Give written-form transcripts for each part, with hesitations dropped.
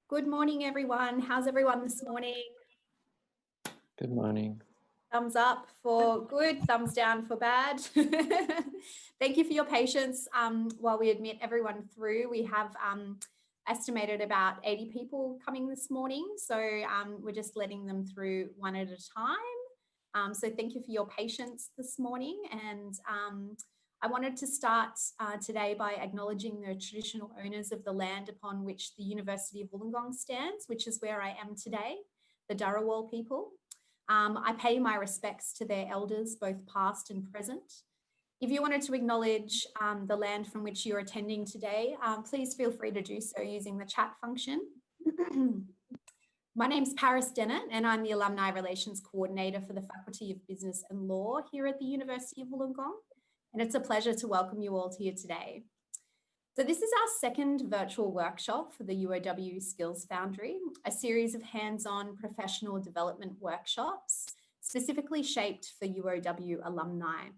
Good morning, everyone. How's everyone this morning? Good morning. Thumbs up for good, thumbs down for bad. Thank you for your patience while we admit everyone through. We have estimated about 80 people coming this morning, so we're just letting them through one at a time. So thank you for your patience this morning, and I wanted to start today by acknowledging the traditional owners of the land upon which the University of Wollongong stands, which is where I am today, the Dharawal people. I pay my respects to their elders, both past and present. If you wanted to acknowledge the land from which you're attending today, please feel free to do so using the chat function. My name's Paris Dennett, and I'm the Alumni Relations Coordinator for the Faculty of Business and Law here at the University of Wollongong. And it's a pleasure to welcome you all here today. So this is our second virtual workshop for the UOW Skills Foundry, a series of hands-on professional development workshops specifically shaped for UOW alumni.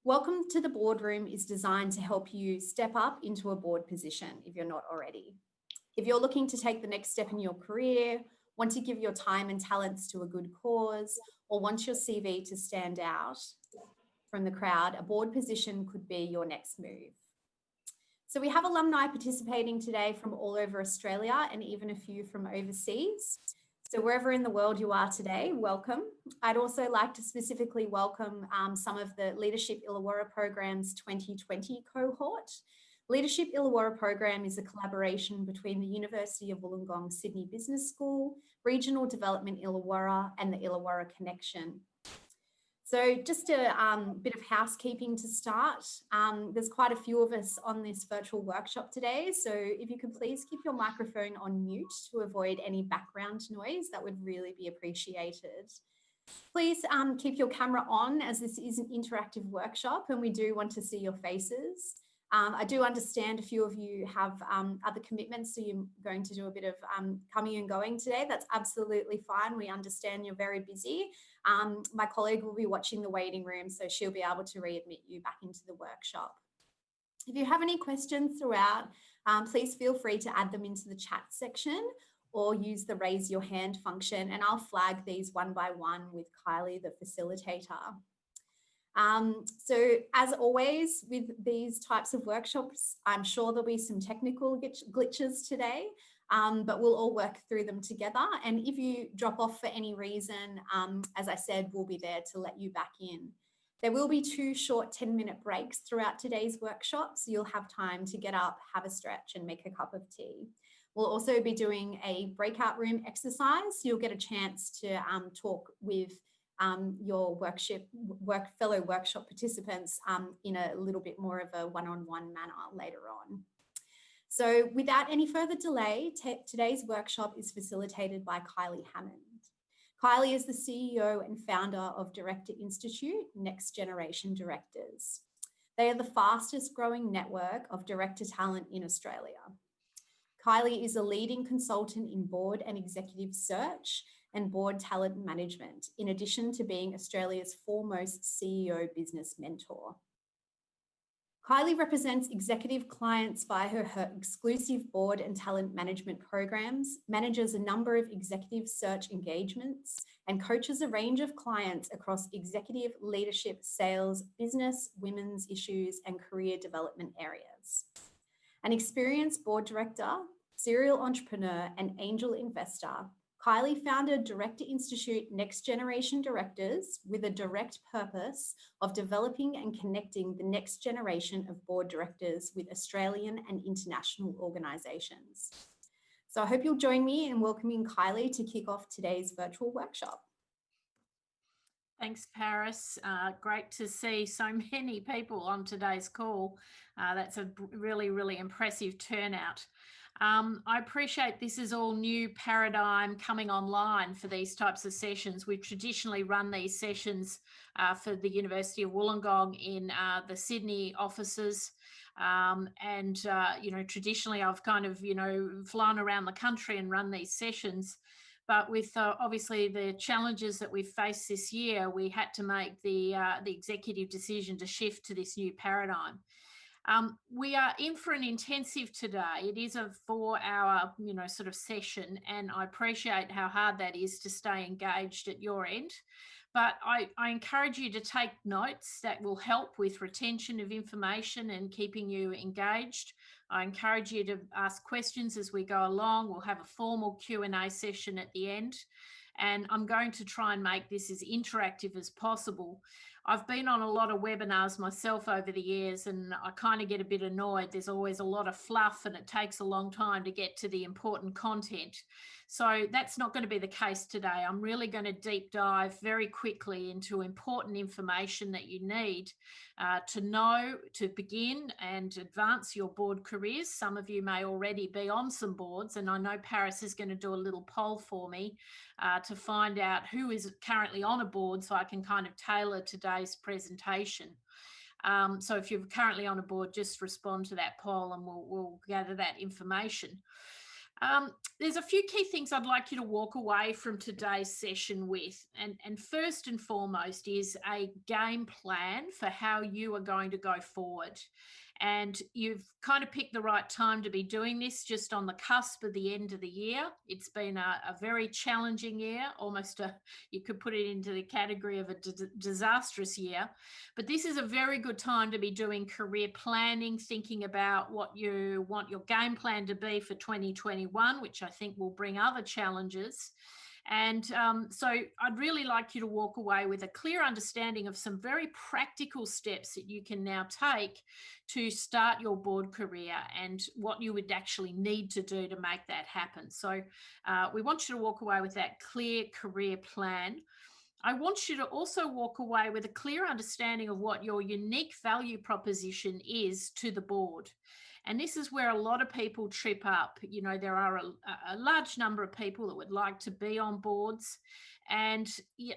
Welcome to the Boardroom is designed to help you step up into a board position if you're not already. If you're looking to take the next step in your career, want to give your time and talents to a good cause, or want your CV to stand out from the crowd, a board position could be your next move. So we have alumni participating today from all over Australia and even a few from overseas. So wherever in the world you are today, welcome. I'd also like to specifically welcome some of the Leadership Illawarra Program's 2020 cohort. Leadership Illawarra Program is a collaboration between the University of Wollongong Sydney Business School, Regional Development Illawarra and the Illawarra Connection. So just a bit of housekeeping to start. There's quite a few of us on this virtual workshop today. So if you could please keep your microphone on mute to avoid any background noise, that would really be appreciated. Please keep your camera on, as this is an interactive workshop and we do want to see your faces. I do understand a few of you have other commitments, so you're going to do a bit of coming and going today. That's absolutely fine. We understand you're very busy. My colleague will be watching the waiting room, so she'll be able to readmit you back into the workshop. If you have any questions throughout, please feel free to add them into the chat section or use the raise your hand function, and I'll flag these one by one with Kylie, the facilitator. So as always with these types of workshops, I'm sure there'll be some technical glitches today, but we'll all work through them together. And if you drop off for any reason, as I said, we'll be there to let you back in. There will be 2 short 10-minute breaks throughout today's workshop, so you'll have time to get up, have a stretch and make a cup of tea. We'll also be doing a breakout room exercise, so you'll get a chance to talk with your fellow workshop participants in a little bit more of a one-on-one manner later on. So without any further delay, today's workshop is facilitated by Kylie Hammond. Kylie is the CEO and founder of Director Institute, Next Generation Directors. They are the fastest growing network of director talent in Australia. Kylie is a leading consultant in board and executive search and board talent management, in addition to being Australia's foremost CEO business mentor. Kylie represents executive clients via her exclusive board and talent management programs, manages a number of executive search engagements, and coaches a range of clients across executive leadership, sales, business, women's issues, and career development areas. An experienced board director, serial entrepreneur, and angel investor, Kylie founded Director Institute Next Generation Directors with a direct purpose of developing and connecting the next generation of board directors with Australian and international organisations. So I hope you'll join me in welcoming Kylie to kick off today's virtual workshop. Thanks, Paris. Great to see so many people on today's call. That's a really, really impressive turnout. I appreciate this is all new paradigm coming online for these types of sessions. We've traditionally run these sessions for the University of Wollongong in the Sydney offices. Traditionally I've kind of, flown around the country and run these sessions. But with obviously the challenges that we've faced this year, we had to make the executive decision to shift to this new paradigm. We are in for an intensive today. It is a 4-hour, sort of session, and I appreciate how hard that is to stay engaged at your end. But I encourage you to take notes that will help with retention of information and keeping you engaged. I encourage you to ask questions as we go along. We'll have a formal Q&A session at the end, and I'm going to try and make this as interactive as possible. I've been on a lot of webinars myself over the years, and I kind of get a bit annoyed. There's always a lot of fluff and it takes a long time to get to the important content. So that's not going to be the case today. I'm really going to deep dive very quickly into important information that you need to know to begin and advance your board careers. Some of you may already be on some boards, and I know Paris is going to do a little poll for me to find out who is currently on a board, so I can kind of tailor today's presentation. So if you're currently on a board, just respond to that poll and we'll gather that information. There's a few key things I'd like you to walk away from today's session with. And first and foremost is a game plan for how you are going to go forward. And you've kind of picked the right time to be doing this, just on the cusp of the end of the year. It's been a very challenging year, almost you could put it into the category of a disastrous year. But this is a very good time to be doing career planning, thinking about what you want your game plan to be for 2021, which I think will bring other challenges. And so I'd really like you to walk away with a clear understanding of some very practical steps that you can now take to start your board career and what you would actually need to do to make that happen. So we want you to walk away with that clear career plan. I want you to also walk away with a clear understanding of what your unique value proposition is to the board. And this is where a lot of people trip up. There are a large number of people that would like to be on boards. And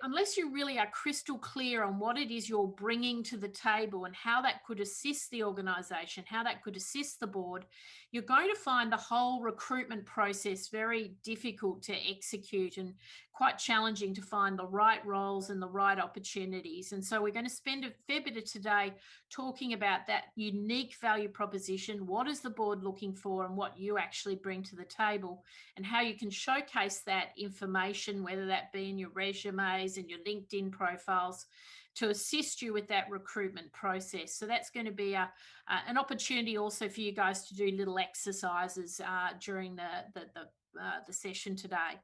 unless you really are crystal clear on what it is you're bringing to the table and how that could assist the organisation, how that could assist the board, you're going to find the whole recruitment process very difficult to execute and quite challenging to find the right roles and the right opportunities. And so we're going to spend a fair bit of today talking about that unique value proposition. What is the board looking for and what you actually bring to the table, and how you can showcase that information, whether that be in your resumes and your LinkedIn profiles, to assist you with that recruitment process. So that's going to be an opportunity also for you guys to do little exercises during the session today.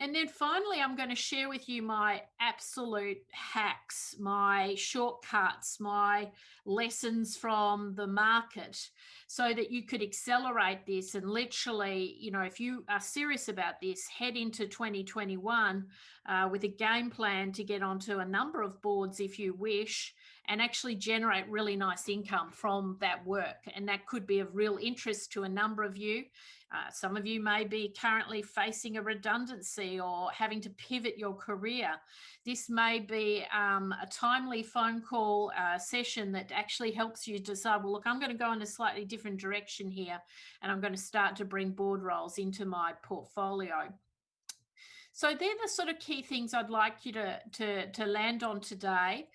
And then finally, I'm going to share with you my absolute hacks, my shortcuts, my lessons from the market, so that you could accelerate this and literally, if you are serious about this, head into 2021 with a game plan to get onto a number of boards if you wish, and actually generate really nice income from that work. And that could be of real interest to a number of you. Some of you may be currently facing a redundancy or having to pivot your career. This may be a timely phone call session that actually helps you decide, well, look, I'm going to go in a slightly different direction here, and I'm going to start to bring board roles into my portfolio. So they're the sort of key things I'd like you to land on today.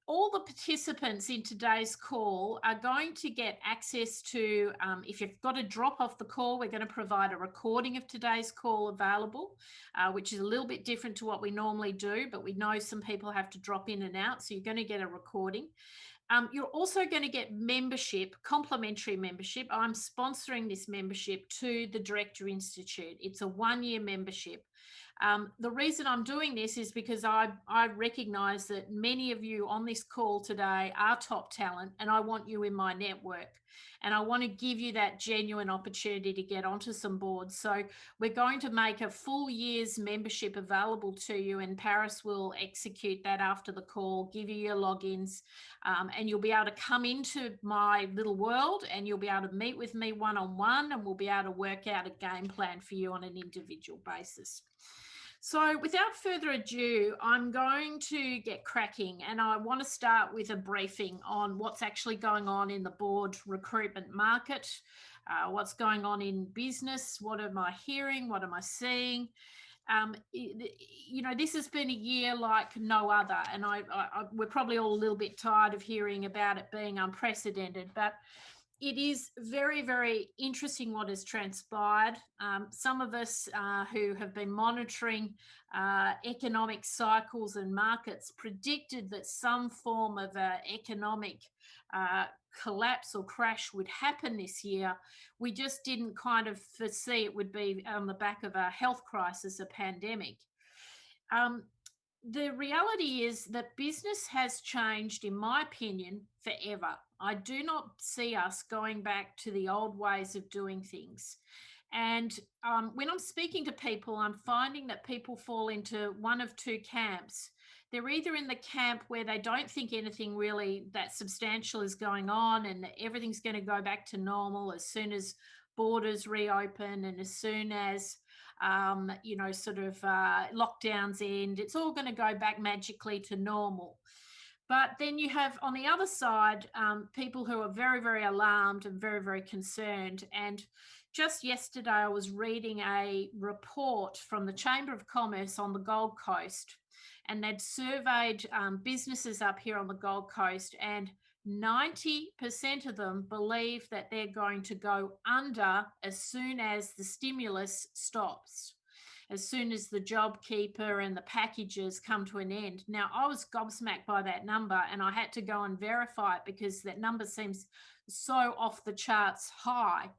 All the participants in today's call are going to get access to, if you've got to drop off the call, we're going to provide a recording of today's call available, which is a little bit different to what we normally do, but we know some people have to drop in and out, so you're going to get a recording. You're also going to get membership, complimentary membership. I'm sponsoring this membership to the Director Institute. It's a 1-year membership. The reason I'm doing this is because I recognize that many of you on this call today are top talent, and I want you in my network. And I want to give you that genuine opportunity to get onto some boards. So we're going to make a full year's membership available to you, and Paris will execute that after the call, give you your logins, and you'll be able to come into my little world, and you'll be able to meet with me one-on-one, and we'll be able to work out a game plan for you on an individual basis. So without further ado, I'm going to get cracking, and I want to start with a briefing on what's actually going on in the board recruitment market, what's going on in business, what am I hearing, what am I seeing, this has been a year like no other, and we're probably all a little bit tired of hearing about it being unprecedented, but it is very, very interesting what has transpired. Some of us who have been monitoring economic cycles and markets predicted that some form of economic collapse or crash would happen this year. We just didn't kind of foresee it would be on the back of a health crisis, a pandemic. The reality is that business has changed, in my opinion, forever. I do not see us going back to the old ways of doing things. And when I'm speaking to people, I'm finding that people fall into one of two camps. They're either in the camp where they don't think anything really that substantial is going on and that everything's going to go back to normal as soon as borders reopen and as soon as lockdowns end, it's all going to go back magically to normal. But then you have on the other side, people who are very, very alarmed and very, very concerned. And just yesterday, I was reading a report from the Chamber of Commerce on the Gold Coast, and they'd surveyed businesses up here on the Gold Coast, and 90% of them believe that they're going to go under as soon as the stimulus stops, as soon as the JobKeeper and the packages come to an end. Now, I was gobsmacked by that number, and I had to go and verify it because that number seems so off the charts high.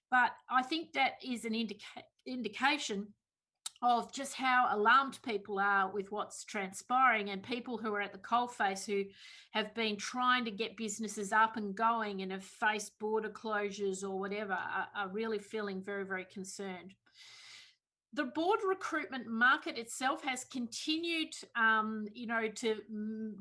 But I think that is an indication of just how alarmed people are with what's transpiring, and people who are at the coalface who have been trying to get businesses up and going and have faced border closures or whatever are really feeling very, very concerned. The board recruitment market itself has continued, to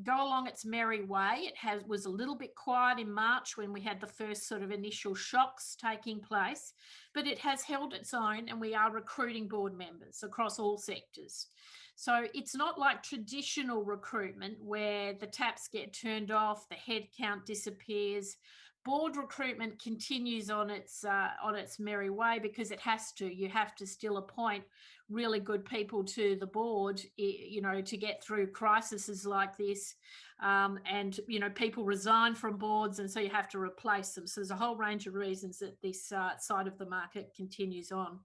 go along its merry way. It was a little bit quiet in March when we had the first sort of initial shocks taking place, but it has held its own, and we are recruiting board members across all sectors. So it's not like traditional recruitment where the taps get turned off, the headcount disappears. Board recruitment continues on its merry way because it has to. You have to still appoint really good people to the board, to get through crises like this. And people resign from boards, and so you have to replace them. So there's a whole range of reasons that this side of the market continues on.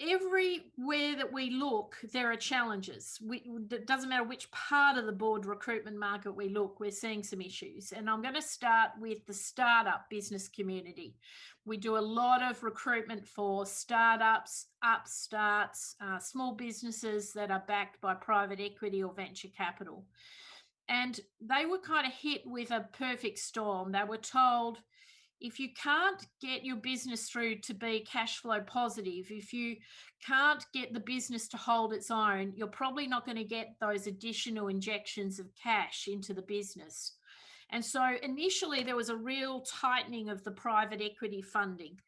Everywhere that we look, there are challenges. It doesn't matter which part of the board recruitment market we look, we're seeing some issues. And I'm going to start with the startup business community. We do a lot of recruitment for startups, upstarts, small businesses that are backed by private equity or venture capital. And they were kind of hit with a perfect storm. They were told, if you can't get your business through to be cash flow positive, if you can't get the business to hold its own, you're probably not going to get those additional injections of cash into the business. And so initially there was a real tightening of the private equity funding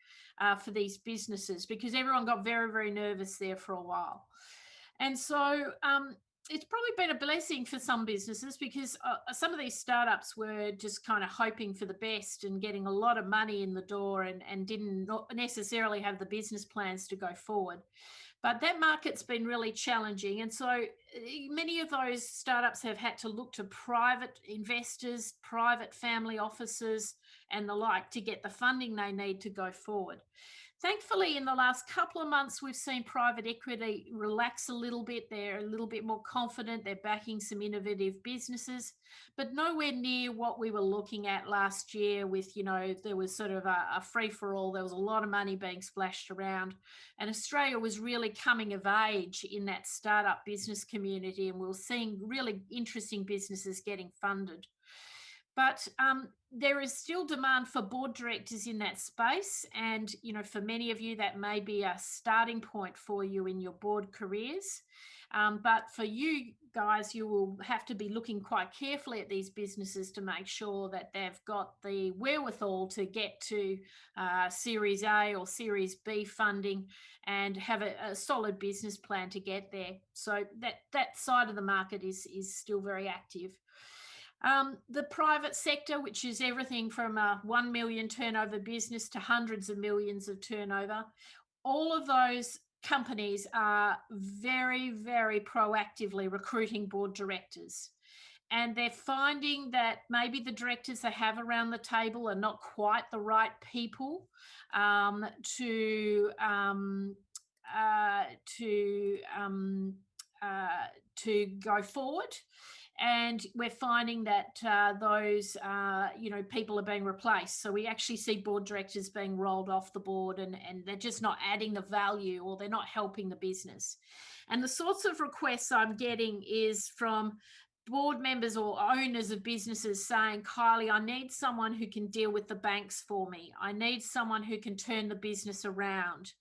for these businesses because everyone got very, very nervous there for a while. And so it's probably been a blessing for some businesses because some of these startups were just kind of hoping for the best and getting a lot of money in the door and didn't necessarily have the business plans to go forward. But that market's been really challenging. And so many of those startups have had to look to private investors, private family offices, and the like to get the funding they need to go forward. Thankfully, in the last couple of months, we've seen private equity relax a little bit. They're a little bit more confident. They're backing some innovative businesses, but nowhere near what we were looking at last year with, there was sort of a free-for-all. There was a lot of money being splashed around, and Australia was really coming of age in that startup business community, and we were seeing really interesting businesses getting funded. But there is still demand for board directors in that space. And, for many of you, that may be a starting point for you in your board careers. But for you guys, you will have to be looking quite carefully at these businesses to make sure that they've got the wherewithal to get to Series A or Series B funding and have a solid business plan to get there. So that side of the market is still very active. The private sector, which is everything from a 1 million turnover business to hundreds of millions of turnover, all of those companies are very, very proactively recruiting board directors. And they're finding that maybe the directors they have around the table are not quite the right people to go forward. And we're finding that those people are being replaced. So we actually see board directors being rolled off the board, and they're just not adding the value, or they're not helping the business. And the sorts of requests I'm getting is from board members or owners of businesses saying, Kylie, I need someone who can deal with the banks for me. I need someone who can turn the business around.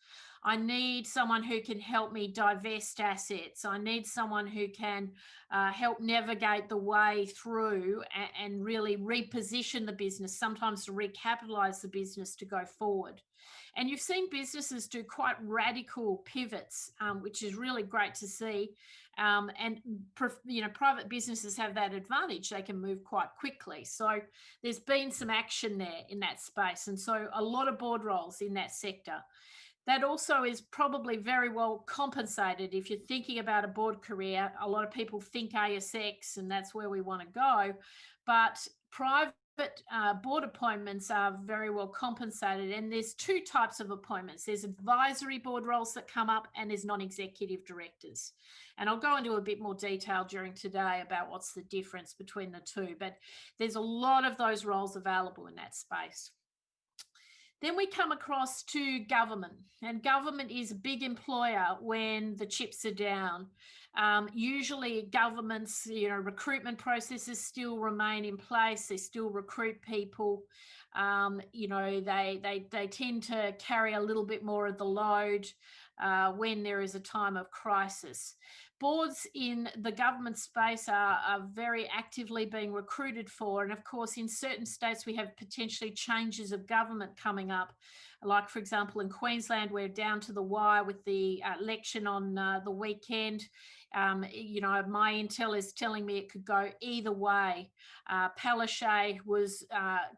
I need someone who can help me divest assets. I need someone who can help navigate the way through and really reposition the business, sometimes to recapitalize the business to go forward. And you've seen businesses do quite radical pivots, which is really great to see. Private businesses have that advantage. They can move quite quickly. So there's been some action there in that space. And so a lot of board roles in that sector. That also is probably very well compensated. If you're thinking about a board career, a lot of people think ASX and that's where we want to go. But private board appointments are very well compensated. And there's two types of appointments. There's advisory board roles that come up, and there's non-executive directors. And I'll go into a bit more detail during today about what's the difference between the two. But there's a lot of those roles available in that space. Then we come across to government, and government is a big employer when the chips are down. Usually governments, recruitment processes still remain in place. They still recruit people. They tend to carry a little bit more of the load when there is a time of crisis. Boards in the government space are very actively being recruited for. And of course, in certain states, we have potentially changes of government coming up. Like, for example, in Queensland, we're down to the wire with the election on the weekend. My intel is telling me it could go either way. Palaszczuk was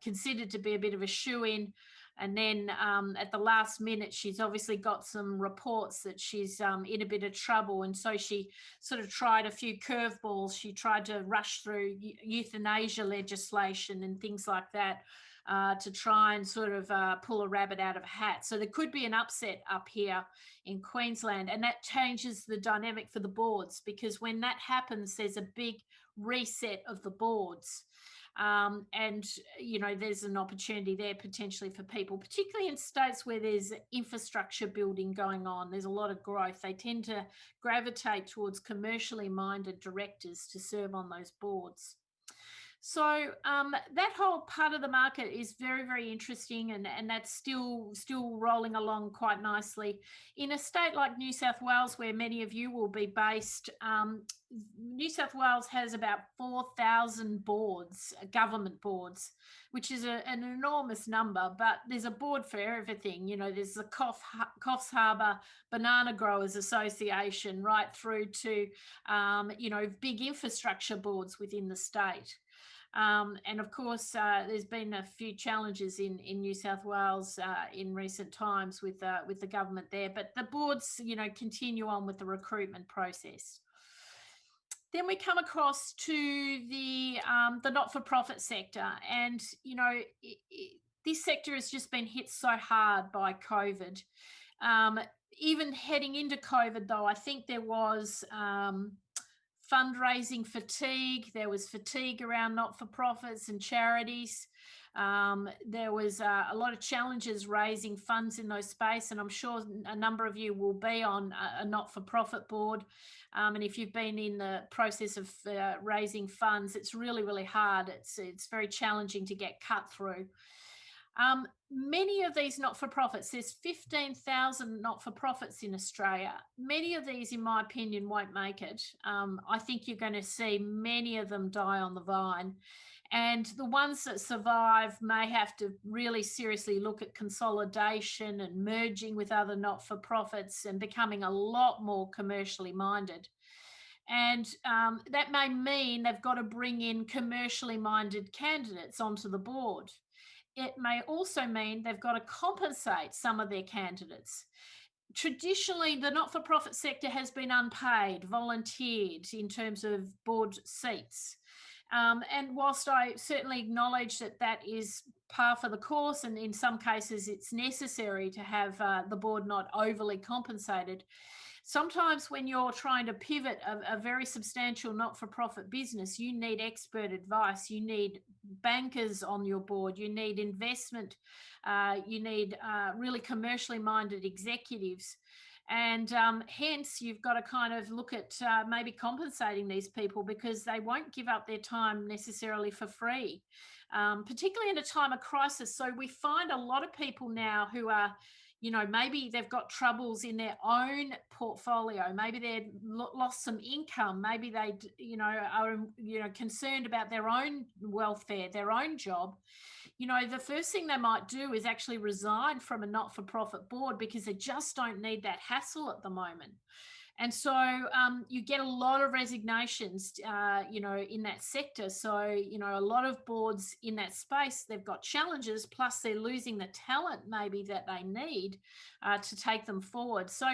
considered to be a bit of a shoo-in. And then at the last minute, she's obviously got some reports that she's in a bit of trouble. And so she sort of tried a few curveballs. She tried to rush through euthanasia legislation and things like that to try and sort of pull a rabbit out of a hat. So there could be an upset up here in Queensland. And that changes the dynamic for the boards, because when that happens, there's a big reset of the boards. There's an opportunity there potentially for people, particularly in states where there's infrastructure building going on. There's a lot of growth. They tend to gravitate towards commercially minded directors to serve on those boards. So that whole part of the market is very, very interesting, and that's still rolling along quite nicely. In a state like New South Wales, where many of you will be based, New South Wales has about 4,000 boards, government boards, which is an enormous number, but there's a board for everything. There's the Coffs Harbour Banana Growers Association, right through to, big infrastructure boards within the state. And of course, there's been a few challenges in New South Wales in recent times with the government there, but the boards, continue on with the recruitment process. Then we come across to the not-for-profit sector, and this sector has just been hit so hard by COVID. Even heading into COVID, though, I think there was fundraising fatigue. There was fatigue around not-for-profits and charities. There was a lot of challenges raising funds in those space, and I'm sure a number of you will be on a not-for-profit board. And if you've been in the process of raising funds, it's really, really hard. It's very challenging to get cut through. Many of these not-for-profits, there's 15,000 not-for-profits in Australia. Many of these, in my opinion, won't make it. I think you're going to see many of them die on the vine. And the ones that survive may have to really seriously look at consolidation and merging with other not-for-profits and becoming a lot more commercially minded. And that may mean they've got to bring in commercially minded candidates onto the board. It may also mean they've got to compensate some of their candidates traditionally, the not-for-profit sector has been unpaid, volunteered in terms of board seats. And whilst I certainly acknowledge that that is par for the course, and in some cases it's necessary to have the board not overly compensated, sometimes when you're trying to pivot a very substantial not-for-profit business, you need expert advice, you need bankers on your board, you need investment, you need really commercially minded executives. And hence, you've got to kind of look at maybe compensating these people, because they won't give up their time necessarily for free, particularly in a time of crisis. So we find a lot of people now who are, maybe they've got troubles in their own portfolio. Maybe they've lost some income. Maybe they, are, concerned about their own welfare, their own job. The first thing they might do is actually resign from a not-for-profit board, because they just don't need that hassle at the moment. And so you get a lot of resignations, in that sector. So, a lot of boards in that space, they've got challenges, plus they're losing the talent maybe that they need to take them forward. So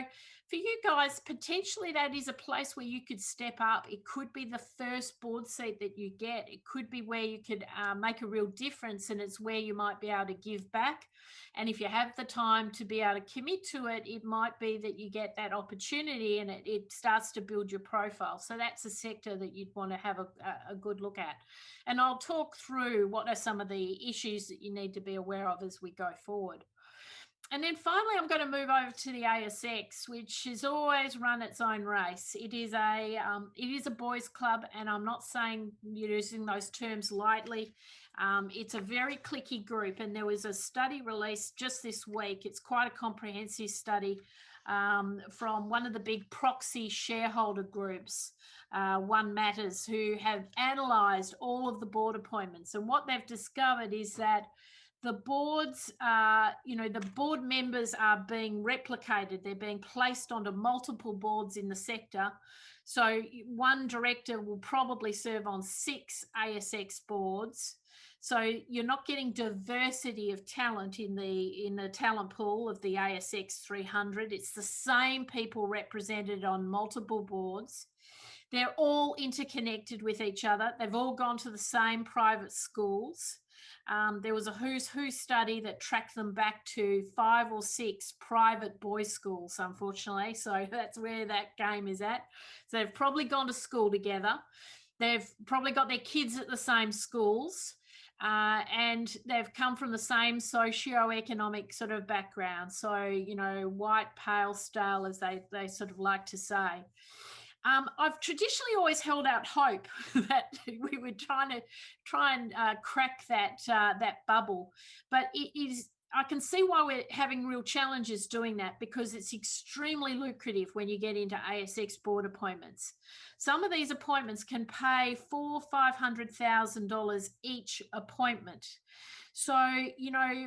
for you guys, potentially that is a place where you could step up. It could be the first board seat that you get. It could be where you could make a real difference, and it's where you might be able to give back. And if you have the time to be able to commit to it, it might be that you get that opportunity and it starts to build your profile. So that's a sector that you'd want to have a good look at. And I'll talk through what are some of the issues that you need to be aware of as we go forward. And then finally, I'm going to move over to the ASX, which has always run its own race. It is a boys' club, and I'm not saying you're using those terms lightly. It's a very cliquey group, and there was a study released just this week. It's quite a comprehensive study from one of the big proxy shareholder groups, One Matters, who have analysed all of the board appointments. And what they've discovered is that the boards, the board members are being replicated. They're being placed onto multiple boards in the sector. So one director will probably serve on 6 ASX boards. So you're not getting diversity of talent in the talent pool of the ASX 300. It's the same people represented on multiple boards. They're all interconnected with each other. They've all gone to the same private schools. There was a who's who study that tracked them back to 5 or 6 private boys' schools, unfortunately. So that's where that game is at. So they've probably gone to school together. They've probably got their kids at the same schools. And they've come from the same socio-economic sort of background. So, white, pale, stale, as they sort of like to say. I've traditionally always held out hope that we would try and crack that bubble, but I can see why we're having real challenges doing that, because it's extremely lucrative when you get into ASX board appointments. Some of these appointments can pay $400,000-$500,000 each appointment. So,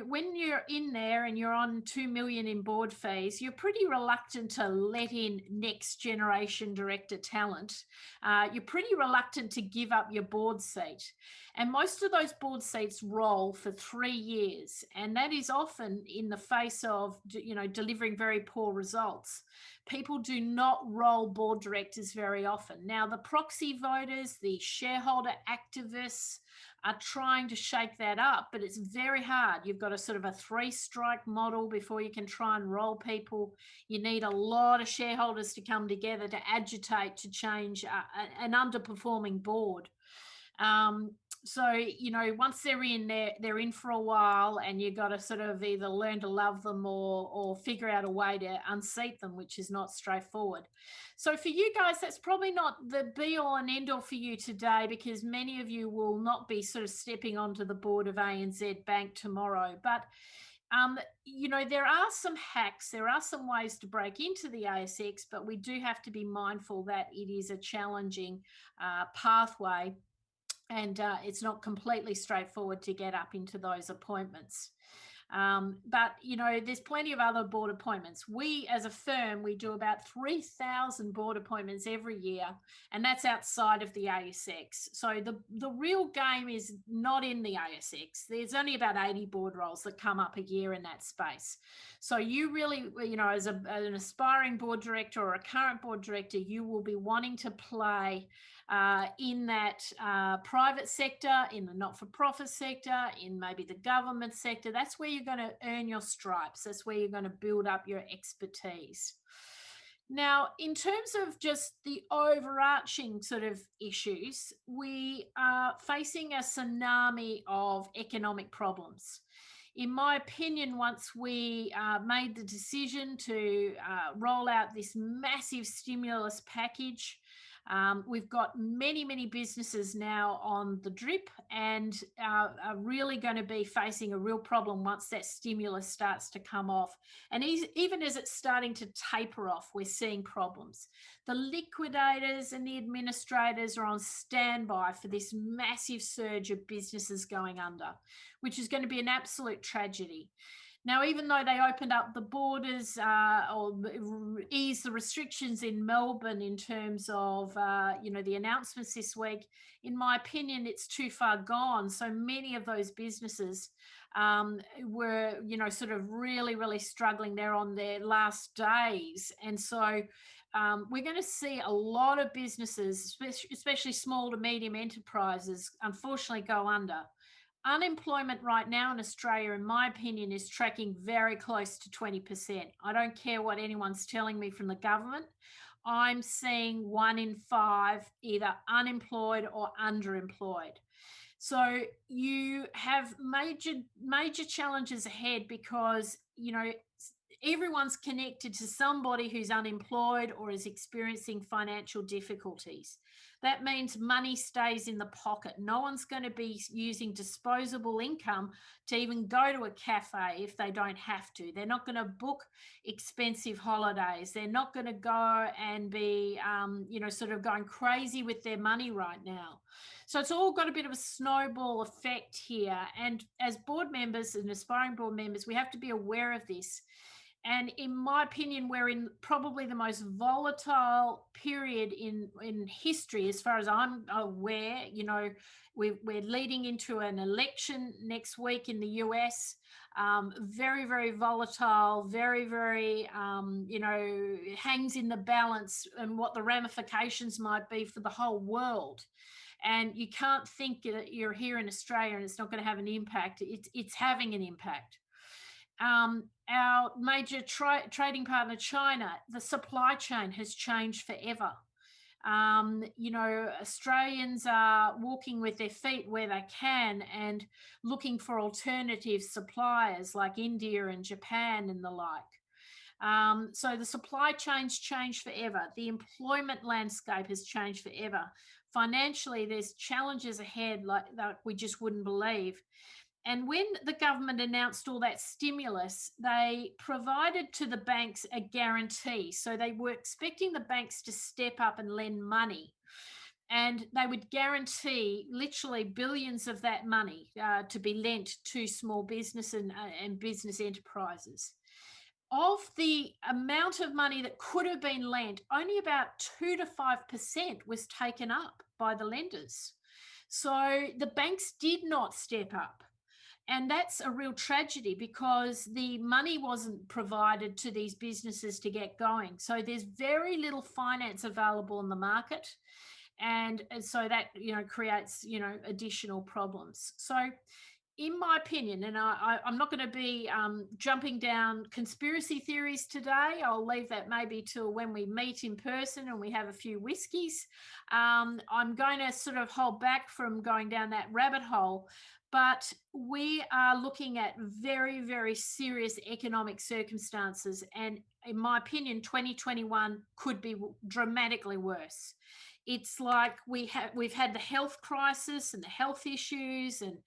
when you're in there and you're on 2 million in board fees, you're pretty reluctant to let in next generation director talent. You're pretty reluctant to give up your board seat. And most of those board seats roll for 3 years. And that is often in the face of, delivering very poor results. People do not roll board directors very often. Now, the proxy voters, the shareholder activists are trying to shake that up, but it's very hard. You've got a sort of a 3-strike model before you can try and roll people. You need a lot of shareholders to come together to agitate to change an underperforming board. So, once they're in for a while, and you've got to sort of either learn to love them or figure out a way to unseat them, which is not straightforward. So for you guys, that's probably not the be all and end all for you today, because many of you will not be sort of stepping onto the board of ANZ Bank tomorrow. But there are some hacks, there are some ways to break into the ASX, but we do have to be mindful that it is a challenging pathway. And it's not completely straightforward to get up into those appointments. But, there's plenty of other board appointments. We, as a firm, we do about 3,000 board appointments every year, and that's outside of the ASX. So the real game is not in the ASX. There's only about 80 board roles that come up a year in that space. So you really, as an aspiring board director or a current board director, you will be wanting to play in that private sector, in the not-for-profit sector, in maybe the government sector. That's where you're going to earn your stripes. That's where you're going to build up your expertise. Now, in terms of just the overarching sort of issues, we are facing a tsunami of economic problems. In my opinion, once we made the decision to roll out this massive stimulus package, we've got many businesses now on the drip and are really going to be facing a real problem once that stimulus starts to come off. And even as it's starting to taper off, we're seeing problems. The liquidators and the administrators are on standby for this massive surge of businesses going under, which is going to be an absolute tragedy. Now, even though they opened up the borders or eased the restrictions in Melbourne in terms of, the announcements this week, in my opinion, it's too far gone. So many of those businesses were, sort of really struggling. They're on their last days. And so we're going to see a lot of businesses, especially small to medium enterprises, unfortunately go under. Unemployment right now in Australia, in my opinion, is tracking very close to 20%. I don't care what anyone's telling me from the government. I'm seeing 1 in 5 either unemployed or underemployed. So you have major challenges ahead because, everyone's connected to somebody who's unemployed or is experiencing financial difficulties. That means money stays in the pocket. No one's going to be using disposable income to even go to a cafe if they don't have to. They're not going to book expensive holidays. They're not going to go and be, sort of going crazy with their money right now. So it's all got a bit of a snowball effect here. And as board members and aspiring board members, we have to be aware of this. And in my opinion, we're in probably the most volatile period in history, as far as I'm aware. We're leading into an election next week in the US. Very volatile, very, hangs in the balance and what the ramifications might be for the whole world. And you can't think that you're here in Australia and it's not going to have an impact. It's having an impact. Our major trading partner, China, the supply chain has changed forever. Australians are walking with their feet where they can and looking for alternative suppliers like India and Japan and the like. So the supply chain's changed forever. The employment landscape has changed forever. Financially, there's challenges ahead like that we just wouldn't believe. And when the government announced all that stimulus, they provided to the banks a guarantee. So they were expecting the banks to step up and lend money. And they would guarantee literally billions of that money to be lent to small business and business enterprises. Of the amount of money that could have been lent, only about 2 to 5% was taken up by the lenders. So the banks did not step up. And that's a real tragedy because the money wasn't provided to these businesses to get going. So there's very little finance available in the market. And so that, creates, additional problems. So in my opinion, and I'm not going to be jumping down conspiracy theories today. I'll leave that maybe till when we meet in person and we have a few whiskeys. I'm going to sort of hold back from going down that rabbit hole. But we are looking at very serious economic circumstances. And in my opinion, 2021 could be dramatically worse. It's like we've had the health crisis and the health issues, and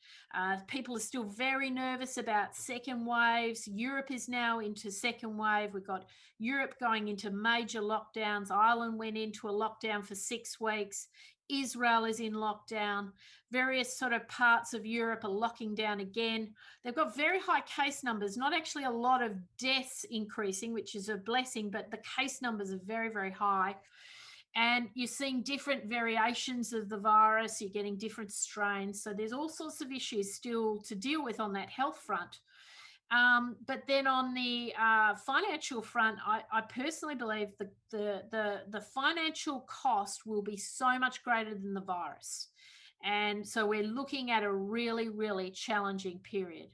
people are still very nervous about second waves. Europe is now into second wave. We've got Europe going into major lockdowns. Ireland went into a lockdown for 6 weeks. Israel is in lockdown. Various sort of parts of Europe are locking down again. They've got very high case numbers, not actually a lot of deaths increasing, which is a blessing, but the case numbers are very, very high. And you're seeing different variations of the virus. You're getting different strains. So there's all sorts of issues still to deal with on that health front. But then on the financial front, I personally believe the financial cost will be so much greater than the virus. And so we're looking at a really, really challenging period.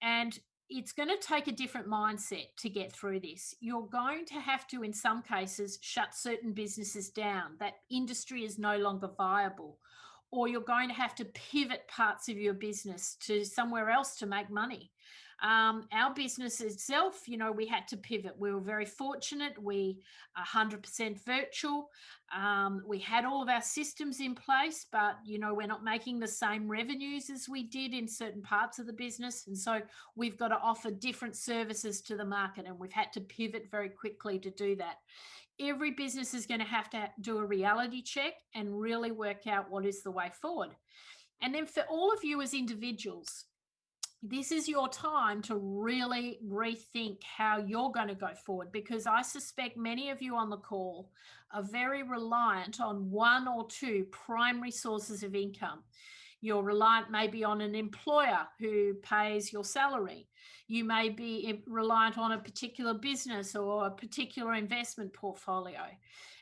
And it's going to take a different mindset to get through this. You're going to have to, in some cases, shut certain businesses down. That industry is no longer viable. Or you're going to have to pivot parts of your business to somewhere else to make money. Our business itself, you know, we had to pivot. We were very fortunate. We are 100% virtual. We had all of our systems in place, but, you know, we're not making the same revenues as we did in certain parts of the business. And so we've got to offer different services to the market, and we've had to pivot very quickly to do that. Every business is going to have to do a reality check and really work out what is the way forward. And then for all of you as individuals, this is your time to really rethink how you're going to go forward, because I suspect many of you on the call are very reliant on one or two primary sources of income. You're reliant maybe on an employer who pays your salary. You may be reliant on a particular business or a particular investment portfolio.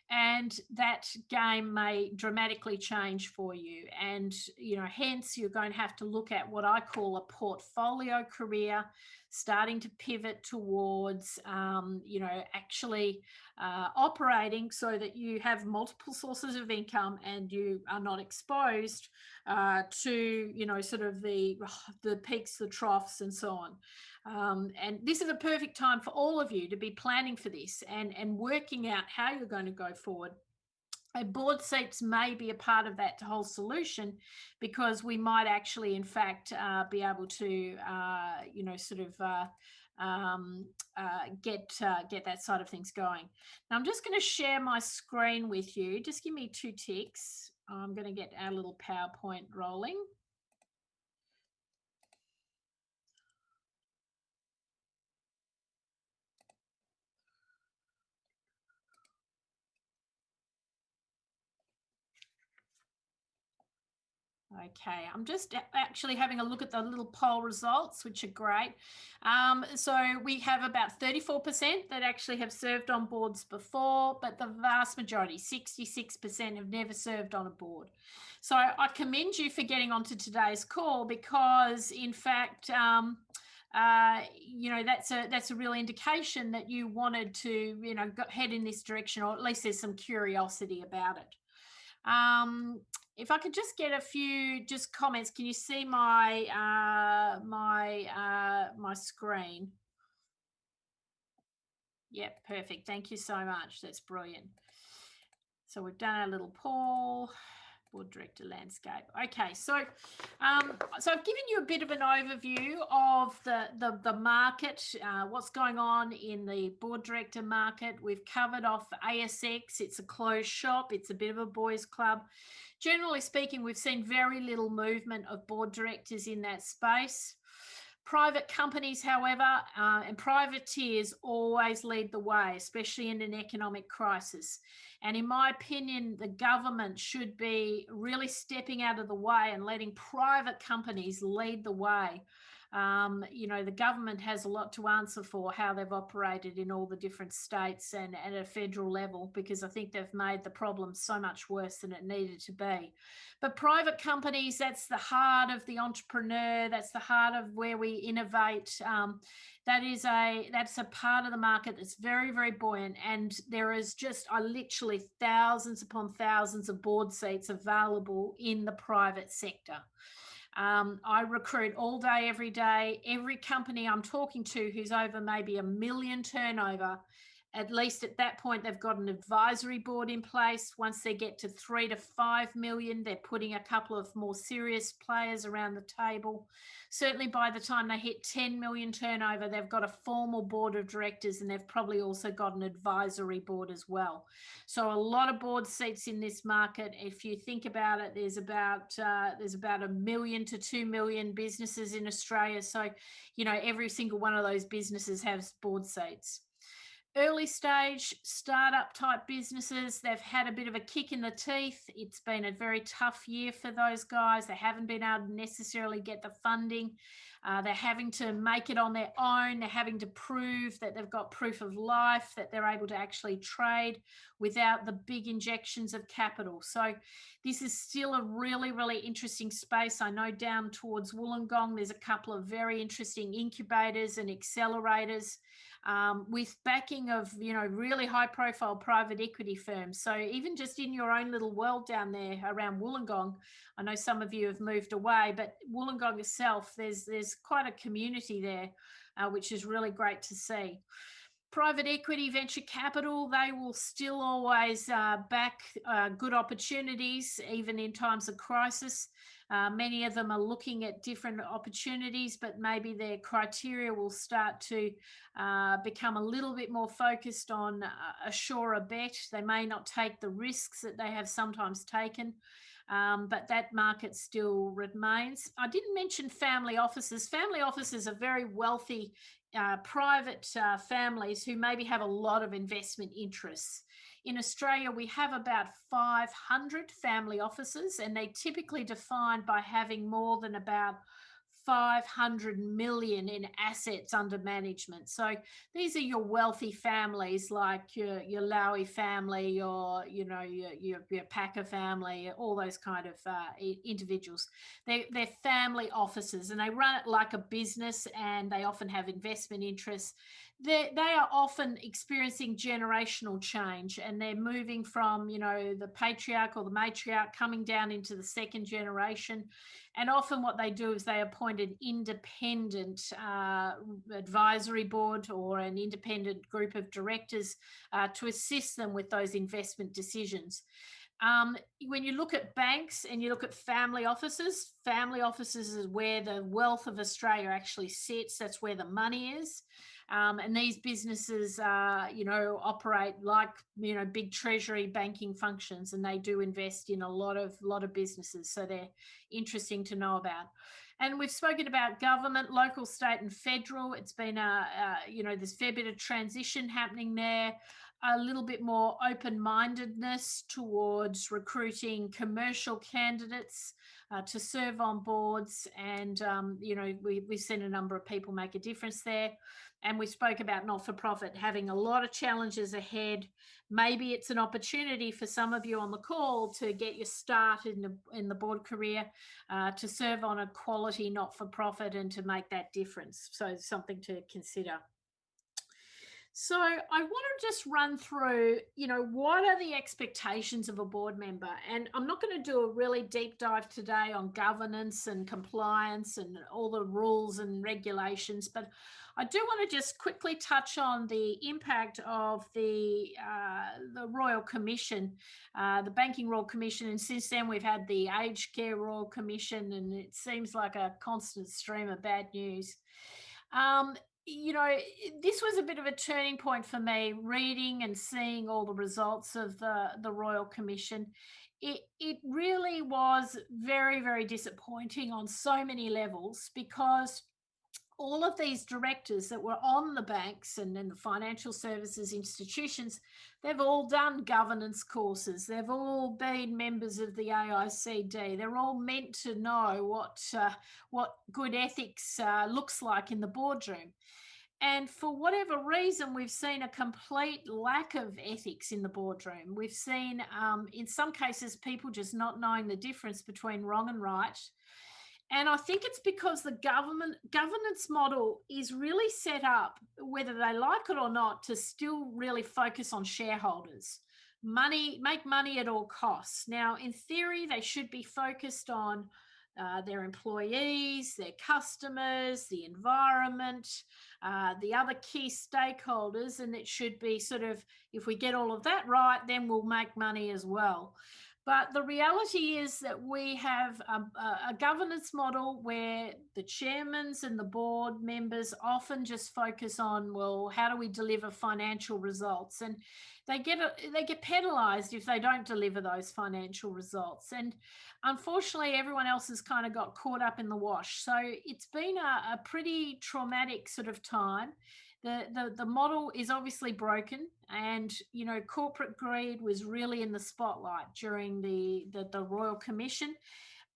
And that game may dramatically change for you. And, you know, hence you're going to have to look at what I call a portfolio career, starting to pivot towards, you know, actually operating so that you have multiple sources of income and you are not exposed to, you know, sort of the peaks, the troughs, and so on. And this is a perfect time for all of you to be planning for this and working out how you're going to go forward. Board seats may be a part of that whole solution, because we might actually, in fact, be able to, you know, sort of get that side of things going. Now, I'm just going to share my screen with you. Just give me 2 ticks. I'm going to get our little PowerPoint rolling. Okay, I'm just actually having a look at the little poll results, which are great. So we have about 34% that actually have served on boards before, but the vast majority, 66%, have never served on a board. So I commend you for getting onto today's call, because in fact, you know, that's a real indication that you wanted to, you know, head in this direction, or at least there's some curiosity about it. If I could just get a few just comments. Can you see my my screen? Yep, perfect. Thank you so much. That's brilliant. So we've done our little poll. Board director landscape. Okay, so so I've given you a bit of an overview of the market, what's going on in the board director market. We've covered off ASX. It's a closed shop. It's a bit of a boys' club. Generally speaking, we've seen very little movement of board directors in that space. Private companies, however, and privateers always lead the way, especially in an economic crisis. And in my opinion, the government should be really stepping out of the way and letting private companies lead the way. You know, the government has a lot to answer for how they've operated in all the different states and at a federal level, because I think they've made the problem so much worse than it needed to be. But private companies, that's the heart of the entrepreneur. That's the heart of where we innovate. That's a part of the market that's very, very buoyant. And there is just literally thousands upon thousands of board seats available in the private sector. I recruit all day, every day. Every company I'm talking to who's over maybe $1 million turnover at least at that point, they've got an advisory board in place. Once they get to 3 to 5 million, they're putting a couple of more serious players around the table. Certainly by the time they hit 10 million turnover, they've got a formal board of directors, and they've probably also got an advisory board as well. So a lot of board seats in this market. If you think about it, there's about 1 million to 2 million businesses in Australia. So, you know, every single one of those businesses has board seats. Early stage startup type businesses, they've had a bit of a kick in the teeth. It's been a very tough year for those guys. They haven't been able to necessarily get the funding. They're having to make it on their own. They're having to prove that they've got proof of life, that they're able to actually trade without the big injections of capital. So this is still a really, really interesting space. I know down towards Wollongong, there's a couple of very interesting incubators and accelerators with backing of, you know, really high profile private equity firms. So even just in your own little world down there around Wollongong, I know some of you have moved away, but Wollongong itself, there's quite a community there, which is really great to see. Private equity, venture capital, they will still always back good opportunities, even in times of crisis. Many of them are looking at different opportunities, but maybe their criteria will start to become a little bit more focused on a surer bet. They may not take the risks that they have sometimes taken. But that market still remains. I didn't mention family offices. Family offices are very wealthy private families who maybe have a lot of investment interests. In Australia, we have about 500 family offices, and they typically defined by having more than about 500 million in assets under management. So these are your wealthy families, like your Lowy family, or you know your Packer family, all those kind of individuals. They're family offices, and they run it like a business, and they often have investment interests. They are often experiencing generational change, and they're moving from, you know, the patriarch or the matriarch coming down into the second generation. And often what they do is they appoint an independent advisory board or an independent group of directors to assist them with those investment decisions. When you look at banks and you look at family offices is where the wealth of Australia actually sits. That's where the money is. And these businesses, you know, operate like, you know, big treasury banking functions, and they do invest in a lot of businesses. So they're interesting to know about. And we've spoken about government, local, state, and federal. It's been you know, there's a fair bit of transition happening there. A little bit more open-mindedness towards recruiting commercial candidates to serve on boards. And, you know, we've seen a number of people make a difference there. And we spoke about not-for-profit having a lot of challenges ahead. Maybe it's an opportunity for some of you on the call to get your start in the board career, to serve on a quality not-for-profit and to make that difference. So something to consider. So I want to just run through, you know, what are the expectations of a board member? And I'm not going to do a really deep dive today on governance and compliance and all the rules and regulations, but I do want to just quickly touch on the impact of the Royal Commission, the Banking Royal Commission. And since then, we've had the Aged Care Royal Commission, and it seems like a constant stream of bad news. You know, this was a bit of a turning point for me, reading and seeing all the results of the Royal Commission. It really was very, very disappointing on so many levels, because all of these directors that were on the banks and the financial services institutions, they've all done governance courses. They've all been members of the AICD. They're all meant to know what good ethics looks like in the boardroom. And for whatever reason, we've seen a complete lack of ethics in the boardroom. We've seen, in some cases, people just not knowing the difference between wrong and right. And I think it's because the governance model is really set up, whether they like it or not, to still really focus on shareholders. Make money at all costs. Now, in theory, they should be focused on their employees, their customers, the environment, the other key stakeholders, and it should be sort of, if we get all of that right, then we'll make money as well. But the reality is that we have a governance model where the chairmen and the board members often just focus on, well, how do we deliver financial results? And they get penalized if they don't deliver those financial results. And unfortunately, everyone else has kind of got caught up in the wash. So it's been a pretty traumatic sort of time. The model is obviously broken, and corporate greed was really in the spotlight during the Royal Commission.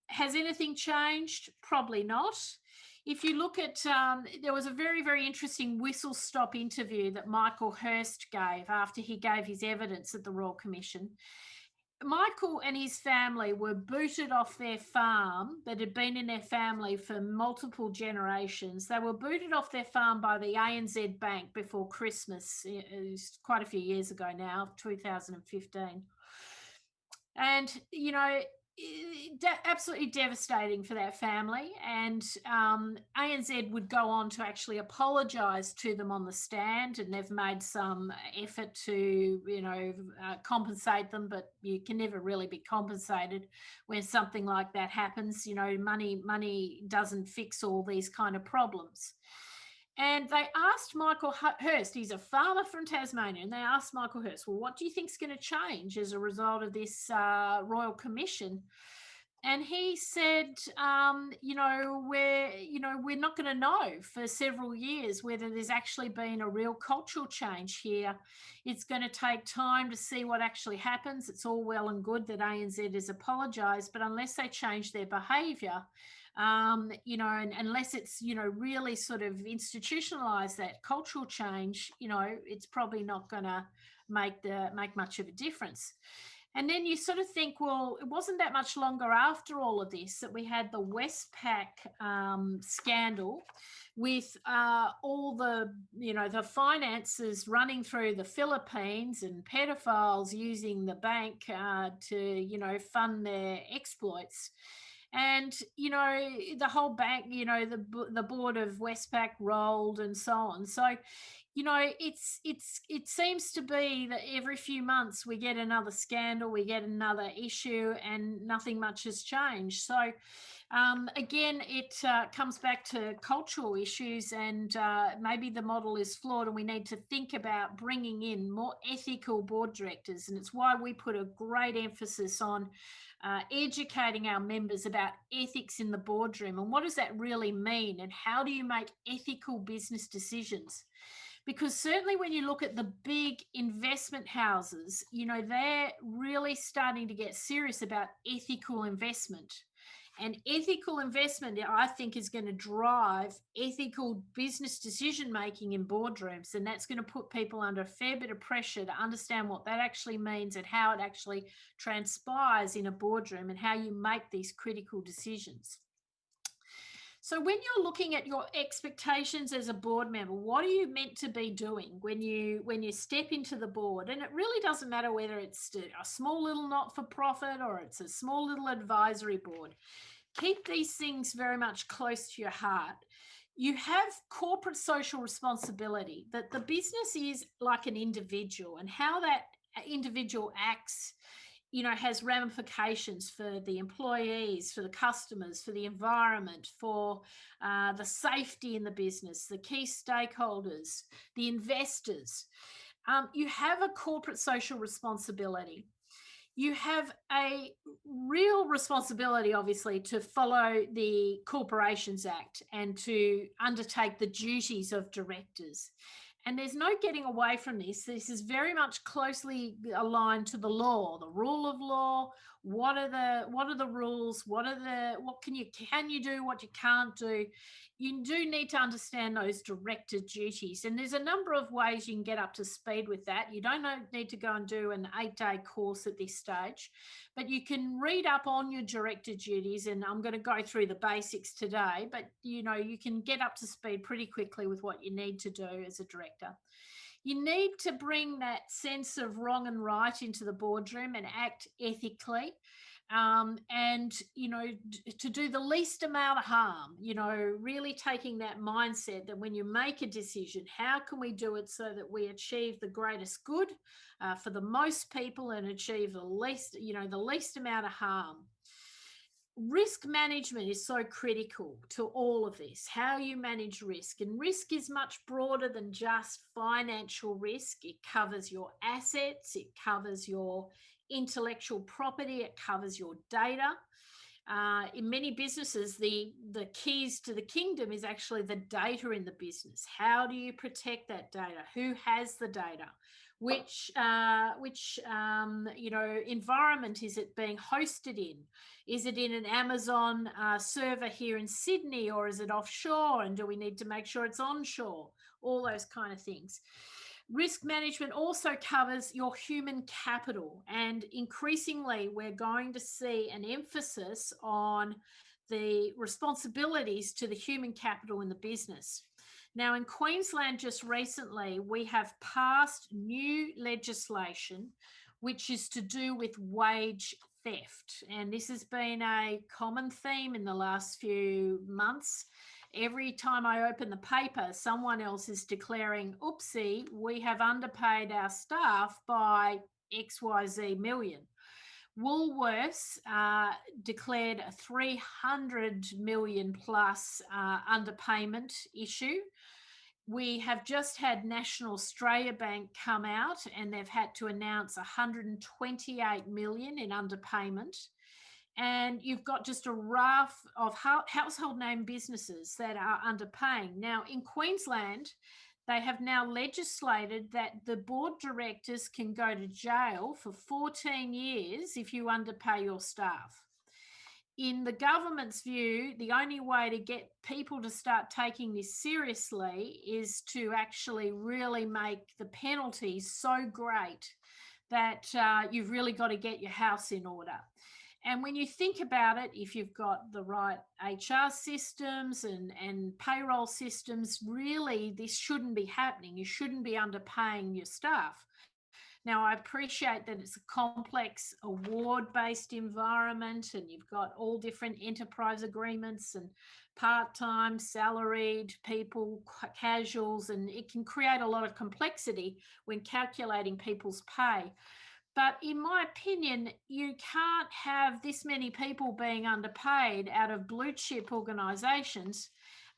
Has anything changed? Probably not. If you look at, there was a very, very interesting whistle stop interview that Michael Hirst gave after he gave his evidence at the Royal Commission. Michael and his family were booted off their farm that had been in their family for multiple generations. They were booted off their farm by the ANZ Bank before Christmas. It was quite a few years ago now, 2015. And, absolutely devastating for that family. And ANZ would go on to actually apologise to them on the stand, and they've made some effort to, compensate them, but you can never really be compensated when something like that happens. Money doesn't fix all these kind of problems. And they asked Michael Hirst, he's a farmer from Tasmania, and they asked Michael Hirst, well, what do you think is going to change as a result of this Royal Commission? And he said, we're not going to know for several years whether there's actually been a real cultural change here. It's going to take time to see what actually happens. It's all well and good that ANZ has apologised, but unless they change their behaviour, and unless it's, really sort of institutionalized that cultural change, it's probably not going to make much of a difference. And then you sort of think, well, it wasn't that much longer after all of this that we had the Westpac scandal with all the, the finances running through the Philippines and pedophiles using the bank to, fund their exploits. And, the whole bank, the board of Westpac rolled and so on. So, it seems to be that every few months we get another scandal, we get another issue, and nothing much has changed. So, again, it comes back to cultural issues, and maybe the model is flawed, and we need to think about bringing in more ethical board directors. And it's why we put a great emphasis on educating our members about ethics in the boardroom, and what does that really mean, and how do you make ethical business decisions? Because certainly when you look at the big investment houses, they're really starting to get serious about ethical investment. And ethical investment, I think, is going to drive ethical business decision-making in boardrooms. And that's going to put people under a fair bit of pressure to understand what that actually means and how it actually transpires in a boardroom and how you make these critical decisions. So when you're looking at your expectations as a board member, what are you meant to be doing when you step into the board? And it really doesn't matter whether it's a small little not-for-profit or it's a small little advisory board. Keep these things very much close to your heart. You have corporate social responsibility, that the business is like an individual, and how that individual acts has ramifications for the employees, for the customers, for the environment, for the safety in the business, the key stakeholders, the investors. You have a corporate social responsibility. You have a real responsibility, obviously, to follow the Corporations Act and to undertake the duties of directors. And there's no getting away from this. This is very much closely aligned to the law, the rule of law. What are the rules? What can you do, what you can't do? You do need to understand those director duties. And there's a number of ways you can get up to speed with that. You don't need to go and do an 8-day course at this stage, but you can read up on your director duties. And I'm going to go through the basics today, but you can get up to speed pretty quickly with what you need to do as a director. You need to bring that sense of wrong and right into the boardroom and act ethically. and, to do the least amount of harm, really taking that mindset that when you make a decision, how can we do it so that we achieve the greatest good for the most people and achieve the least amount of harm. Risk management is so critical to all of this, how you manage risk. And risk is much broader than just financial risk. It covers your assets, it covers your intellectual property, it covers your data. In many businesses, the keys to the kingdom is actually the data in the business. How do you protect that data? Who has the data? Which environment is it being hosted in? Is it in an Amazon server here in Sydney, or is it offshore? And do we need to make sure it's onshore? All those kind of things. Risk management also covers your human capital, and increasingly we're going to see an emphasis on the responsibilities to the human capital in the business. Now, in Queensland just recently, we have passed new legislation which is to do with wage theft. And this has been a common theme in the last few months. Every time I open the paper, someone else is declaring, oopsie, we have underpaid our staff by XYZ million. Woolworths declared a 300 million plus underpayment issue. We have just had National Australia Bank come out and they've had to announce 128 million in underpayment. And you've got just a raft of household name businesses that are underpaying. Now, in Queensland, they have now legislated that the board directors can go to jail for 14 years if you underpay your staff. In the government's view, the only way to get people to start taking this seriously is to actually really make the penalties so great that you've really got to get your house in order. And when you think about it, if you've got the right HR systems and payroll systems, really this shouldn't be happening. You shouldn't be underpaying your staff. Now, I appreciate that it's a complex award-based environment and you've got all different enterprise agreements and part-time, salaried people, casuals, and it can create a lot of complexity when calculating people's pay. But in my opinion, you can't have this many people being underpaid out of blue chip organisations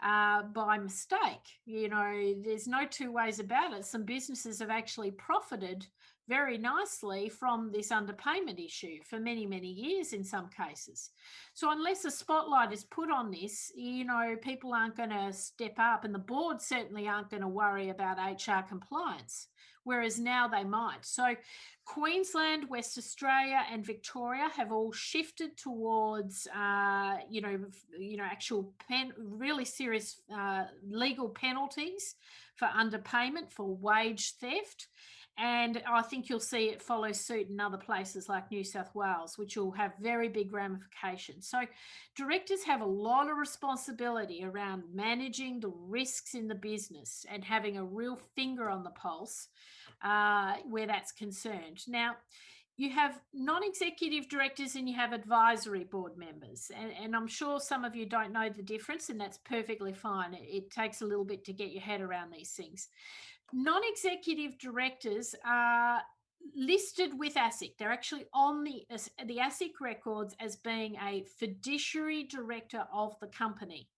by mistake. There's no two ways about it. Some businesses have actually profited very nicely from this underpayment issue for many, many years in some cases. So unless a spotlight is put on this, people aren't going to step up, and the board certainly aren't going to worry about HR compliance, whereas now they might. So Queensland, West Australia and Victoria have all shifted towards, actual really serious legal penalties for underpayment, for wage theft. And I think you'll see it follow suit in other places like New South Wales, which will have very big ramifications. So directors have a lot of responsibility around managing the risks in the business and having a real finger on the pulse where that's concerned. Now, you have non-executive directors and you have advisory board members. And I'm sure some of you don't know the difference, and that's perfectly fine. It takes a little bit to get your head around these things. Non-executive directors are listed with ASIC. They're actually on the ASIC records as being a fiduciary director of the company.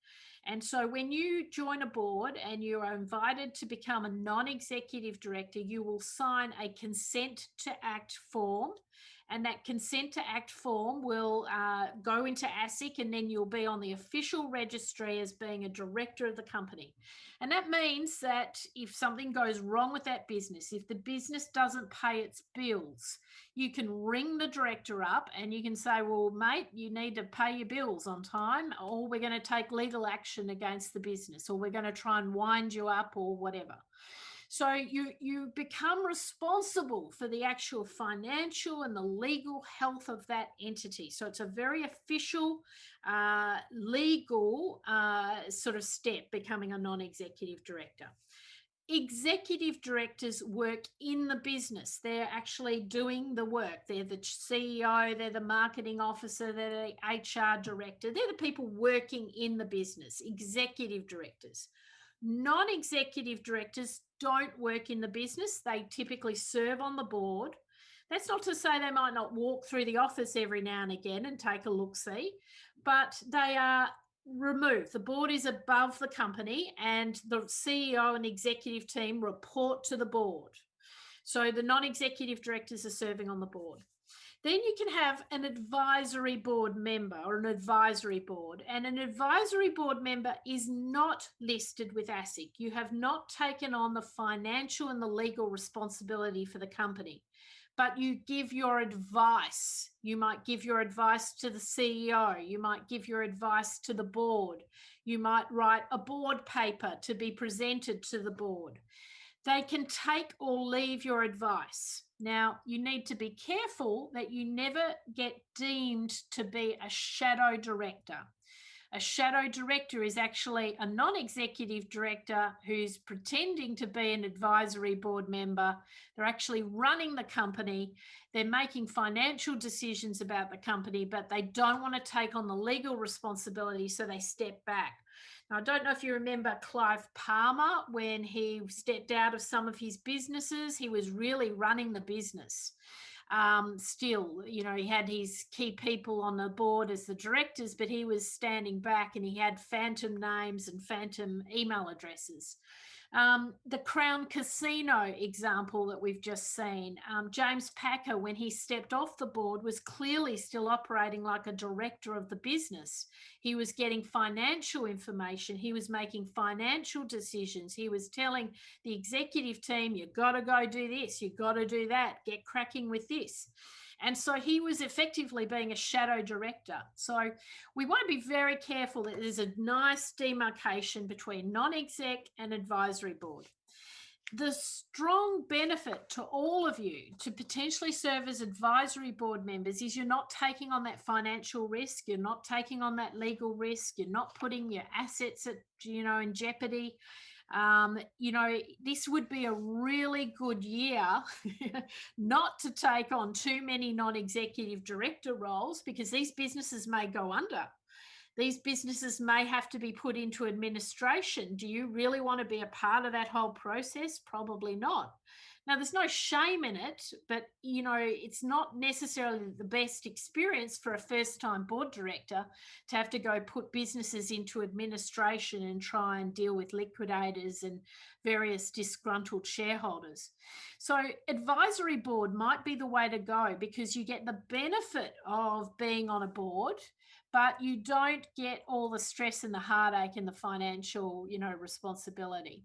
And so when you join a board and you are invited to become a non-executive director, you will sign a consent to act form. And that consent to act form will go into ASIC, and then you'll be on the official registry as being a director of the company. And that means that if something goes wrong with that business, if the business doesn't pay its bills, you can ring the director up and you can say, well, mate, you need to pay your bills on time, or we're going to take legal action against the business, or we're going to try and wind you up, or whatever. So you become responsible for the actual financial and the legal health of that entity. So it's a very official, legal sort of step, becoming a non-executive director. executive directors work in the business. They're actually doing the work. They're the CEO, they're the marketing officer, they're the HR director. They're the people working in the business, executive directors. Non-executive directors don't work in the business. They typically serve on the board. That's not to say they might not walk through the office every now and again and take a look-see, but they are removed. The board is above the company and the CEO and executive team report to the board. So the non-executive directors are serving on the board. Then you can have an advisory board member or an advisory board, and an advisory board member is not listed with ASIC. You have not taken on the financial and the legal responsibility for the company, but you give your advice. You might give your advice to the CEO. You might give your advice to the board. You might write a board paper to be presented to the board. They can take or leave your advice. Now, you need to be careful that you never get deemed to be a shadow director. A shadow director is actually a non-executive director who's pretending to be an advisory board member. They're actually running the company. They're making financial decisions about the company, but they don't want to take on the legal responsibility, so they step back. Now, I don't know if you remember Clive Palmer when he stepped out of some of his businesses. He was really running the business. Still, you know, he had his key people on the board as the directors, but he was standing back and he had phantom names and phantom email addresses. The Crown Casino example that we've just seen, James Packer, when he stepped off the board, was clearly still operating like a director of the business. He was getting financial information. He was making financial decisions. He was telling the executive team, you've got to go do this, you've got to do that, get cracking with this. And so he was effectively being a shadow director. So we want to be very careful that there's a nice demarcation between non-exec and advisory board. The strong benefit to all of you to potentially serve as advisory board members is you're not taking on that financial risk, you're not taking on that legal risk, you're not putting your assets at, in jeopardy. This would be a really good year not to take on too many non-executive director roles, because these businesses may go under. These businesses may have to be put into administration. Do you really want to be a part of that whole process? Probably not. Now, there's no shame in it, but, it's not necessarily the best experience for a first-time board director to have to go put businesses into administration and try and deal with liquidators and various disgruntled shareholders. So advisory board might be the way to go, because you get the benefit of being on a board, but you don't get all the stress and the heartache and the financial, responsibility.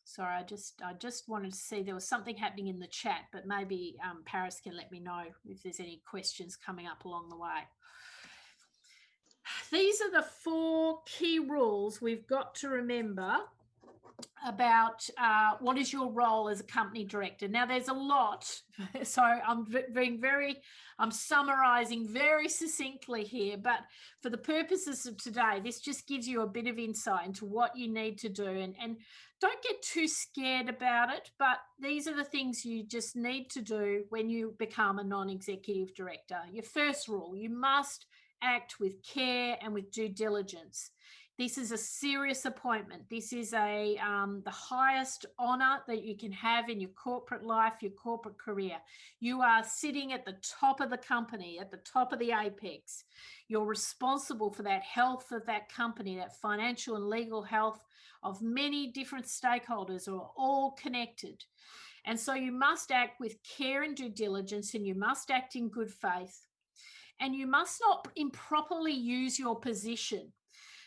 Sorry, I just wanted to see, there was something happening in the chat, but maybe Paris can let me know if there's any questions coming up along the way. These are the 4 key rules we've got to remember about what is your role as a company director. Now, there's a lot, so I'm summarizing very succinctly here, but for the purposes of today, this just gives you a bit of insight into what you need to do, and don't get too scared about it, but these are the things you just need to do when you become a non-executive director. Your first rule, you must act with care and with due diligence. This is a serious appointment. This is the highest honor that you can have in your corporate life, your corporate career. You are sitting at the top of the company, at the top of the apex. You're responsible for that health of that company, that financial and legal health of many different stakeholders who are all connected. And so you must act with care and due diligence, and you must act in good faith. And you must not improperly use your position.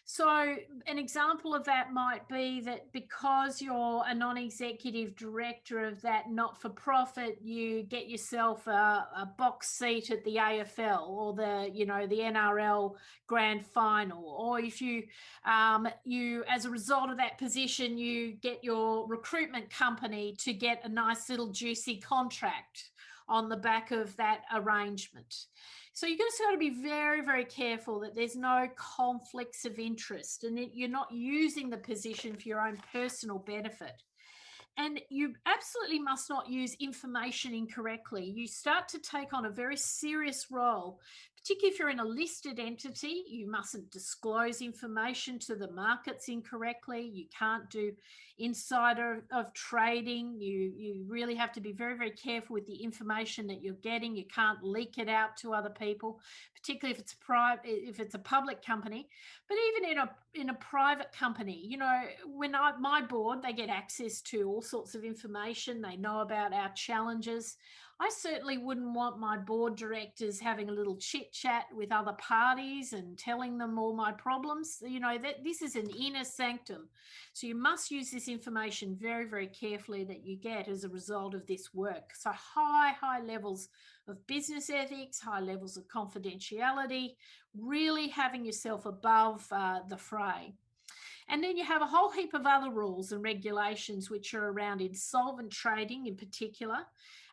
So an example of that might be that because you're a non-executive director of that not-for-profit, you get yourself a box seat at the AFL or the NRL grand final, or if you as a result of that position, you get your recruitment company to get a nice little juicy contract, on the back of that arrangement. So you've just got to be very, very careful that there's no conflicts of interest and that you're not using the position for your own personal benefit. And you absolutely must not use information incorrectly. You start to take on a very serious role, particularly if you're in a listed entity. You mustn't disclose information to the markets incorrectly. You can't do insider of trading. You really have to be very, very careful with the information that you're getting. You can't leak it out to other people, particularly if it's a public company. But even in a private company, you know, when my board, they get access to all sorts of information. They know about our challenges. I certainly wouldn't want my board directors having a little chit chat with other parties and telling them all my problems. You know, that this is an inner sanctum. So you must use this information very, very carefully that you get as a result of this work. So high levels of business ethics, high levels of confidentiality, really having yourself above the fray. And then you have a whole heap of other rules and regulations which are around insolvent trading in particular.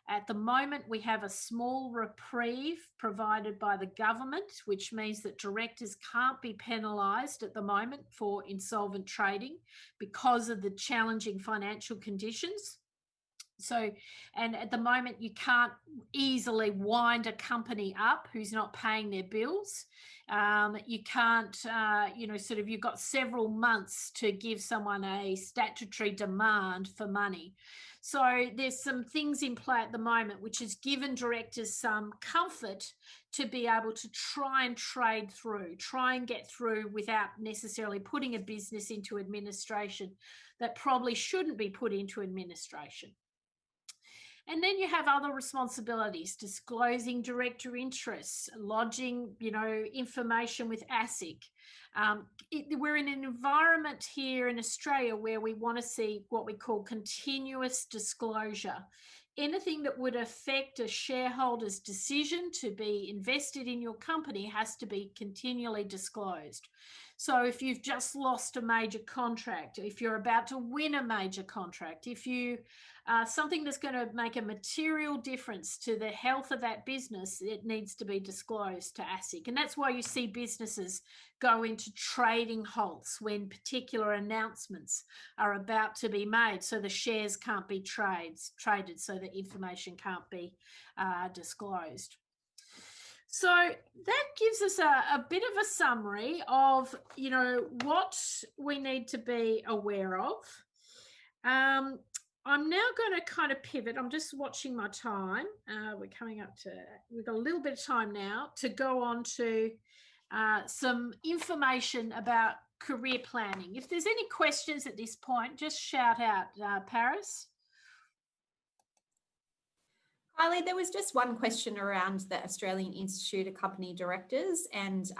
At the moment, we have a small reprieve provided by the government, which means that directors can't be penalised at the moment for insolvent trading because of the challenging financial conditions. So, and at the moment, you can't easily wind a company up who's not paying their bills. You can't, you've got several months to give someone a statutory demand for money. So there's some things in play at the moment, which has given directors some comfort to be able to try and trade through, try and get through without necessarily putting a business into administration that probably shouldn't be put into administration. And then you have other responsibilities, disclosing director interests, lodging, information with ASIC. We're in an environment here in Australia where we want to see what we call continuous disclosure. Anything that would affect a shareholder's decision to be invested in your company has to be continually disclosed. So if you've just lost a major contract, if you're about to win a major contract, if you something that's going to make a material difference to the health of that business, it needs to be disclosed to ASIC. And that's why you see businesses go into trading halts when particular announcements are about to be made, so the shares can't be traded, so the information can't be disclosed. So that gives us a bit of a summary of, what we need to be aware of. I'm now going to kind of pivot. I'm just watching my time. We've got a little bit of time now to go on to some information about career planning. If there's any questions at this point, just shout out, Paris. Kylie, there was just one question around the Australian Institute of Company Directors and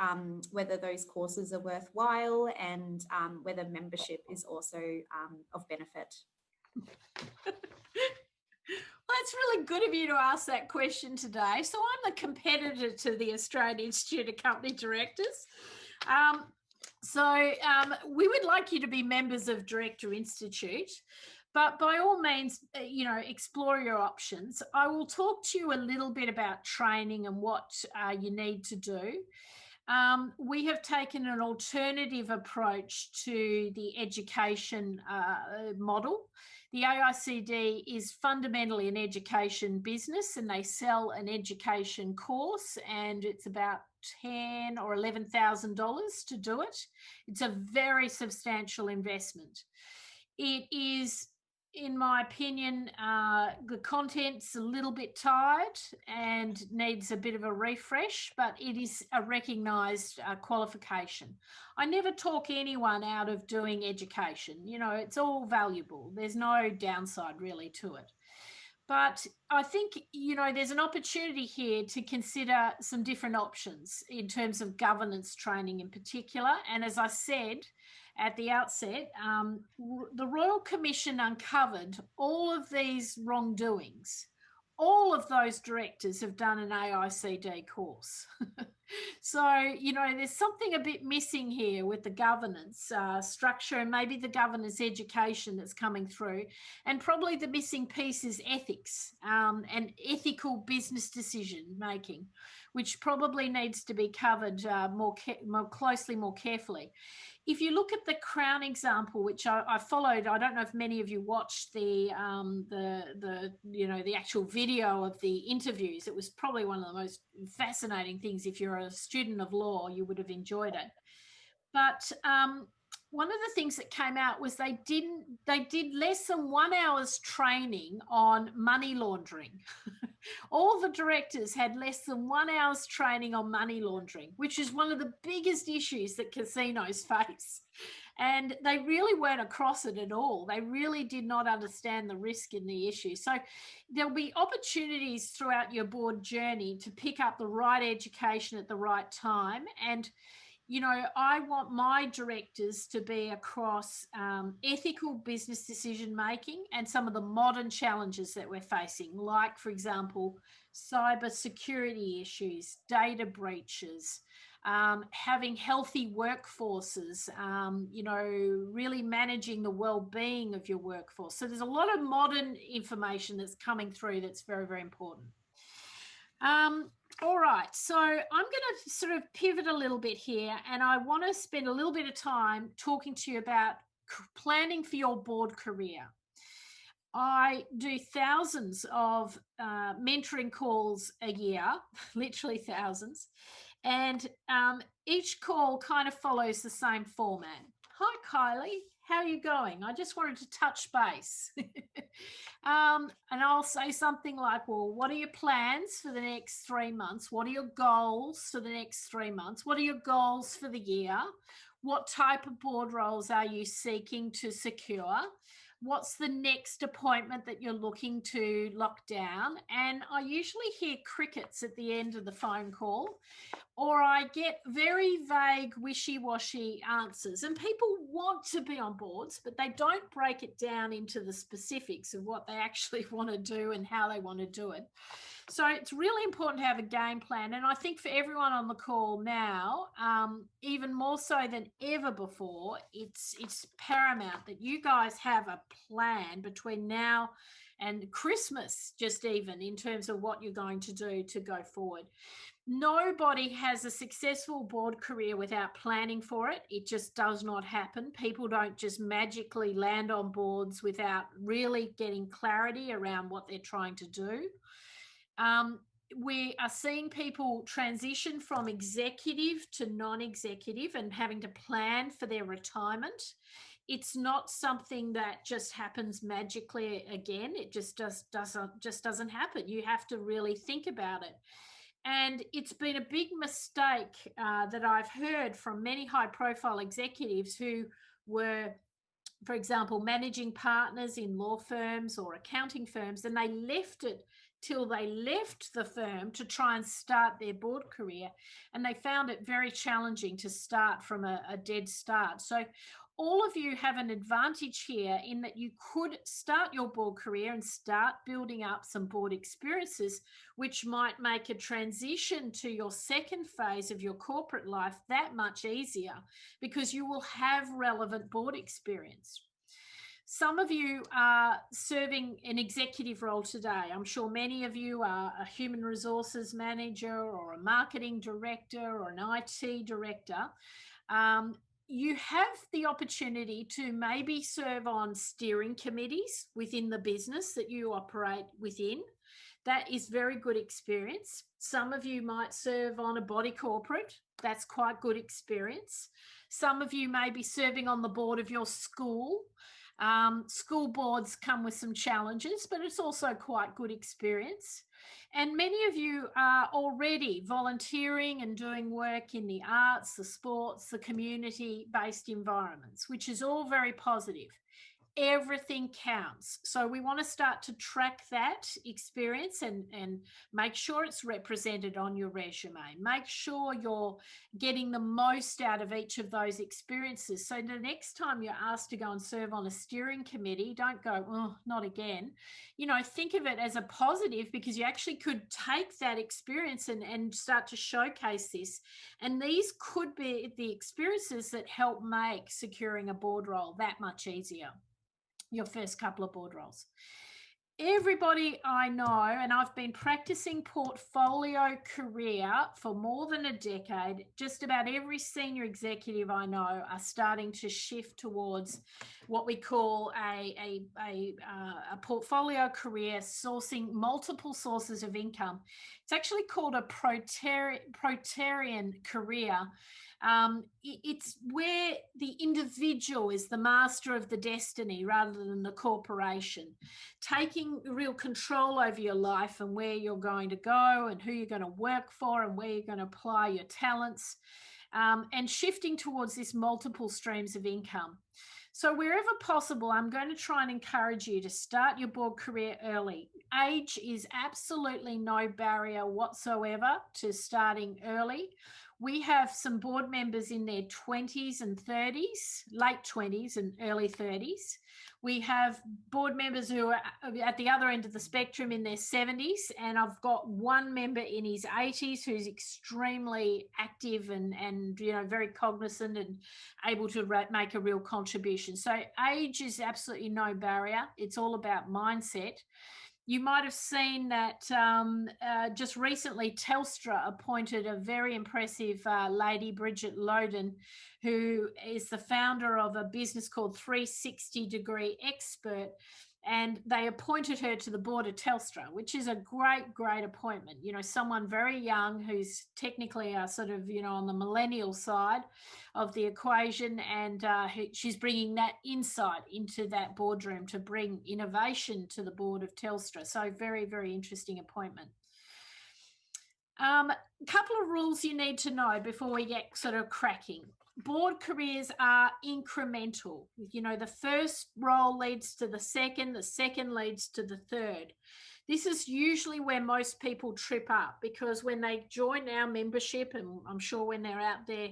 whether those courses are worthwhile and whether membership is also of benefit. Well, that's really good of you to ask that question today. So I'm the competitor to the Australian Institute of Company Directors. We would like you to be members of Director Institute. But by all means, explore your options. I will talk to you a little bit about training and what you need to do. We have taken an alternative approach to the education model. The AICD is fundamentally an education business, and they sell an education course, and it's about $10,000 or $11,000 to do it. It's a very substantial investment. It is, in my opinion, the content's a little bit tired and needs a bit of a refresh, but it is a recognised qualification. I never talk anyone out of doing education. It's all valuable. There's no downside really to it. But I think, there's an opportunity here to consider some different options in terms of governance training in particular. And as I said at the outset, the Royal Commission uncovered all of these wrongdoings. All of those directors have done an AICD course. So, you know, there's something a bit missing here with the governance structure and maybe the governance education that's coming through. And probably the missing piece is ethics and ethical business decision making, which probably needs to be covered more closely, more carefully. If you look at the Crown example, which I followed, I don't know if many of you watched the actual video of the interviews. It was probably one of the most fascinating things. If you're a student of law, you would have enjoyed it. But one of the things that came out was they did less than 1 hour's training on money laundering. All the directors had less than 1 hour's training on money laundering, which is one of the biggest issues that casinos face. And they really weren't across it at all. They really did not understand the risk in the issue. So there'll be opportunities throughout your board journey to pick up the right education at the right time. And you know, I want my directors to be across ethical business decision making and some of the modern challenges that we're facing, like, for example, cyber security issues, data breaches, having healthy workforces, you know, really managing the well-being of your workforce. So there's a lot of modern information that's coming through that's very, very important. All right, so I'm going to sort of pivot a little bit here, and I want to spend a little bit of time talking to you about planning for your board career. I do thousands of mentoring calls a year, literally thousands, and each call kind of follows the same format. Hi, Kylie. How are you going? I just wanted to touch base. And I'll say something like, well, what are your plans for the next 3 months? What are your goals for the next 3 months? What are your goals for the year? What type of board roles are you seeking to secure? What's the next appointment that you're looking to lock down? And I usually hear crickets at the end of the phone call, or I get very vague, wishy-washy answers. And people want to be on boards, but they don't break it down into the specifics of what they actually want to do and how they want to do it. So it's really important to have a game plan. And I think for everyone on the call now, even more so than ever before, it's paramount that you guys have a plan between now and Christmas, just even in terms of what you're going to do to go forward. Nobody has a successful board career without planning for it. It just does not happen. People don't just magically land on boards without really getting clarity around what they're trying to do. We are seeing people transition from executive to non-executive and having to plan for their retirement. It's not something that just happens magically again. It just doesn't happen. You have to really think about it. And it's been a big mistake that I've heard from many high-profile executives who were, for example, managing partners in law firms or accounting firms, and they left it till they left the firm to try and start their board career. And they found it very challenging to start from a dead start. So all of you have an advantage here in that you could start your board career and start building up some board experiences, which might make a transition to your second phase of your corporate life that much easier because you will have relevant board experience. Some of you are serving an executive role today. I'm sure many of you are a human resources manager or a marketing director or an IT director. You have the opportunity to maybe serve on steering committees within the business that you operate within. That is very good experience. Some of you might serve on a body corporate. That's quite good experience. Some of you may be serving on the board of your school. School boards come with some challenges, but it's also quite good experience. And many of you are already volunteering and doing work in the arts, the sports, the community-based environments, which is all very positive. everything counts. So we want to start to track that experience and make sure it's represented on your resume. Make sure you're getting the most out of each of those experiences. So the next time you're asked to go and serve on a steering committee, don't go, oh, not again. You know, think of it as a positive, because you actually could take that experience and start to showcase this. And these could be the experiences that help make securing a board role that much easier, your first couple of board roles. Everybody I know, and I've been practicing portfolio career for more than a decade, just about every senior executive I know are starting to shift towards what we call a portfolio career, sourcing multiple sources of income. It's actually called a proletarian career. It's where the individual is the master of the destiny rather than the corporation, taking real control over your life and where you're going to go and who you're going to work for and where you're going to apply your talents, and shifting towards this multiple streams of income. So wherever possible, I'm going to try and encourage you to start your board career early. Age is absolutely no barrier whatsoever to starting early. We have some board members in their 20s and 30s, late 20s and early 30s. We have board members who are at the other end of the spectrum in their 70s, and I've got one member in his 80s who's extremely active and you know, very cognizant and able to make a real contribution. So age is absolutely no barrier. It's all about mindset. You might have seen that just recently Telstra appointed a very impressive lady, Bridget Loden, who is the founder of a business called 360 Degree Expert. And they appointed her to the board of Telstra, which is a great appointment. You know, someone very young who's technically sort of, you know, on the millennial side of the equation. And she's bringing that insight into that boardroom to bring innovation to the board of Telstra. So very interesting appointment. A couple of rules you need to know before we get sort of cracking. Board careers are incremental. You know, the first role leads to the second leads to the third. This is usually where most people trip up, because when they join our membership, and I'm sure when they're out there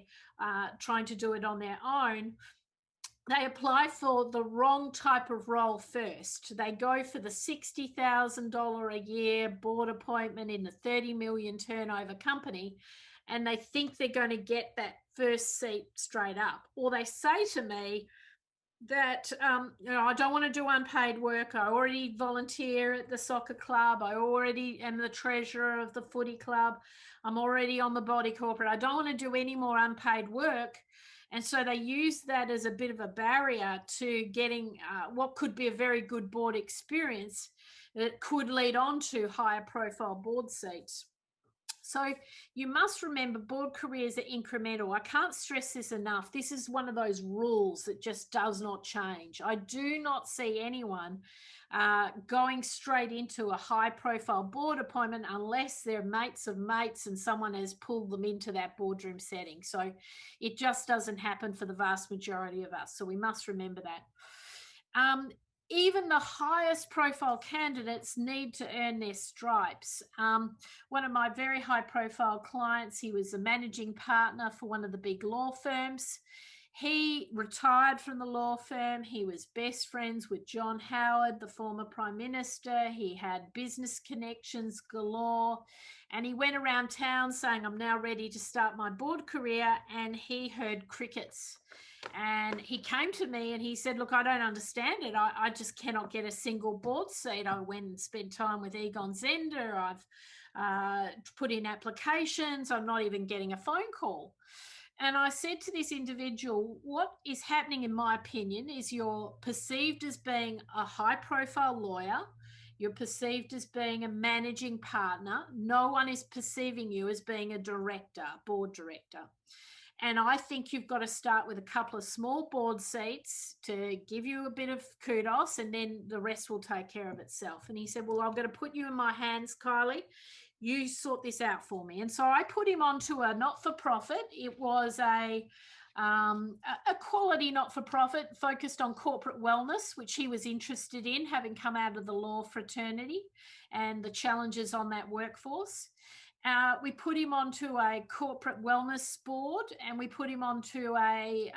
trying to do it on their own, they apply for the wrong type of role first. They go for the $60,000 a year board appointment in the 30 million turnover company, and they think they're going to get that first seat straight up. Or they say to me that, you know, I don't want to do unpaid work. I already volunteer at the soccer club. I already am the treasurer of the footy club. I'm already on the body corporate. I don't want to do any more unpaid work. And so they use that as a bit of a barrier to getting what could be a very good board experience that could lead on to higher profile board seats. So you must remember, board careers are incremental. I can't stress this enough. This is one of those rules that just does not change. I do not see anyone going straight into a high profile board appointment unless they're mates of mates and someone has pulled them into that boardroom setting. So it just doesn't happen for the vast majority of us. So we must remember that. Even the highest profile candidates need to earn their stripes. One of my very high profile clients, he was a managing partner for one of the big law firms. He retired from the law firm. He was best friends with John Howard, the former Prime Minister. He had business connections galore. And he went around town saying, I'm now ready to start my board career. And he heard crickets. And he came to me and he said, look, I don't understand it. I just cannot get a single board seat. I went and spent time with Egon Zender. I've put in applications. I'm not even getting a phone call. And I said to this individual, what is happening, in my opinion, is you're perceived as being a high profile lawyer. You're perceived as being a managing partner. No one is perceiving you as being a director, board director. And I think you've got to start with a couple of small board seats to give you a bit of kudos, and then the rest will take care of itself. And he said, well, I'm going to put you in my hands, Kylie. You sort this out for me. And so I put him onto a not-for-profit. It was a a quality not-for-profit focused on corporate wellness, which he was interested in, having come out of the law fraternity and the challenges on that workforce. We put him onto a corporate wellness board, and we put him onto it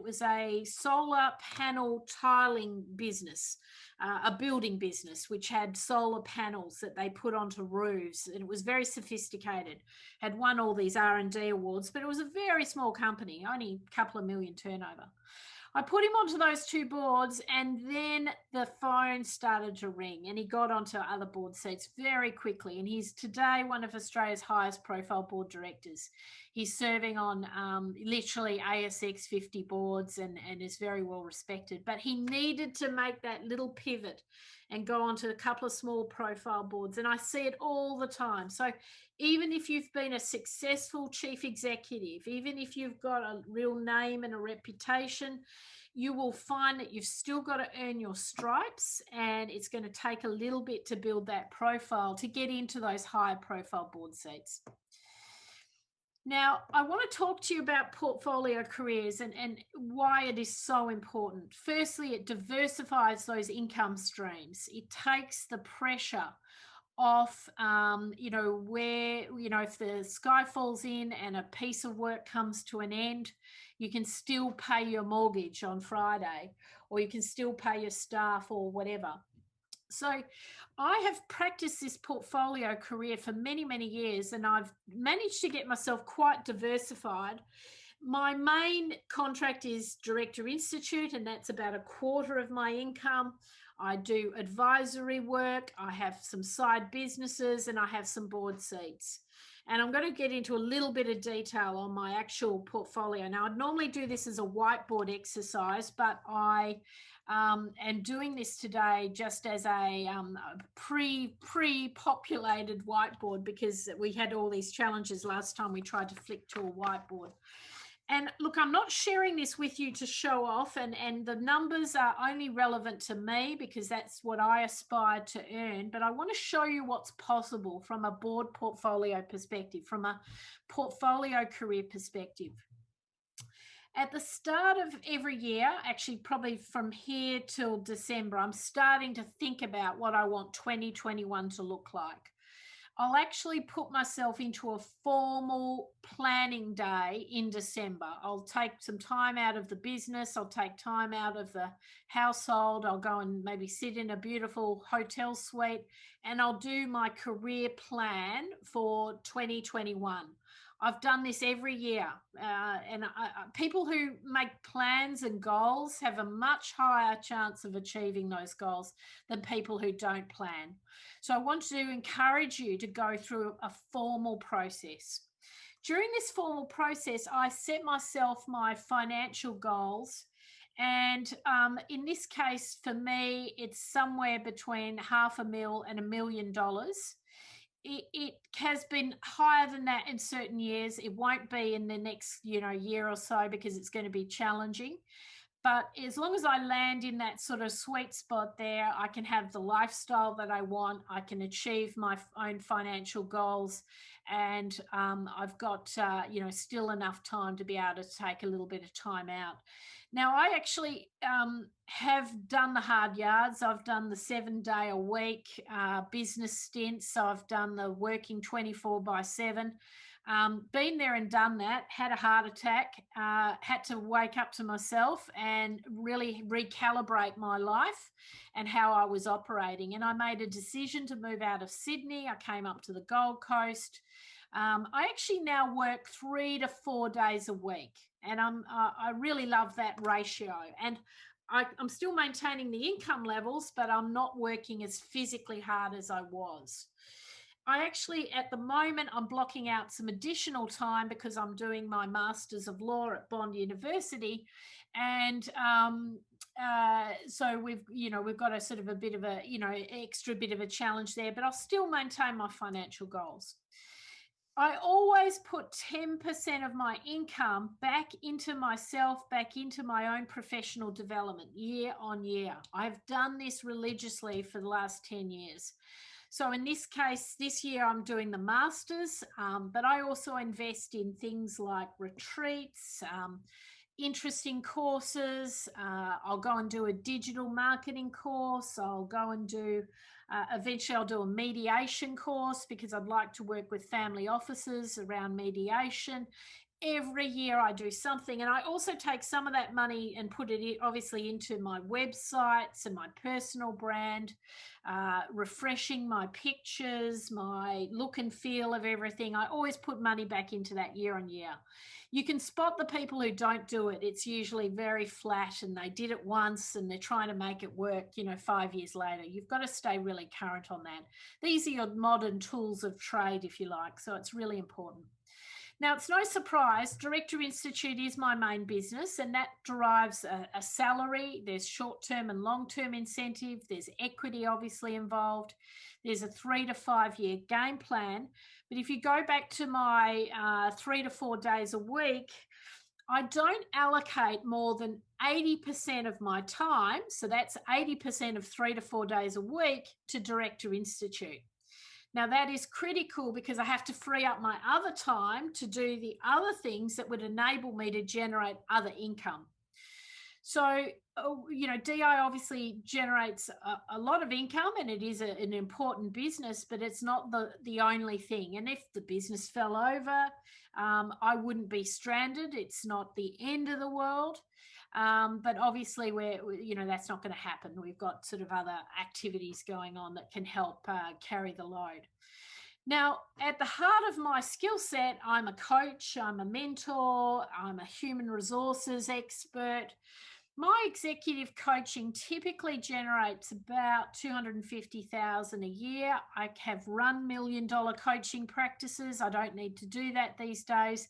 was a solar panel tiling business, a building business, which had solar panels that they put onto roofs, and it was very sophisticated, had won all these R&D awards, but it was a very small company, only a couple of million turnover. I put him onto those two boards, and then the phone started to ring, and he got onto other board seats very quickly. And he's today one of Australia's highest profile board directors. He's serving on literally ASX 50 boards and is very well respected. But he needed to make that little pivot and go onto a couple of small profile boards. And I see it all the time. So even if you've been a successful chief executive, even if you've got a real name and a reputation, you will find that you've still got to earn your stripes, and it's going to take a little bit to build that profile to get into those higher profile board seats. Now, I want to talk to you about portfolio careers and why it is so important. Firstly, it diversifies those income streams. It takes the pressure off, if the sky falls in and a piece of work comes to an end, you can still pay your mortgage on Friday, or you can still pay your staff or whatever. So I have practiced this portfolio career for many, many years, and I've managed to get myself quite diversified. My main contract is Director Institute, and that's about a quarter of my income. I do advisory work, I have some side businesses, and I have some board seats. And I'm going to get into a little bit of detail on my actual portfolio. Now, I'd normally do this as a whiteboard exercise, but I am doing this today just as a pre-populated whiteboard, because we had all these challenges last time we tried to flick to a whiteboard. And look, I'm not sharing this with you to show off, and the numbers are only relevant to me because that's what I aspire to earn. But I want to show you what's possible from a board portfolio perspective, from a portfolio career perspective. At the start of every year, actually probably from here till December, I'm starting to think about what I want 2021 to look like. I'll actually put myself into a formal planning day in December. I'll take some time out of the business. I'll take time out of the household. I'll go and maybe sit in a beautiful hotel suite, and I'll do my career plan for 2021. I've done this every year, and people who make plans and goals have a much higher chance of achieving those goals than people who don't plan. So I want to encourage you to go through a formal process. During this formal process, I set myself my financial goals. And in this case, for me, it's somewhere between $500,000 and $1 million. It has been higher than that in certain years. It won't be in the next, year or so, because it's going to be challenging. But as long as I land in that sort of sweet spot there, I can have the lifestyle that I want. I can achieve my own financial goals, and I've got, still enough time to be able to take a little bit of time out. Now, I actually have done the hard yards. I've done the 7-day-a-week business stints. So I've done the working 24/7. Been there and done that, had a heart attack, had to wake up to myself and really recalibrate my life and how I was operating. And I made a decision to move out of Sydney. I came up to the Gold Coast. I actually now work 3 to 4 days a week, and I really love that ratio. And I'm still maintaining the income levels, but I'm not working as physically hard as I was. I actually, at the moment, I'm blocking out some additional time because I'm doing my Masters of Law at Bond University. And so we've got a sort of a bit of a, extra bit of a challenge there, but I'll still maintain my financial goals. I always put 10% of my income back into myself, back into my own professional development year on year. I've done this religiously for the last 10 years. So in this case, this year I'm doing the masters, but I also invest in things like retreats, interesting courses. I'll go and do a digital marketing course. I'll go and do, eventually I'll do a mediation course because I'd like to work with family offices around mediation. Every year I do something, and I also take some of that money and put it obviously into my websites and my personal brand, refreshing my pictures, my look and feel of everything. I always put money back into that year on year. You can spot the people who don't do it. It's usually very flat and they did it once and they're trying to make it work, 5 years later. You've got to stay really current on that. These are your modern tools of trade, if you like. So it's really important. Now, it's no surprise, Director Institute is my main business, and that derives a salary. There's short-term and long-term incentive. There's equity obviously involved. There's a 3 to 5 year game plan. But if you go back to my 3 to 4 days a week, I don't allocate more than 80% of my time. So that's 80% of 3 to 4 days a week to Director Institute. Now, that is critical because I have to free up my other time to do the other things that would enable me to generate other income. So, DI obviously generates a lot of income and it is an important business, but it's not the only thing. And if the business fell over, I wouldn't be stranded. It's not the end of the world. But obviously that's not going to happen. We've got sort of other activities going on that can help carry the load. Now, at the heart of my skill set, I'm a coach, I'm a mentor, I'm a human resources expert. My executive coaching typically generates about $250,000 a year. I have run $1 million coaching practices. I don't need to do that these days,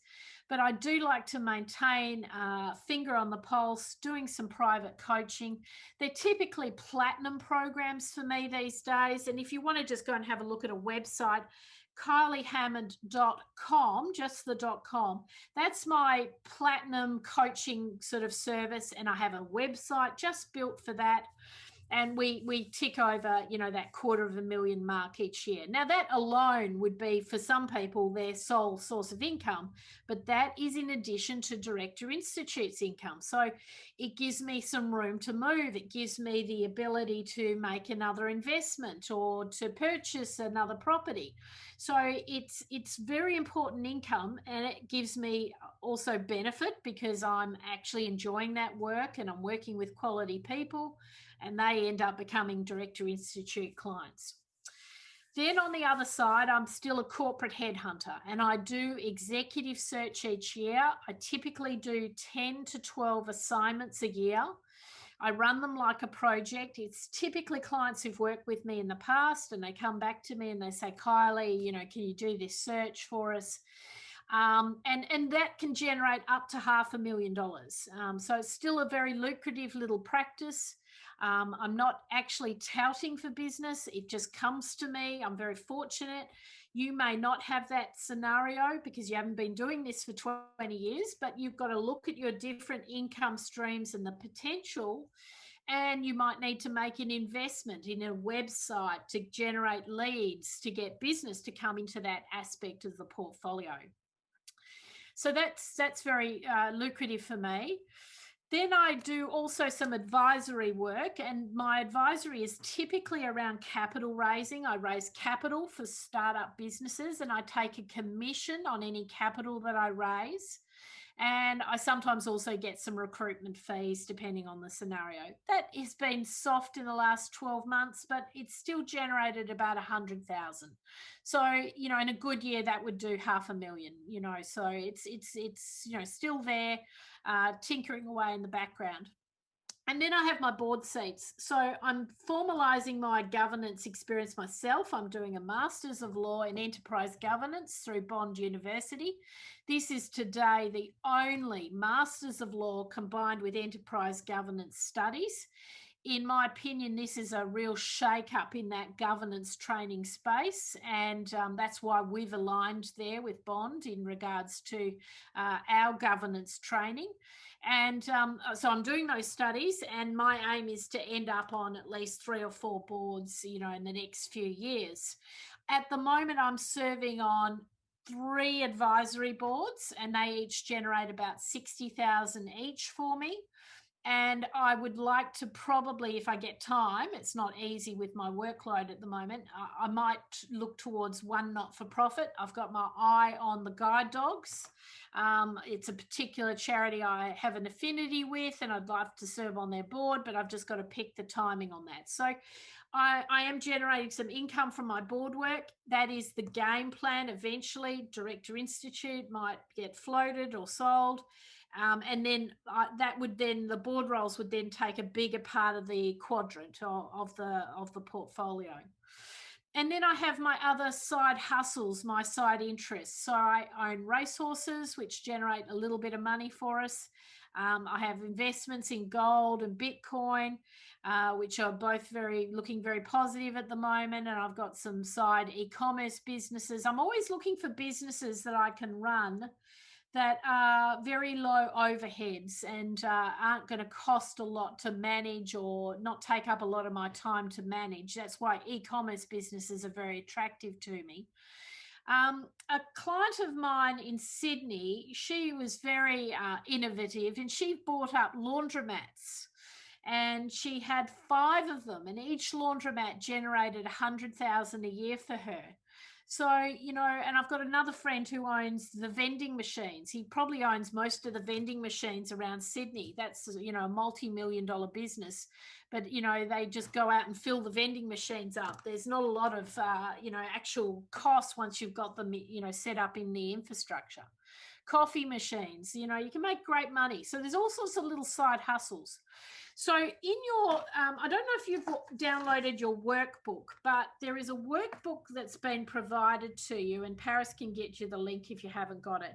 but I do like to maintain a finger on the pulse, doing some private coaching. They're typically platinum programs for me these days. And if you want to just go and have a look at a website, kyliehammond.com, just the .com. That's my platinum coaching sort of service. And I have a website just built for that. And we tick over, that $250,000 mark each year. Now, that alone would be, for some people, their sole source of income, but that is in addition to Director Institute's income. So it gives me some room to move. It gives me the ability to make another investment or to purchase another property. So it's very important income, and it gives me also benefit because I'm actually enjoying that work and I'm working with quality people, and they end up becoming Director Institute clients. Then on the other side, I'm still a corporate headhunter, and I do executive search each year. I typically do 10 to 12 assignments a year. I run them like a project. It's typically clients who've worked with me in the past, and they come back to me and they say, Kylie, can you do this search for us? And that can generate up to $500,000. So it's still a very lucrative little practice. I'm not actually touting for business. It just comes to me. I'm very fortunate. You may not have that scenario because you haven't been doing this for 20 years, but you've got to look at your different income streams and the potential. And you might need to make an investment in a website to generate leads, to get business to come into that aspect of the portfolio. So that's very lucrative for me. Then I do also some advisory work, and my advisory is typically around capital raising. I raise capital for startup businesses, and I take a commission on any capital that I raise. And I sometimes also get some recruitment fees depending on the scenario. That has been soft in the last 12 months, but it's still generated about 100,000. So, in a good year, that would do $500,000, so it's still there, tinkering away in the background. And then I have my board seats. So I'm formalizing my governance experience myself. I'm doing a Master's of Law in Enterprise Governance through Bond University. This is today the only Master's of Law combined with Enterprise Governance studies. in my opinion, this is a real shake-up in that governance training space, and that's why we've aligned there with Bond in regards to our governance training. And so I'm doing those studies, and my aim is to end up on at least 3 or 4 boards, you know, in the next few years. At the moment, I'm serving on 3 advisory boards, and they each generate about 60,000 each for me. And I would like to probably, if I get time, it's not easy with my workload at the moment, I might look towards one not-for-profit. I've got my eye on the guide dogs. It's a particular charity I have an affinity with, and I'd love to serve on their board, but I've just got to pick the timing on that. So I am generating some income from my board work. That is the game plan. Eventually, Director Institute might get floated or sold. And then the board roles would then take a bigger part of the quadrant of the portfolio. And then I have my other side hustles, my side interests. So I own racehorses, which generate a little bit of money for us. I have investments in gold and Bitcoin, which are both looking very positive at the moment. And I've got some side e-commerce businesses. I'm always looking for businesses that I can run that are very low overheads and aren't going to cost a lot to manage or not take up a lot of my time to manage. That's why e-commerce businesses are very attractive to me. A client of mine in Sydney, she was very innovative, and she bought up laundromats, and she had 5 of them, and each laundromat generated 100,000 a year for her. So, you know, and I've got another friend who owns the vending machines. He probably owns most of the vending machines around Sydney. That's, you know, a multi-million-dollar business. But, you know, they just go out and fill the vending machines up. There's not a lot of, you know, actual cost once you've got them, you know, set up in the infrastructure. Coffee machines, you know, you can make great money. So there's all sorts of little side hustles. So in your, I don't know if you've downloaded your workbook, but there is a workbook that's been provided to you, and Paris can get you the link if you haven't got it.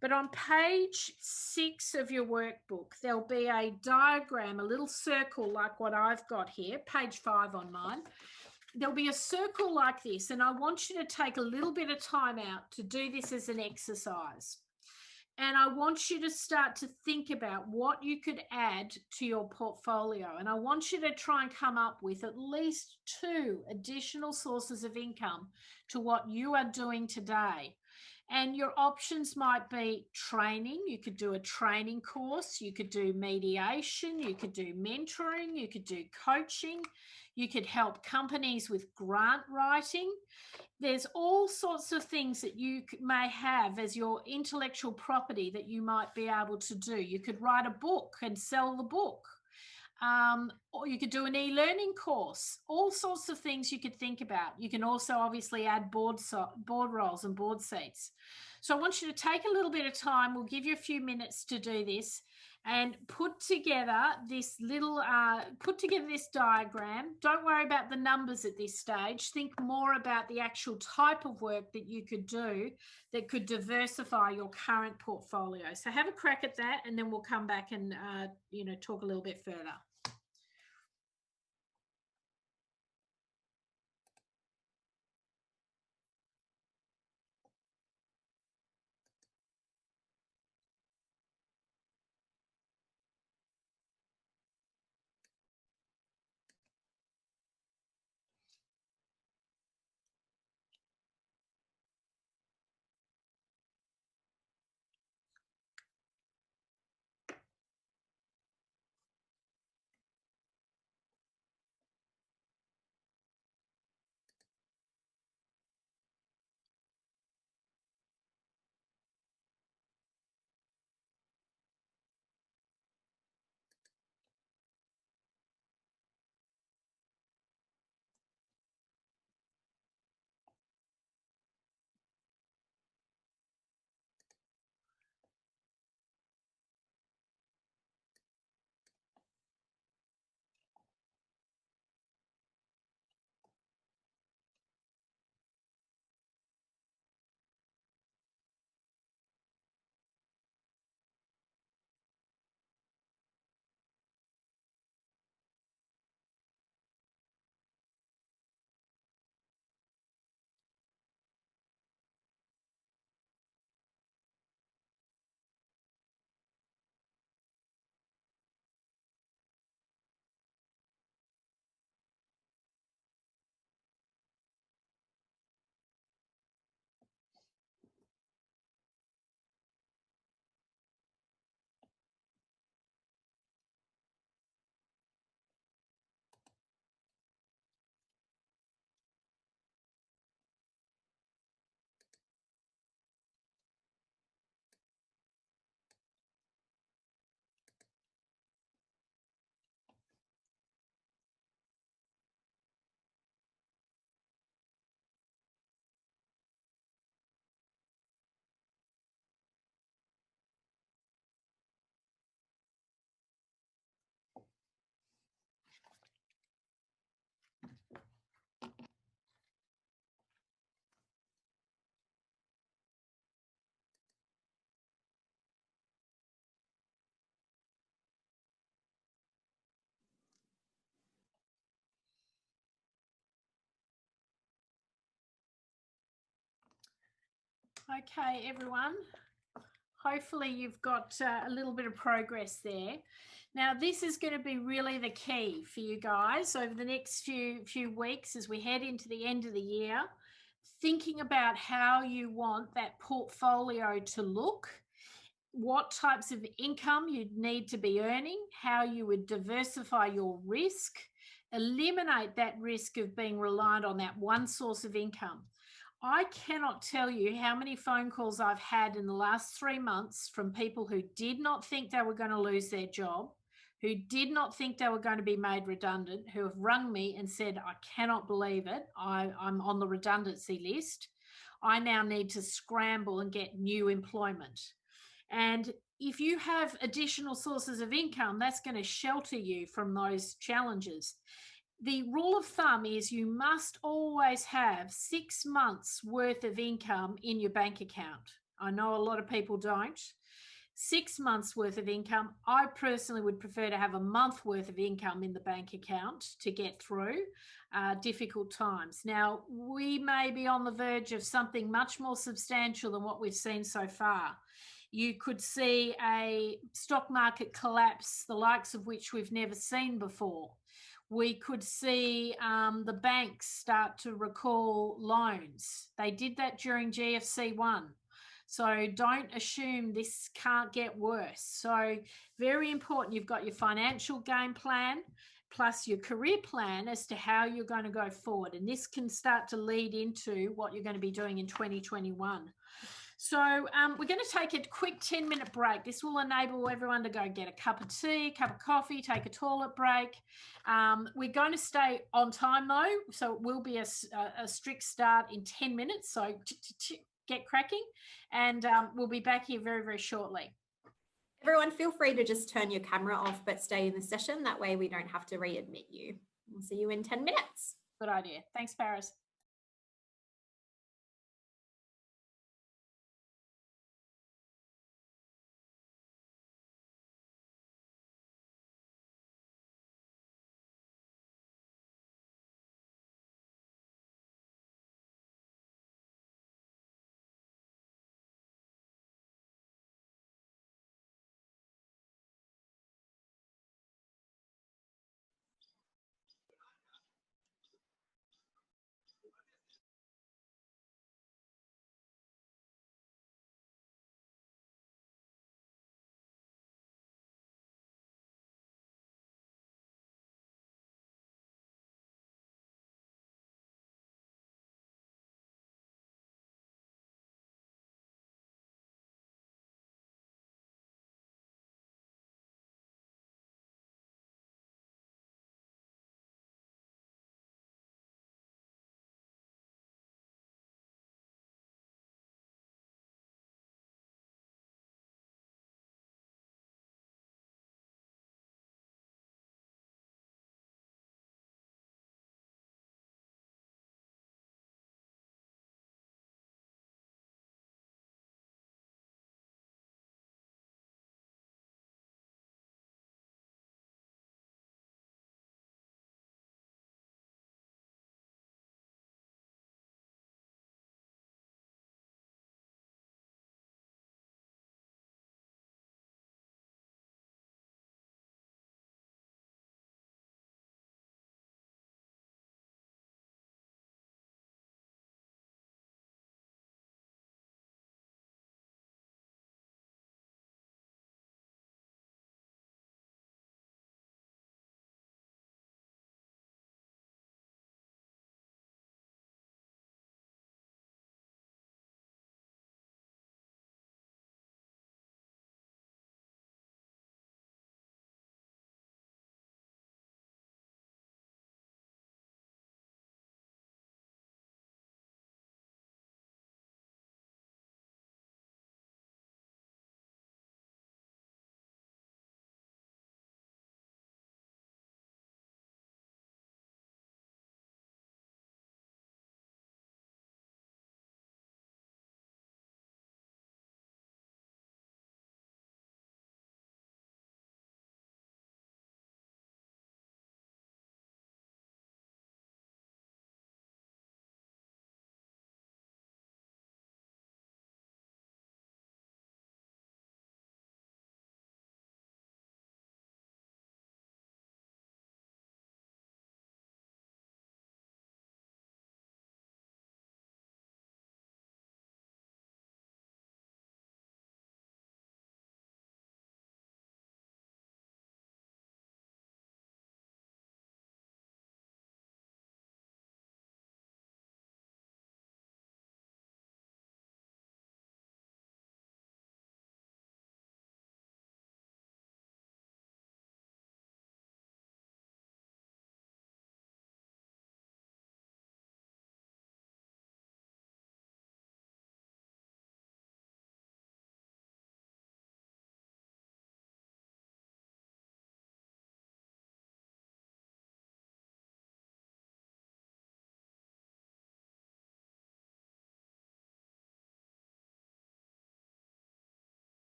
But on page 6 of your workbook, there'll be a diagram, a little circle like what I've got here, page 5 on mine. There'll be a circle like this, and I want you to take a little bit of time out to do this as an exercise. And I want you to start to think about what you could add to your portfolio. And I want you to try and come up with at least 2 additional sources of income to what you are doing today. And your options might be training. You could do a training course. You could do mediation. You could do mentoring. You could do coaching. You could help companies with grant writing. There's all sorts of things that you may have as your intellectual property that you might be able to do. You could write a book and sell the book. Or you could do an e-learning course. All sorts of things you could think about. You can also obviously add board roles and board seats. So I want you to take a little bit of time. We'll give you a few minutes to do this and put together this little, this diagram. Don't worry about the numbers at this stage. Think more about the actual type of work that you could do that could diversify your current portfolio. So have a crack at that, and then we'll come back and, you know, talk a little bit further. Okay, everyone. Hopefully you've got a little bit of progress there. Now, this is going to be really the key for you guys over the next few weeks as we head into the end of the year, thinking about how you want that portfolio to look, what types of income you'd need to be earning, how you would diversify your risk, eliminate that risk of being reliant on that one source of income. I cannot tell you how many phone calls I've had in the last 3 months from people who did not think they were going to lose their job, who did not think they were going to be made redundant, who have rung me and said, I cannot believe it. I'm on the redundancy list. I now need to scramble and get new employment. And if you have additional sources of income, that's going to shelter you from those challenges. The rule of thumb is you must always have 6 months worth of income in your bank account. I know a lot of people don't. 6 months worth of income. I personally would prefer to have a month worth of income in the bank account to get through difficult times. Now, we may be on the verge of something much more substantial than what we've seen so far. You could see a stock market collapse, the likes of which we've never seen before. We could see the banks start to recall loans. They did that during GFC 1. So don't assume this can't get worse. So very important, you've got your financial game plan plus your career plan as to how you're going to go forward. And this can start to lead into what you're going to be doing in 2021. So we're going to take a quick 10-minute break. This will enable everyone to go get a cup of tea, cup of coffee, take a toilet break. We're going to stay on time though, so it will be a strict start in 10 minutes. So get cracking, and we'll be back here very, very shortly. Everyone, feel free to just turn your camera off, but stay in the session. That way we don't have to readmit you. We'll see you in 10 minutes. Good idea. Thanks, Paris.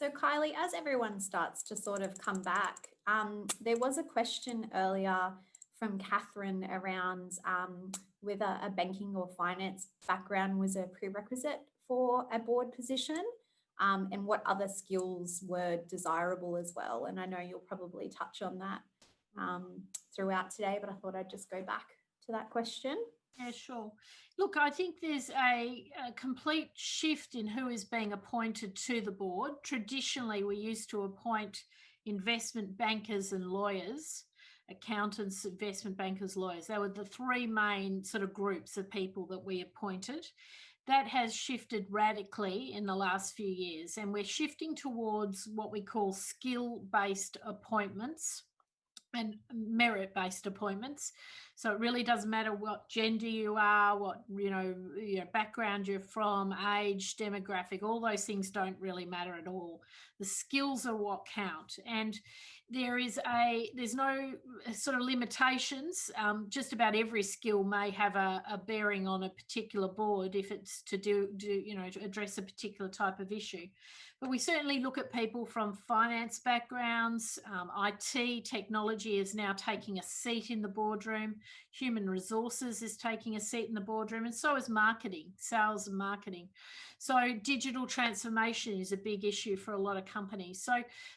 So Kylie, as everyone starts to sort of come back, there was a question earlier from Catherine around whether a banking or finance background was a prerequisite for a board position, and what other skills were desirable as well. And I know you'll probably touch on that throughout today, but I thought I'd just go back to that question. Yeah, sure. Look, I think there's a complete shift in who is being appointed to the board. Traditionally, we used to appoint investment bankers and lawyers, accountants, investment bankers, lawyers. They were the three main sort of groups of people that we appointed. That has shifted radically in the last few years, and we're shifting towards what we call skill-based appointments and merit-based appointments. So it really doesn't matter what gender you are, what your background you're from, age, demographic, all those things don't really matter at all. The skills are what count. And there's no sort of limitations. Just about every skill may have a bearing on a particular board if it's to to address a particular type of issue. But we certainly look at people from finance backgrounds. IT, technology is now taking a seat in the boardroom. Human resources is taking a seat in the boardroom, and so is marketing, sales and marketing. So digital transformation is a big issue for a lot of companies. So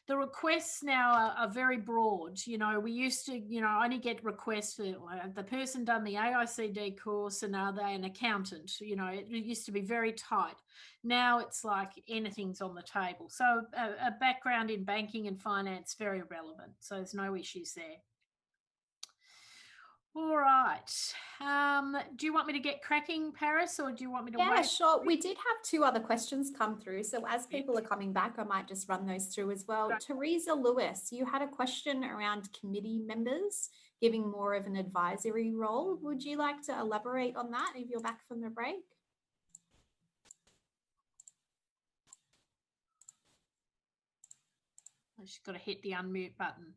the requests now are very broad. We used to, only get requests for the person done the AICD course and are they an accountant? It used to be very tight. Now it's like anything's on the table. So a background in banking and finance, very relevant. So there's no issues there. All right. Do you want me to get cracking, Paris, or do you want me to wait? Yeah, sure. We did have two other questions come through. So as people are coming back, I might just run those through as well. Right. Teresa Lewis, you had a question around committee members giving more of an advisory role. Would you like to elaborate on that if you're back from the break? I've just got to hit the unmute button.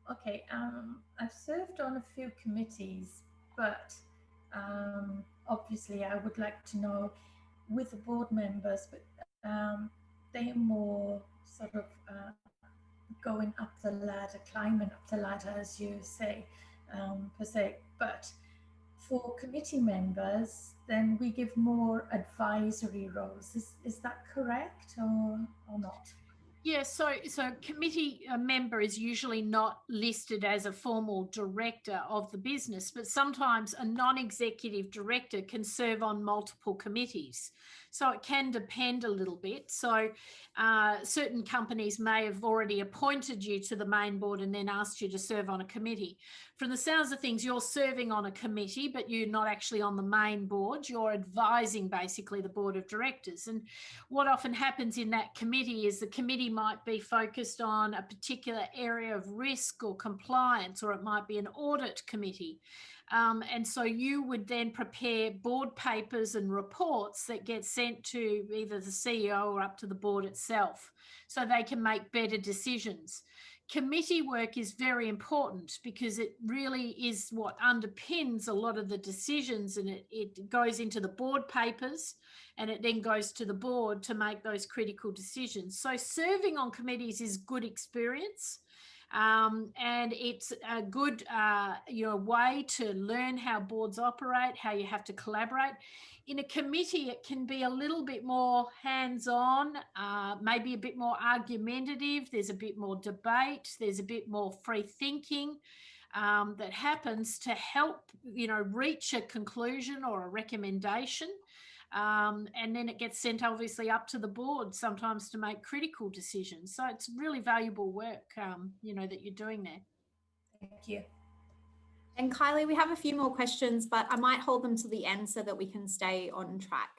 Okay, I've served on a few committees, but obviously I would like to know with the board members, but they're more sort of going up the ladder, climbing up the ladder, as you say, per se. But for committee members, then we give more advisory roles. Is that correct or not? Yeah, so committee member is usually not listed as a formal director of the business, but sometimes a non-executive director can serve on multiple committees. So it can depend a little bit. So certain companies may have already appointed you to the main board and then asked you to serve on a committee. From the sounds of things, you're serving on a committee, but you're not actually on the main board. You're advising basically the board of directors. And what often happens in that committee is the committee might be focused on a particular area of risk or compliance, or it might be an audit committee. And so you would then prepare board papers and reports that get sent to either the CEO or up to the board itself, so they can make better decisions. Committee work is very important because it really is what underpins a lot of the decisions, and it goes into the board papers and it then goes to the board to make those critical decisions. So serving on committees is good experience. And it's a good way to learn how boards operate, how you have to collaborate. In a committee, it can be a little bit more hands-on, maybe a bit more argumentative. There's a bit more debate. There's a bit more free thinking that happens to help, reach a conclusion or a recommendation. And then it gets sent obviously up to the board sometimes to make critical decisions. So it's really valuable work, that you're doing there. Thank you. And Kylie, we have a few more questions, but I might hold them to the end so that we can stay on track.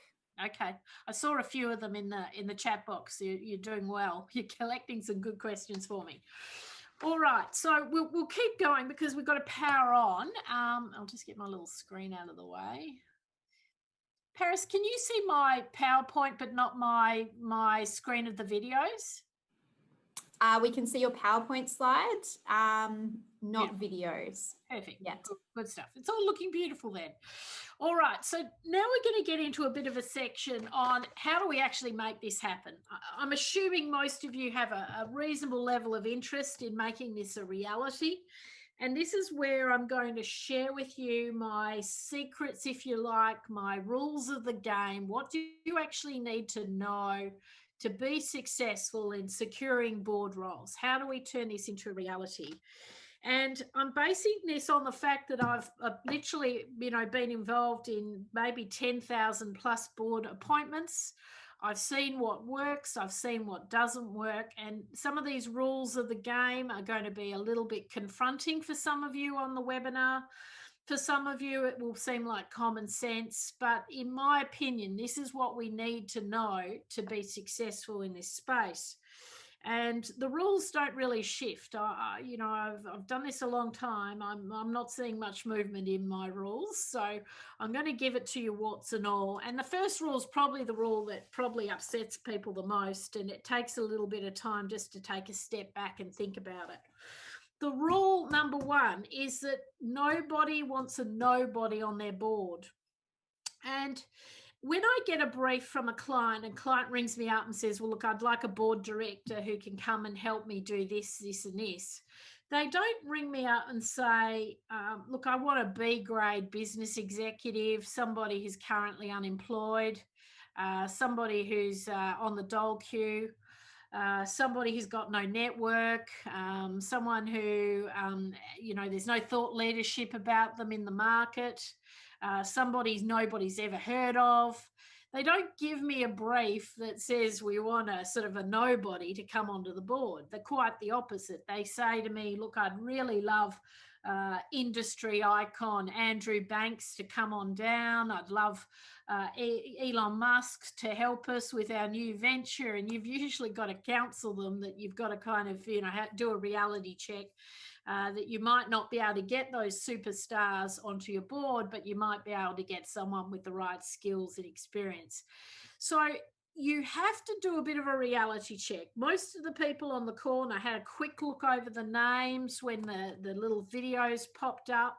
Okay, I saw a few of them in the chat box. You're doing well. You're collecting some good questions for me. All right, so we'll keep going because we've got to power on. I'll just get my little screen out of the way. Paris, can you see my PowerPoint but not my screen of the videos? We can see your PowerPoint slide, not videos. Perfect. Yet. Good stuff. It's all looking beautiful then. All right. So now we're going to get into a bit of a section on how do we actually make this happen. I'm assuming most of you have a reasonable level of interest in making this a reality. And this is where I'm going to share with you my secrets, if you like, my rules of the game. What do you actually need to know to be successful in securing board roles? How do we turn this into a reality? And I'm basing this on the fact that I've literally, been involved in maybe 10,000 plus board appointments. I've seen what works, I've seen what doesn't work, and some of these rules of the game are going to be a little bit confronting for some of you on the webinar. For some of you, it will seem like common sense, but in my opinion, this is what we need to know to be successful in this space. And the rules don't really shift. I've done this a long time. I'm not seeing much movement in my rules, so I'm going to give it to you warts and all. And the first rule is probably the rule that probably upsets people the most, and it takes a little bit of time just to take a step back and think about it. The rule number one is that nobody wants a nobody on their board. And when I get a brief from a client and client rings me up and says, well, look, I'd like a board director who can come and help me do this, this, and this. They don't ring me up and say, look, I want a B grade business executive, somebody who's currently unemployed, somebody who's on the dole queue, somebody who's got no network, someone who, there's no thought leadership about them in the market, somebody nobody's ever heard of. They don't give me a brief that says we want a sort of a nobody to come onto the board. They're quite the opposite. They say to me, look, I'd really love industry icon Andrew Banks to come on down. I'd love Elon Musk to help us with our new venture. And you've usually got to counsel them that you've got to kind of, do a reality check. That you might not be able to get those superstars onto your board, but you might be able to get someone with the right skills and experience. So you have to do a bit of a reality check. Most of the people on the call, and I had a quick look over the names when the little videos popped up.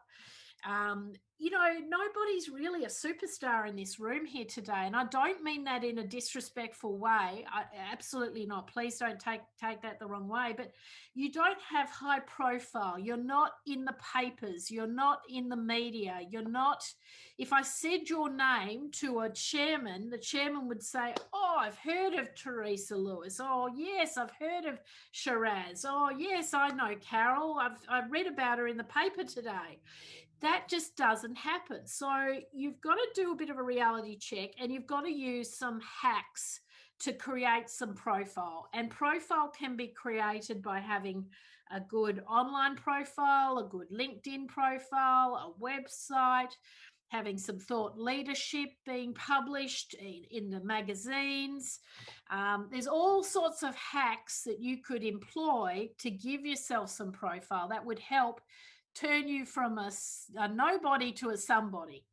Nobody's really a superstar in this room here today. And I don't mean that in a disrespectful way. Absolutely not. Please don't take that the wrong way. But you don't have high profile. You're not in the papers. You're not in the media. You're not. If I said your name to a chairman, the chairman would say, oh, I've heard of Teresa Lewis. Oh, yes, I've heard of Shiraz. Oh, yes, I know Carol. I've read about her in the paper today. That just doesn't happen. So you've got to do a bit of a reality check, and you've got to use some hacks to create some profile. And profile can be created by having a good online profile, a good LinkedIn profile, a website, having some thought leadership being published in the magazines. There's all sorts of hacks that you could employ to give yourself some profile that would help turn you from a nobody to a somebody.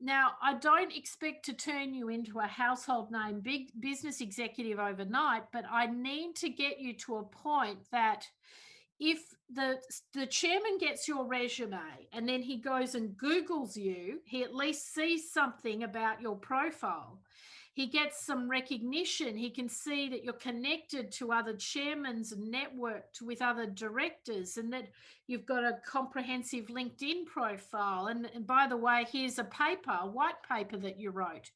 Now, I don't expect to turn you into a household name big business executive overnight, but I need to get you to a point that if the chairman gets your resume and then he goes and Googles you, he at least sees something about your profile. He gets some recognition. He can see that you're connected to other chairmen and networked with other directors, and that you've got a comprehensive LinkedIn profile. And by the way, here's a white paper that you wrote.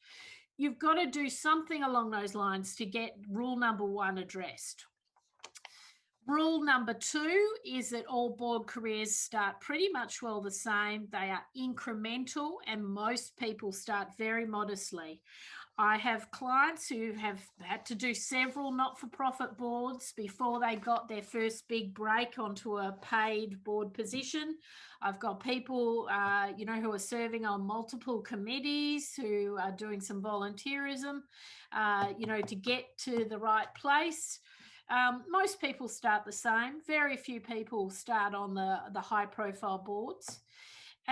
You've got to do something along those lines to get rule number one addressed. Rule number two is that all board careers start pretty much well the same. They are incremental, and most people start very modestly. I have clients who have had to do several not-for-profit boards before they got their first big break onto a paid board position. I've got people, who are serving on multiple committees, who are doing some volunteerism, to get to the right place. Most people start the same. Very few people start on the high-profile boards.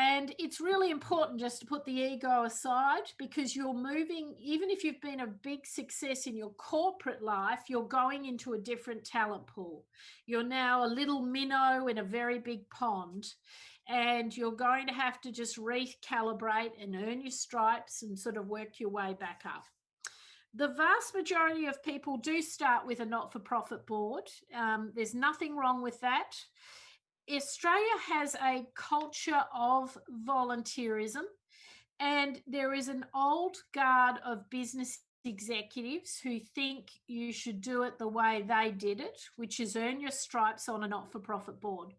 And it's really important just to put the ego aside, because you're moving, even if you've been a big success in your corporate life, you're going into a different talent pool. You're now a little minnow in a very big pond, and you're going to have to just recalibrate and earn your stripes and sort of work your way back up. The vast majority of people do start with a not-for-profit board. There's nothing wrong with that. Australia has a culture of volunteerism, and there is an old guard of business executives who think you should do it the way they did it, which is earn your stripes on a not-for-profit board.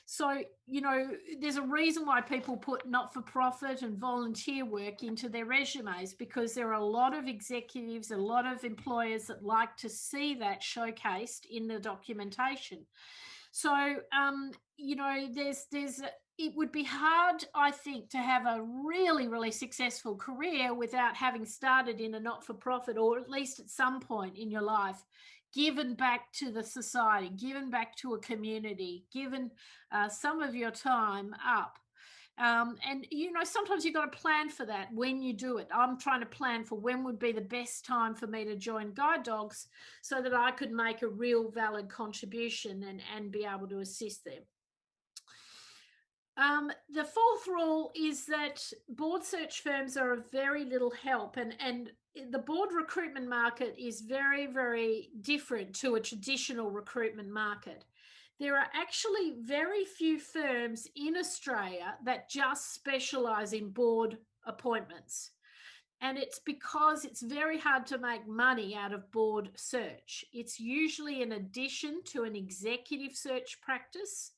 So, you know, there's a reason why people put not-for-profit and volunteer work into their resumes, because there are a lot of executives, a lot of employers that like to see that showcased in the documentation. So, you know, it would be hard, I think, to have a really, really successful career without having started in a not-for-profit, or at least at some point in your life, given back to the society, given back to a community, given some of your time up. And, you know, sometimes you've got to plan for that when you do it. I'm trying to plan for when would be the best time for me to join Guide Dogs so that I could make a real valid contribution and be able to assist them. The fourth rule is that board search firms are of very little help, and the board recruitment market is very, very different to a traditional recruitment market. There are actually very few firms in Australia that just specialise in board appointments. And it's because it's very hard to make money out of board search. It's usually an addition to an executive search practice.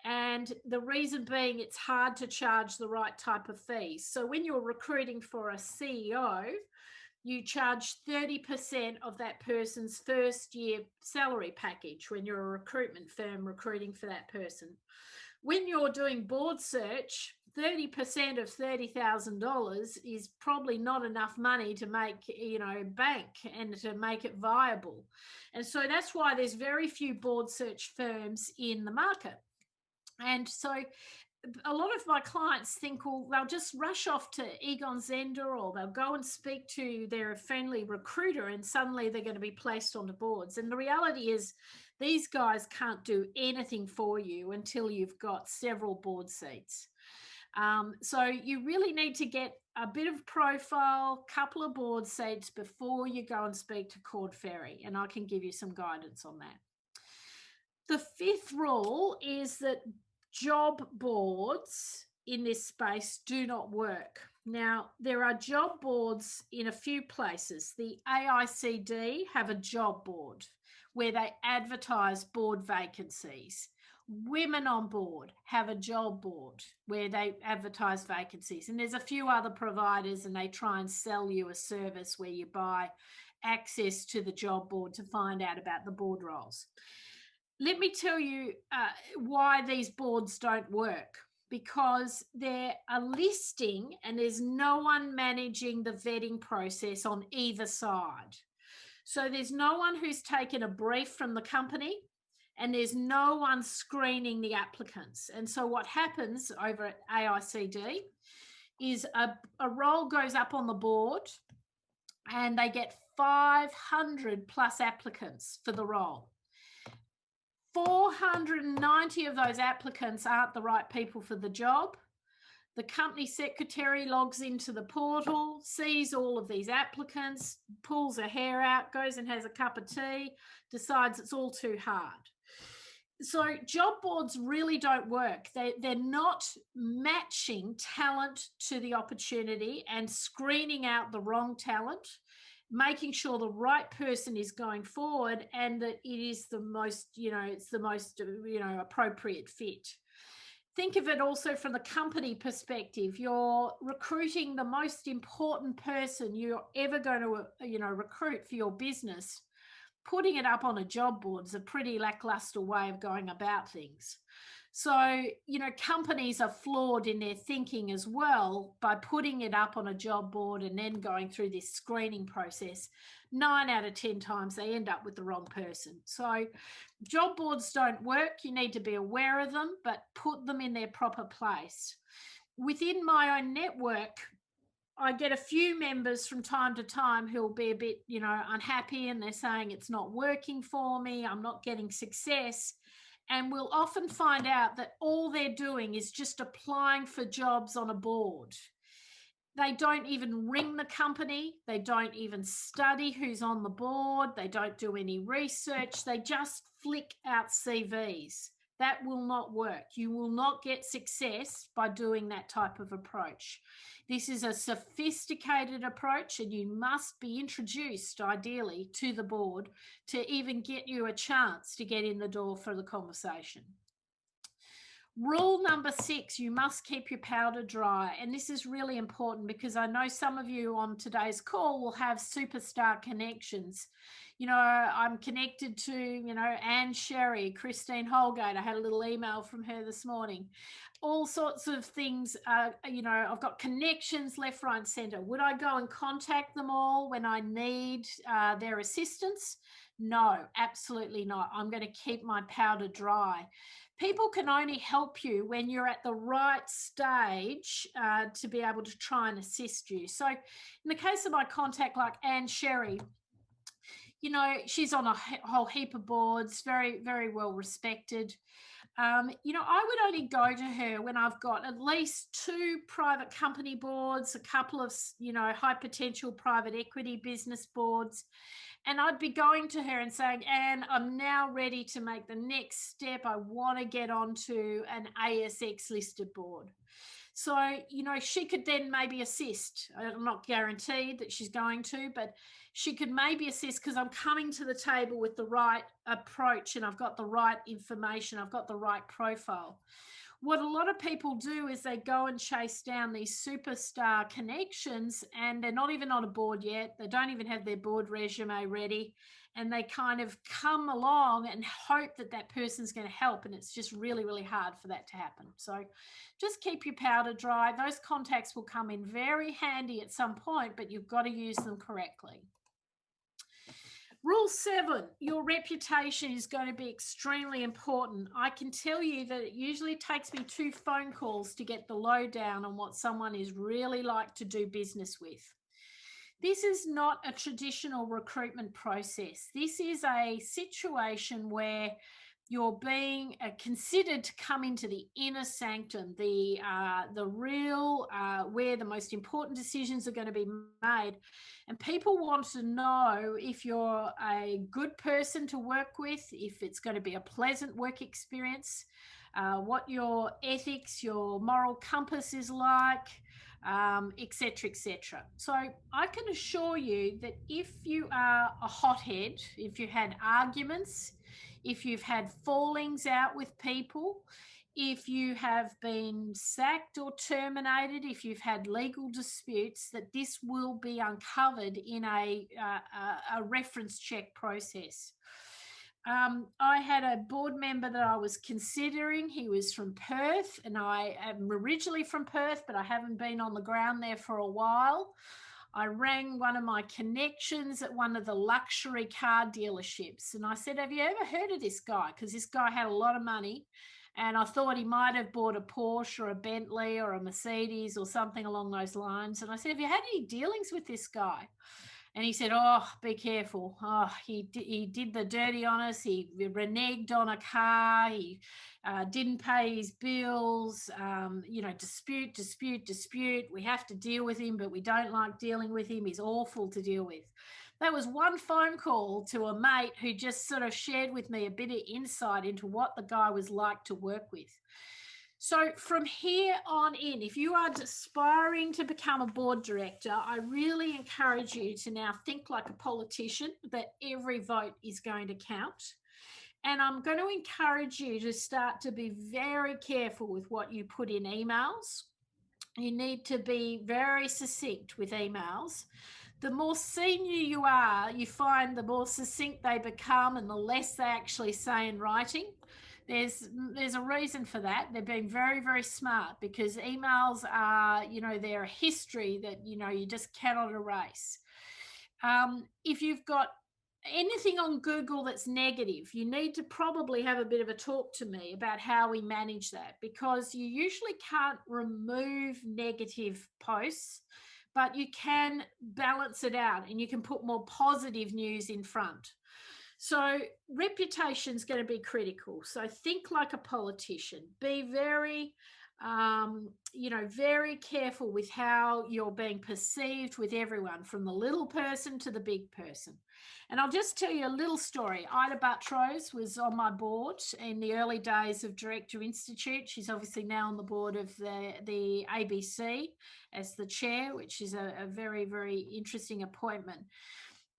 And the reason being, it's hard to charge the right type of fees. So when you're recruiting for a CEO, you charge 30% of that person's first year salary package when you're a recruitment firm recruiting for that person. When you're doing board search, 30% of $30,000 is probably not enough money to make, you know, bank and to make it viable. And so that's why there's very few board search firms in the market. And so a lot of my clients think, well, they'll just rush off to Egon Zehnder, or they'll go and speak to their friendly recruiter, and suddenly they're going to be placed onto boards. And the reality is these guys can't do anything for you until you've got several board seats. So you really need to get a bit of profile, couple of board seats before you go and speak to Cord Ferry, and I can give you some guidance on that. The fifth rule is that job boards in this space do not work. Now, there are job boards in a few places. The AICD have a job board where they advertise board vacancies. Women on Board have a job board where they advertise vacancies. And there's a few other providers, and they try and sell you a service where you buy access to the job board to find out about the board roles. Let me tell you why these boards don't work. Because they're a listing and there's no one managing the vetting process on either side. So there's no one who's taken a brief from the company, and there's no one screening the applicants. And so what happens over at AICD is a role goes up on the board, and they get 500 plus applicants for the role. 490 of those applicants aren't the right people for the job. The company secretary logs into the portal, sees all of these applicants, pulls her hair out, goes and has a cup of tea, decides it's all too hard. So job boards really don't work. They're not matching talent to the opportunity and screening out the wrong talent, making sure the right person is going forward and that it is the most, it's the most, appropriate fit. Think of it also from the company perspective. You're recruiting the most important person you're ever going to, recruit for your business. Putting it up on a job board is a pretty lackluster way of going about things. So, companies are flawed in their thinking as well by putting it up on a job board and then going through this screening process. 9 out of 10 times they end up with the wrong person. So job boards don't work. You need to be aware of them, but put them in their proper place. within my own network, I get a few members from time to time who'll be a bit, unhappy, and they're saying it's not working for me, I'm not getting success. And we'll often find out that all they're doing is just applying for jobs on a board. They don't even ring the company. They don't even study who's on the board. They don't do any research. They just flick out CVs. That will not work. You will not get success by doing that type of approach. This is a sophisticated approach, and you must be introduced, ideally, to the board to even get you a chance to get in the door for the conversation. Rule number 6, you must keep your powder dry. And this is really important because I know some of you on today's call will have superstar connections. I'm connected to, Anne Sherry, Christine Holgate. I had a little email from her this morning. All sorts of things. I've got connections left, right, and centre. Would I go and contact them all when I need their assistance? No, absolutely not. I'm going to keep my powder dry. People can only help you when you're at the right stage to be able to try and assist you. So in the case of my contact like Anne Sherry, she's on a whole heap of boards, very, very well respected. I would only go to her when I've got at least 2 private company boards, a couple of, high potential private equity business boards. And I'd be going to her and saying, Anne, I'm now ready to make the next step. I want to get onto an ASX listed board. So, she could then maybe assist. I'm not guaranteed that she's going to, but she could maybe assist because I'm coming to the table with the right approach and I've got the right information, I've got the right profile. What a lot of people do is they go and chase down these superstar connections and they're not even on a board yet. They don't even have their board resume ready. And they kind of come along and hope that that person's going to help. And it's just really, really hard for that to happen. So just keep your powder dry. Those contacts will come in very handy at some point, but you've got to use them correctly. Rule 7, your reputation is going to be extremely important. I can tell you that it usually takes me 2 phone calls to get the lowdown on what someone is really like to do business with. This is not a traditional recruitment process. This is a situation where you're being considered to come into the inner sanctum, the real, where the most important decisions are going to be made. And people want to know if you're a good person to work with, if it's going to be a pleasant work experience, what your ethics, your moral compass is like, etc., etc. So I can assure you that if you are a hothead, if you've had arguments, if you've had fallings out with people, if you have been sacked or terminated, if you've had legal disputes, that this will be uncovered in a reference check process. I had a board member that I was considering. He was from Perth, and I am originally from Perth, but I haven't been on the ground there for a while. I rang one of my connections at one of the luxury car dealerships, and I said, have you ever heard of this guy? Because this guy had a lot of money, and I thought he might have bought a Porsche or a Bentley or a Mercedes or something along those lines. And I said, have you had any dealings with this guy? And he said, oh, be careful. Oh, he did the dirty on us. He reneged on a car. He didn't pay his bills. Dispute. We have to deal with him, but we don't like dealing with him. He's awful to deal with. That was one phone call to a mate who just sort of shared with me a bit of insight into what the guy was like to work with. So from here on in, if you are aspiring to become a board director, I really encourage you to now think like a politician, that every vote is going to count. And I'm going to encourage you to start to be very careful with what you put in emails. You need to be very succinct with emails. The more senior you are, you find the more succinct they become and the less they actually say in writing. There's a reason for that. They're being very, very smart, because emails are, they're a history that, you just cannot erase. If you've got anything on Google that's negative, you need to probably have a bit of a talk to me about how we manage that, because you usually can't remove negative posts, but you can balance it out and you can put more positive news in front. So reputation is going to be critical. So think like a politician. Be very, very careful with how you're being perceived with everyone, from the little person to the big person. And I'll just tell you a little story. Ida Buttrose was on my board in the early days of Director Institute. She's obviously now on the board of the ABC as the chair, which is a very, very interesting appointment.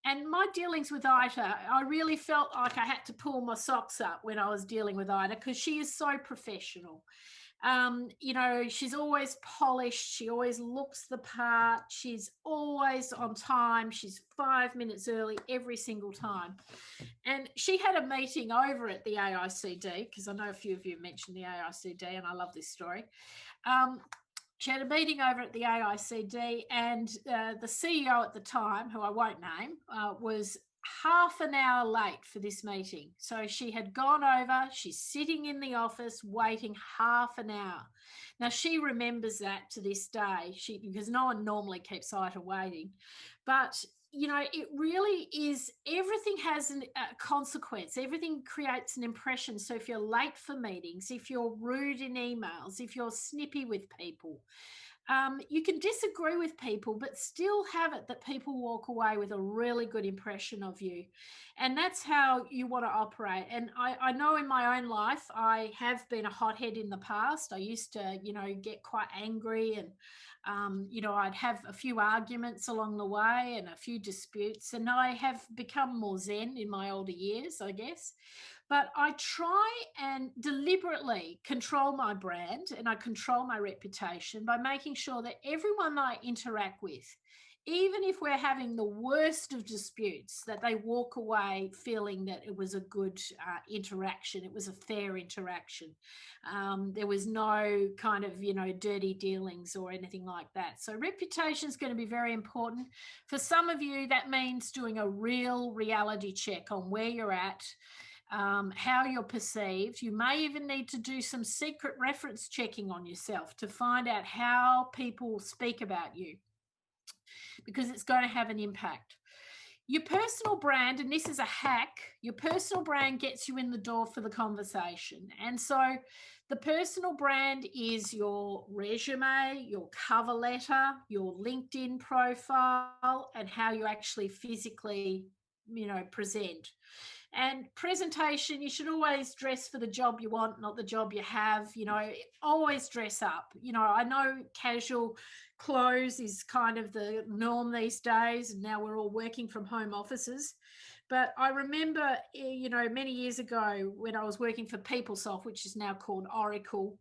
And my dealings with Ida, I really felt like I had to pull my socks up when I was dealing with Ida, because she is so professional. She's always polished. She always looks the part. She's always on time. She's 5 minutes early every single time. And she had a meeting over at the AICD, because I know a few of you mentioned the AICD, and I love this story. She had a meeting over at the AICD, and the CEO at the time, who I won't name, was half an hour late for this meeting. So she had gone over, she's sitting in the office waiting half an hour. Now, she remembers that to this day, because no one normally keeps Ida waiting. But it really is, everything has a consequence. Everything creates an impression. So if you're late for meetings, if you're rude in emails, if you're snippy with people, you can disagree with people, but still have it that people walk away with a really good impression of you. And that's how you want to operate. And I know in my own life, I have been a hothead in the past. I used to, get quite angry, and I'd have a few arguments along the way and a few disputes, and I have become more zen in my older years, I guess. But I try and deliberately control my brand, and I control my reputation by making sure that everyone I interact with, even if we're having the worst of disputes, that they walk away feeling that it was a good interaction. It was a fair interaction. There was no kind of, dirty dealings or anything like that. So reputation is going to be very important. For some of you, that means doing a real reality check on where you're at, how you're perceived. You may even need to do some secret reference checking on yourself to find out how people speak about you, because it's going to have an impact. Your personal brand, and this is a hack, your personal brand gets you in the door for the conversation. And so the personal brand is your resume, your cover letter, your LinkedIn profile, and how you actually physically, present. And presentation, you should always dress for the job you want, not the job you have. Always dress up. I know casual clothes is kind of the norm these days, and now we're all working from home offices. But I remember, many years ago when I was working for PeopleSoft, which is now called Oracle,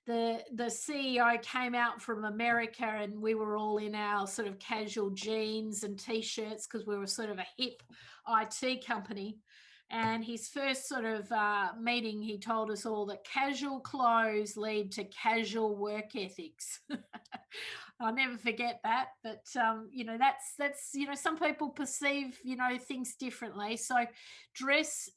the CEO came out from America, and we were all in our sort of casual jeans and t-shirts, because we were sort of a hip IT company. And his first sort of meeting, he told us all that casual clothes lead to casual work ethics. I'll never forget that. But, that's some people perceive, things differently. So dress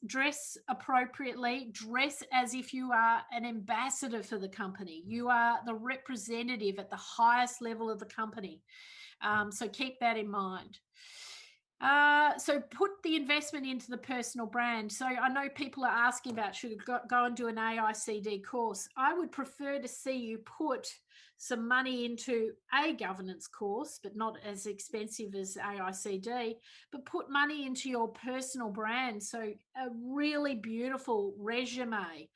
appropriately, dress as if you are an ambassador for the company. You are the representative at the highest level of the company. So keep that in mind. So put the investment into the personal brand. So I know people are asking about, should go and do an AICD course. I would prefer to see you put some money into a governance course, but not as expensive as AICD, but put money into your personal brand. So a really beautiful resume,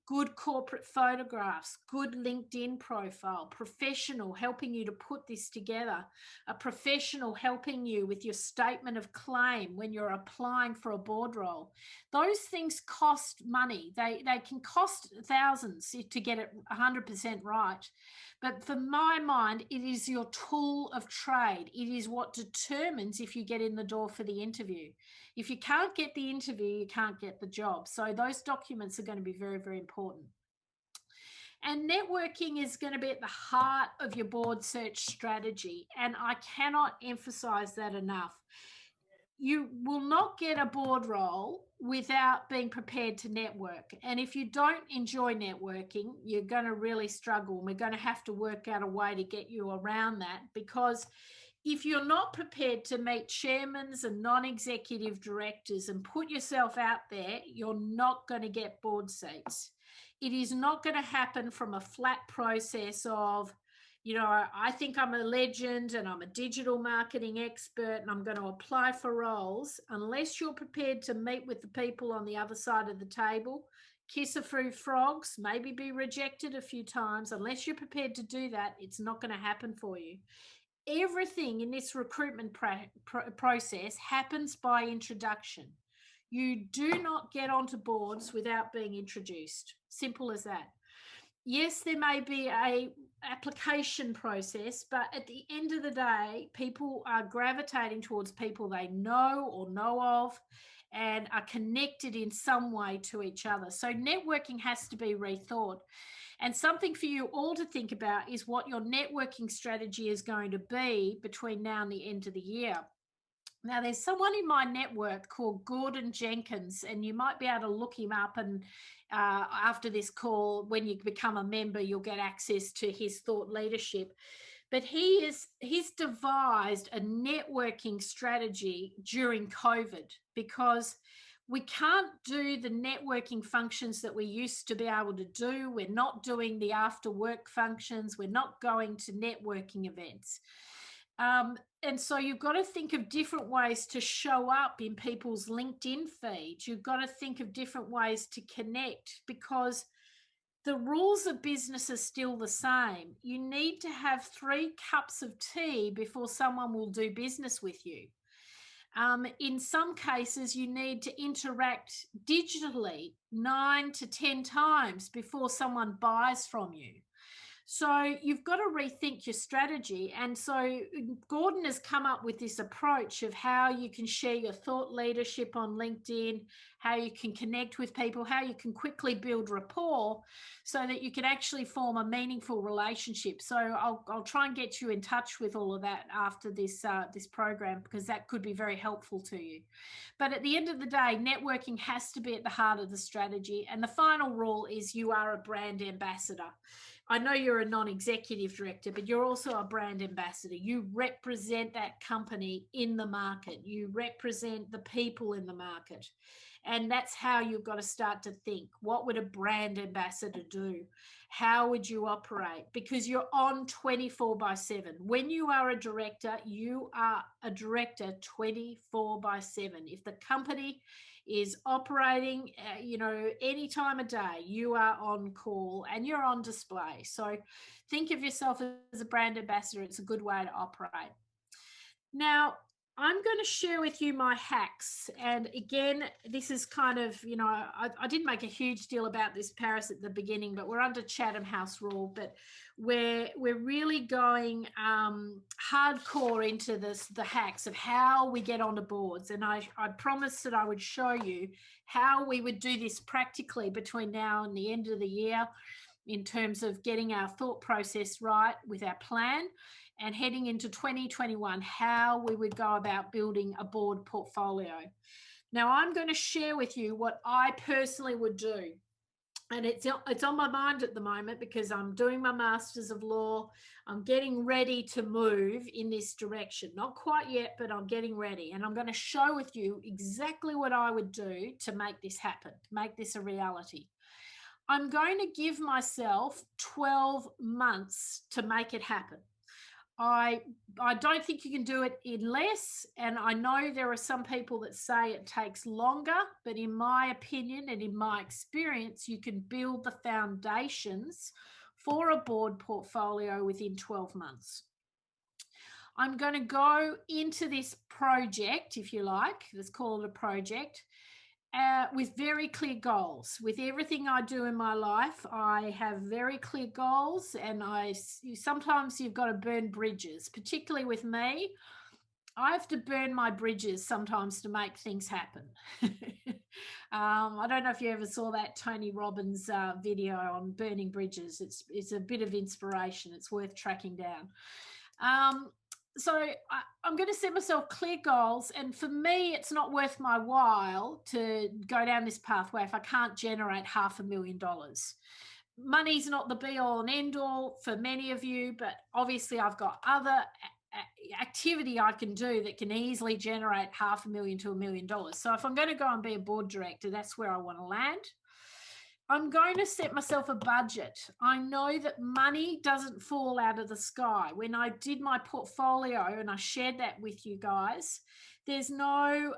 good corporate photographs, good LinkedIn profile, professional helping you to put this together, a professional helping you with your statement of claim when you're applying for a board role. Those things cost money. They can cost thousands to get it 100% right. But for my mind, it is your tool of trade. It is what determines if you get in the door for the interview. If you can't get the interview, you can't get the job. So those documents are going to be very, very important. And networking is going to be at the heart of your board search strategy. And I cannot emphasize that enough. you will not get a board role without being prepared to network. And if you don't enjoy networking, you're going to really struggle. And we're going to have to work out a way to get you around that, because if you're not prepared to meet chairmen and non-executive directors and put yourself out there, you're not going to get board seats. It is not going to happen from a flat process of, you know, I think I'm a legend and I'm a digital marketing expert and I'm going to apply for roles. Unless you're prepared to meet with the people on the other side of the table, kiss a few frogs, maybe be rejected a few times, unless you're prepared to do that, it's not going to happen for you. Everything in this recruitment process happens by introduction. You do not get onto boards without being introduced. Simple as that. Yes, there may be a application process, but at the end of the day, people are gravitating towards people they know or know of and are connected in some way to each other. So networking has to be rethought. And something for you all to think about is what your networking strategy is going to be between now and the end of the year. Now, there's someone in my network called Gordon Jenkins, and you might be able to look him up, and after this call, when you become a member, you'll get access to his thought leadership. But he's devised a networking strategy during COVID, because we can't do the networking functions that we used to be able to do. We're not doing the after work functions. We're not going to networking events. And so you've got to think of different ways to show up in people's LinkedIn feeds. You've got to think of different ways to connect, because the rules of business are still the same. You need to have 3 cups of tea before someone will do business with you. In some cases, you need to interact digitally 9 to 10 times before someone buys from you. So you've got to rethink your strategy. And so Gordon has come up with this approach of how you can share your thought leadership on LinkedIn, how you can connect with people, how you can quickly build rapport so that you can actually form a meaningful relationship. So I'll try and get you in touch with all of that after this program, because that could be very helpful to you. But at the end of the day, networking has to be at the heart of the strategy. And the final rule is you are a brand ambassador. I know you're a non-executive director, but you're also a brand ambassador. You represent that company in the market. You represent the people in the market. And that's how you've got to start to think. What would a brand ambassador do? How would you operate? Because you're on 24/7. When you are a director, you are a director 24/7. If the company is operating, any time of day, you are on call and you're on display. So think of yourself as a brand ambassador. It's a good way to operate. Now, I'm going to share with you my hacks. And again, this is kind of, I didn't make a huge deal about this, Paris, at the beginning, but we're under Chatham House rule. But we're really going hardcore into the hacks of how we get onto boards. And I promised that I would show you how we would do this practically between now and the end of the year, in terms of getting our thought process right with our plan, and heading into 2021, how we would go about building a board portfolio. Now, I'm going to share with you what I personally would do. And it's on my mind at the moment because I'm doing my Masters of Law. I'm getting ready to move in this direction. Not quite yet, but I'm getting ready. And I'm going to show with you exactly what I would do to make this happen, to make this a reality. I'm going to give myself 12 months to make it happen. I don't think you can do it in less, and I know there are some people that say it takes longer, but in my opinion and in my experience, you can build the foundations for a board portfolio within 12 months. I'm going to go into this project, if you like, let's call it a project, with very clear goals. With everything I do in my life, I have very clear goals, and sometimes you've got to burn bridges, particularly with me. I have to burn my bridges sometimes to make things happen. I don't know if you ever saw that Tony Robbins video on burning bridges. It's a bit of inspiration. It's worth tracking down. I'm going to set myself clear goals. And for me, it's not worth my while to go down this pathway if I can't generate $500,000. Money's not the be all and end all for many of you, but obviously I've got other activity I can do that can easily generate $500,000 to $1 million. So if I'm going to go and be a board director, that's where I want to land. I'm going to set myself a budget. I know that money doesn't fall out of the sky. When I did my portfolio and I shared that with you guys, there's no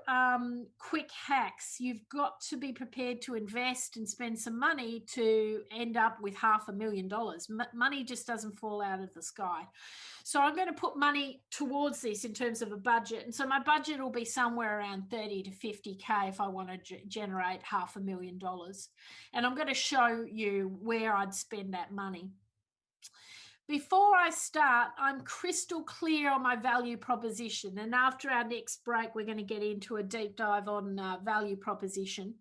quick hacks. You've got to be prepared to invest and spend some money to end up with $500,000. Money just doesn't fall out of the sky. So I'm going to put money towards this in terms of a budget. And so my budget will be somewhere around 30 to 50K if I want to generate $500,000. And I'm going to show you where I'd spend that money. Before I start, I'm crystal clear on my value proposition. And after our next break, we're going to get into a deep dive on value proposition.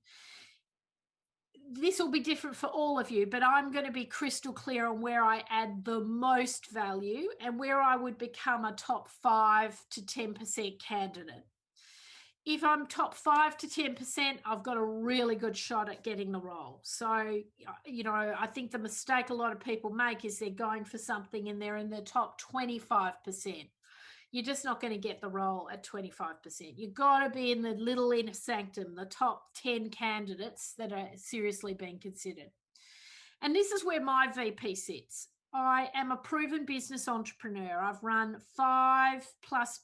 This will be different for all of you, but I'm going to be crystal clear on where I add the most value and where I would become a top 5 to 10% candidate. If I'm top 5 to 10%, I've got a really good shot at getting the role. So, you know, I think the mistake a lot of people make is they're going for something and they're in the top 25%. You're just not going to get the role at 25%. You've got to be in the little inner sanctum, the top 10 candidates that are seriously being considered. And this is where my VP sits. I am a proven business entrepreneur. I've run 5+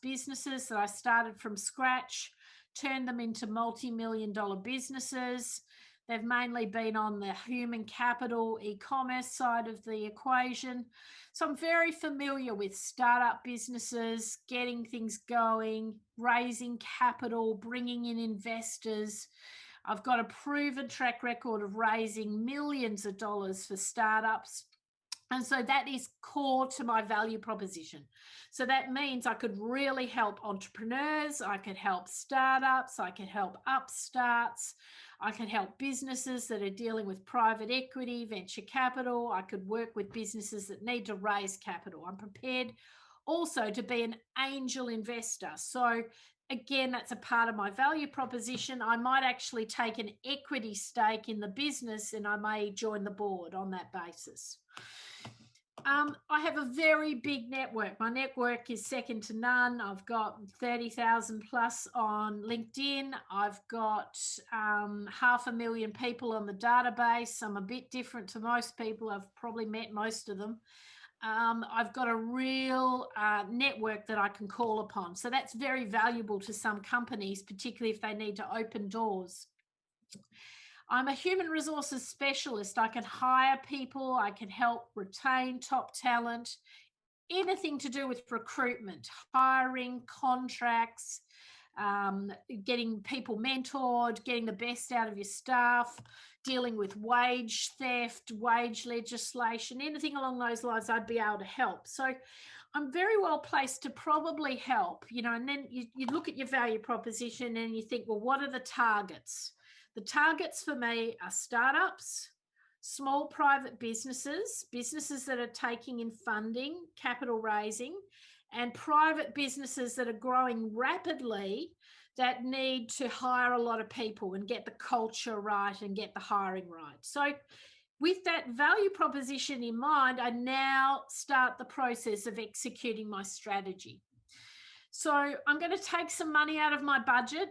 businesses that I started from scratch, turned them into multi-million-dollar businesses. They've mainly been on the human capital, e-commerce side of the equation. So I'm very familiar with startup businesses, getting things going, raising capital, bringing in investors. I've got a proven track record of raising millions of dollars for startups. And so that is core to my value proposition. So that means I could really help entrepreneurs, I could help startups, I could help upstarts, I could help businesses that are dealing with private equity, venture capital. I could work with businesses that need to raise capital. I'm prepared also to be an angel investor. So again, that's a part of my value proposition. I might actually take an equity stake in the business and I may join the board on that basis. I have a very big network. My network is second to none. I've got 30,000 plus on LinkedIn. I've got 500,000 people on the database. I'm a bit different to most people. I've probably met most of them. I've got a real network that I can call upon. So that's very valuable to some companies, particularly if they need to open doors. I'm a human resources specialist. I can hire people. I can help retain top talent, anything to do with recruitment, hiring, contracts, getting people mentored, getting the best out of your staff, dealing with wage theft, wage legislation, anything along those lines, I'd be able to help. So I'm very well placed to probably help, you know, and then you look at your value proposition and you think, well, what are the targets? The targets for me are startups, small private businesses, businesses that are taking in funding, capital raising, and private businesses that are growing rapidly that need to hire a lot of people and get the culture right and get the hiring right. So with that value proposition in mind, I now start the process of executing my strategy. So I'm going to take some money out of my budget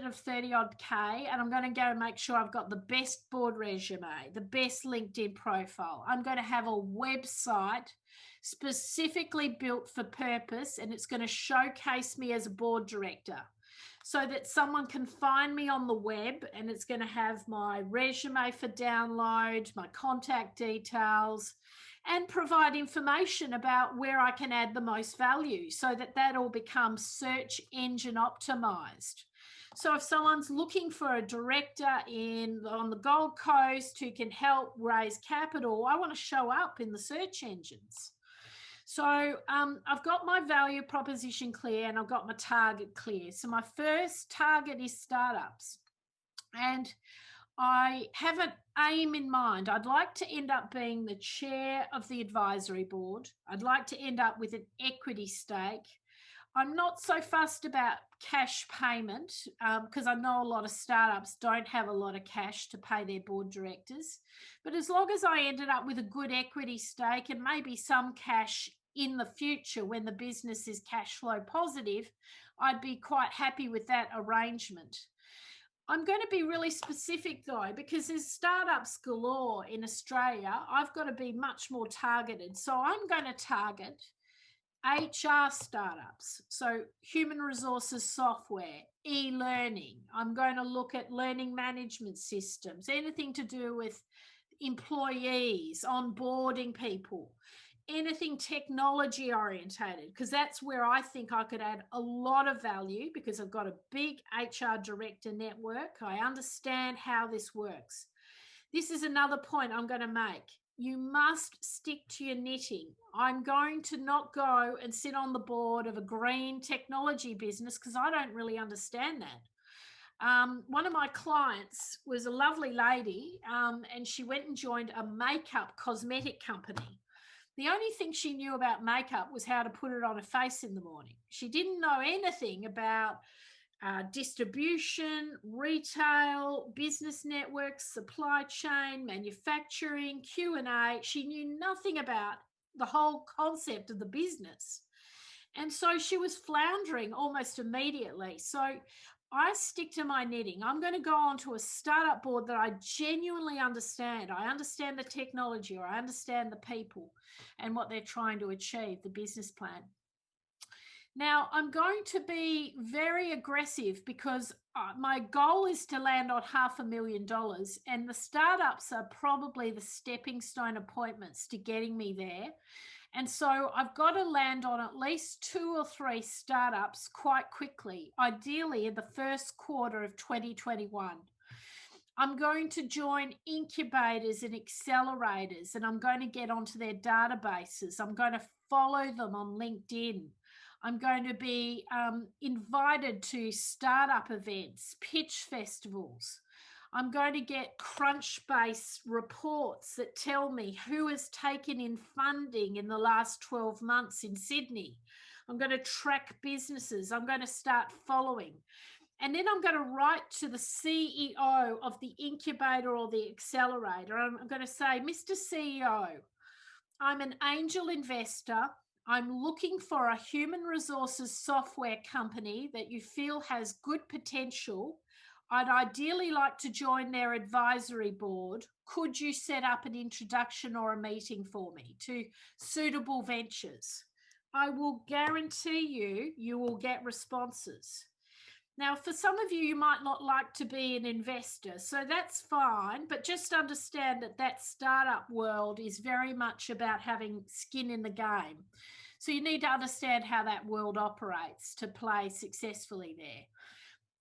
of 30 odd K, and I'm going to go and make sure I've got the best board resume, the best LinkedIn profile. I'm going to have a website specifically built for purpose, and it's going to showcase me as a board director so that someone can find me on the web, and it's going to have my resume for download, my contact details, and provide information about where I can add the most value so that that all becomes search engine optimized. So if someone's looking for a director on the Gold Coast who can help raise capital, I want to show up in the search engines. So I've got my value proposition clear and I've got my target clear. So my first target is startups. And I have an aim in mind. I'd like to end up being the chair of the advisory board. I'd like to end up with an equity stake. I'm not so fussed about cash payment because I know a lot of startups don't have a lot of cash to pay their board directors. But as long as I ended up with a good equity stake and maybe some cash in the future when the business is cash flow positive, I'd be quite happy with that arrangement. I'm going to be really specific though, because there's startups galore in Australia. I've got to be much more targeted. So I'm going to target HR startups, so human resources software, e-learning. I'm going to look at learning management systems, anything to do with employees, onboarding people, anything technology orientated, because that's where I think I could add a lot of value because I've got a big HR director network. I understand how this works. This is another point I'm going to make. You must stick to your knitting. I'm going to not go and sit on the board of a green technology business because I don't really understand that. One of my clients was a lovely lady and she went and joined a makeup cosmetic company. The only thing she knew about makeup was how to put it on her face in the morning. She didn't know anything about distribution, retail, business networks, supply chain, manufacturing, Q&A. She knew nothing about the whole concept of the business. And so she was floundering almost immediately. So I stick to my knitting. I'm going to go onto a startup board that I genuinely understand. I understand the technology, or I understand the people and what they're trying to achieve, the business plan. Now, I'm going to be very aggressive because my goal is to land on $500,000, and the startups are probably the stepping stone appointments to getting me there. And so I've got to land on at least 2 or 3 startups quite quickly, ideally in the first quarter of 2021. I'm going to join incubators and accelerators, and I'm going to get onto their databases. I'm going to follow them on LinkedIn. I'm going to be invited to startup events, pitch festivals. I'm going to get Crunchbase reports that tell me who has taken in funding in the last 12 months in Sydney. I'm going to track businesses. I'm going to start following. And then I'm going to write to the CEO of the incubator or the accelerator. I'm going to say, Mr. CEO, I'm an angel investor. I'm looking for a human resources software company that you feel has good potential. I'd ideally like to join their advisory board. Could you set up an introduction or a meeting for me to Suitable Ventures? I will guarantee you will get responses. Now, for some of you, you might not like to be an investor, so that's fine, but just understand that startup world is very much about having skin in the game. So you need to understand how that world operates to play successfully there.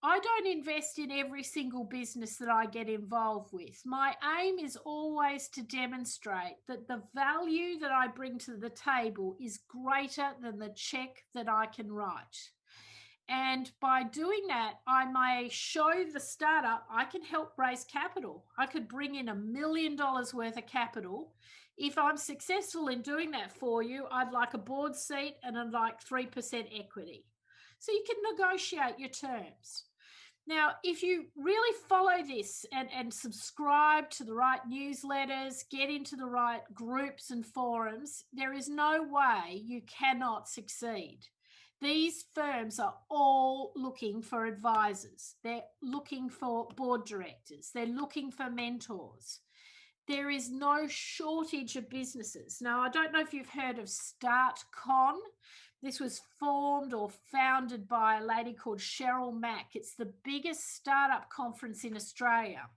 I don't invest in every single business that I get involved with. My aim is always to demonstrate that the value that I bring to the table is greater than the check that I can write. And by doing that, I may show the startup I can help raise capital. I could bring in $1 million worth of capital. If I'm successful in doing that for you, I'd like a board seat and I'd like 3% equity. So you can negotiate your terms. Now, if you really follow this and subscribe to the right newsletters, get into the right groups and forums, there is no way you cannot succeed. These firms are all looking for advisors. They're looking for board directors. They're looking for mentors. There is no shortage of businesses. Now, I don't know if you've heard of StartCon. This was formed or founded by a lady called Cheryl Mack. It's the biggest startup conference in Australia.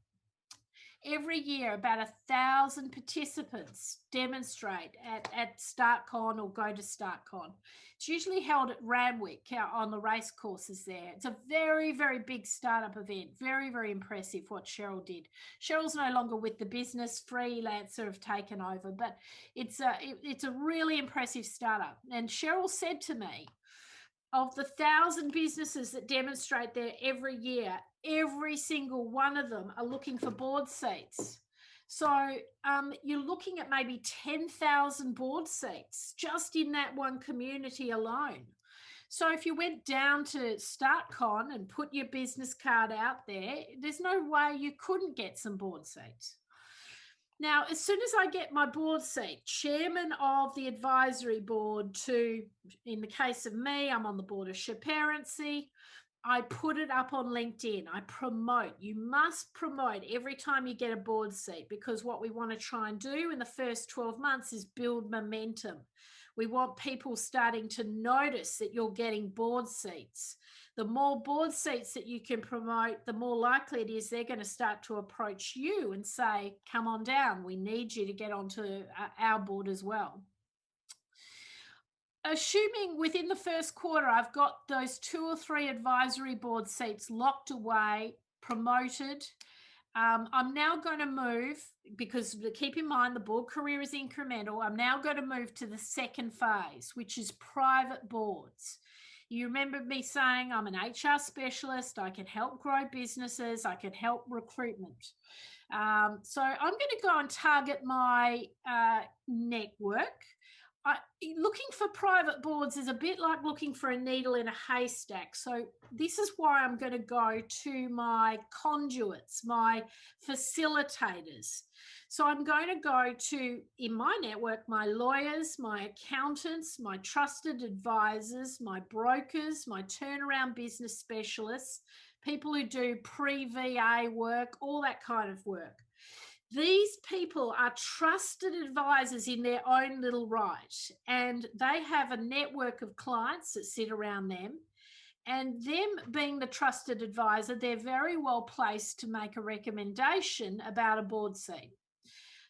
Every year, about 1,000 participants demonstrate at StartCon or go to StartCon. It's usually held at Randwick on the race courses there. It's a very, very big startup event. Very, very impressive what Cheryl did. Cheryl's no longer with the business. Freelancer have taken over, but it's a really impressive startup. And Cheryl said to me, of the 1,000 businesses that demonstrate there every year, every single one of them are looking for board seats. So you're looking at maybe 10,000 board seats just in that one community alone. So if you went down to StartCon and put your business card out there, there's no way you couldn't get some board seats. Now, as soon as I get my board seat, chairman of the advisory board to, in the case of me, I'm on the board of Shaperency, I put it up on LinkedIn. I promote. You must promote every time you get a board seat, because what we want to try and do in the first 12 months is build momentum. We want people starting to notice that you're getting board seats. The more board seats that you can promote, the more likely it is they're going to start to approach you and say, come on down. We need you to get onto our board as well. Assuming within the first quarter, I've got those 2 or 3 advisory board seats locked away, promoted. I'm now going to move, because keep in mind the board career is incremental. I'm now going to move to the second phase, which is private boards. You remember me saying I'm an HR specialist. I can help grow businesses. I can help recruitment. So I'm going to go and target my network. Looking for private boards is a bit like looking for a needle in a haystack. So this is why I'm going to go to my conduits, my facilitators. So I'm going to go to, in my network, my lawyers, my accountants, my trusted advisors, my brokers, my turnaround business specialists, people who do pre-VA work, all that kind of work. These people are trusted advisors in their own little right, and they have a network of clients that sit around them. And them being the trusted advisor, they're very well placed to make a recommendation about a board seat.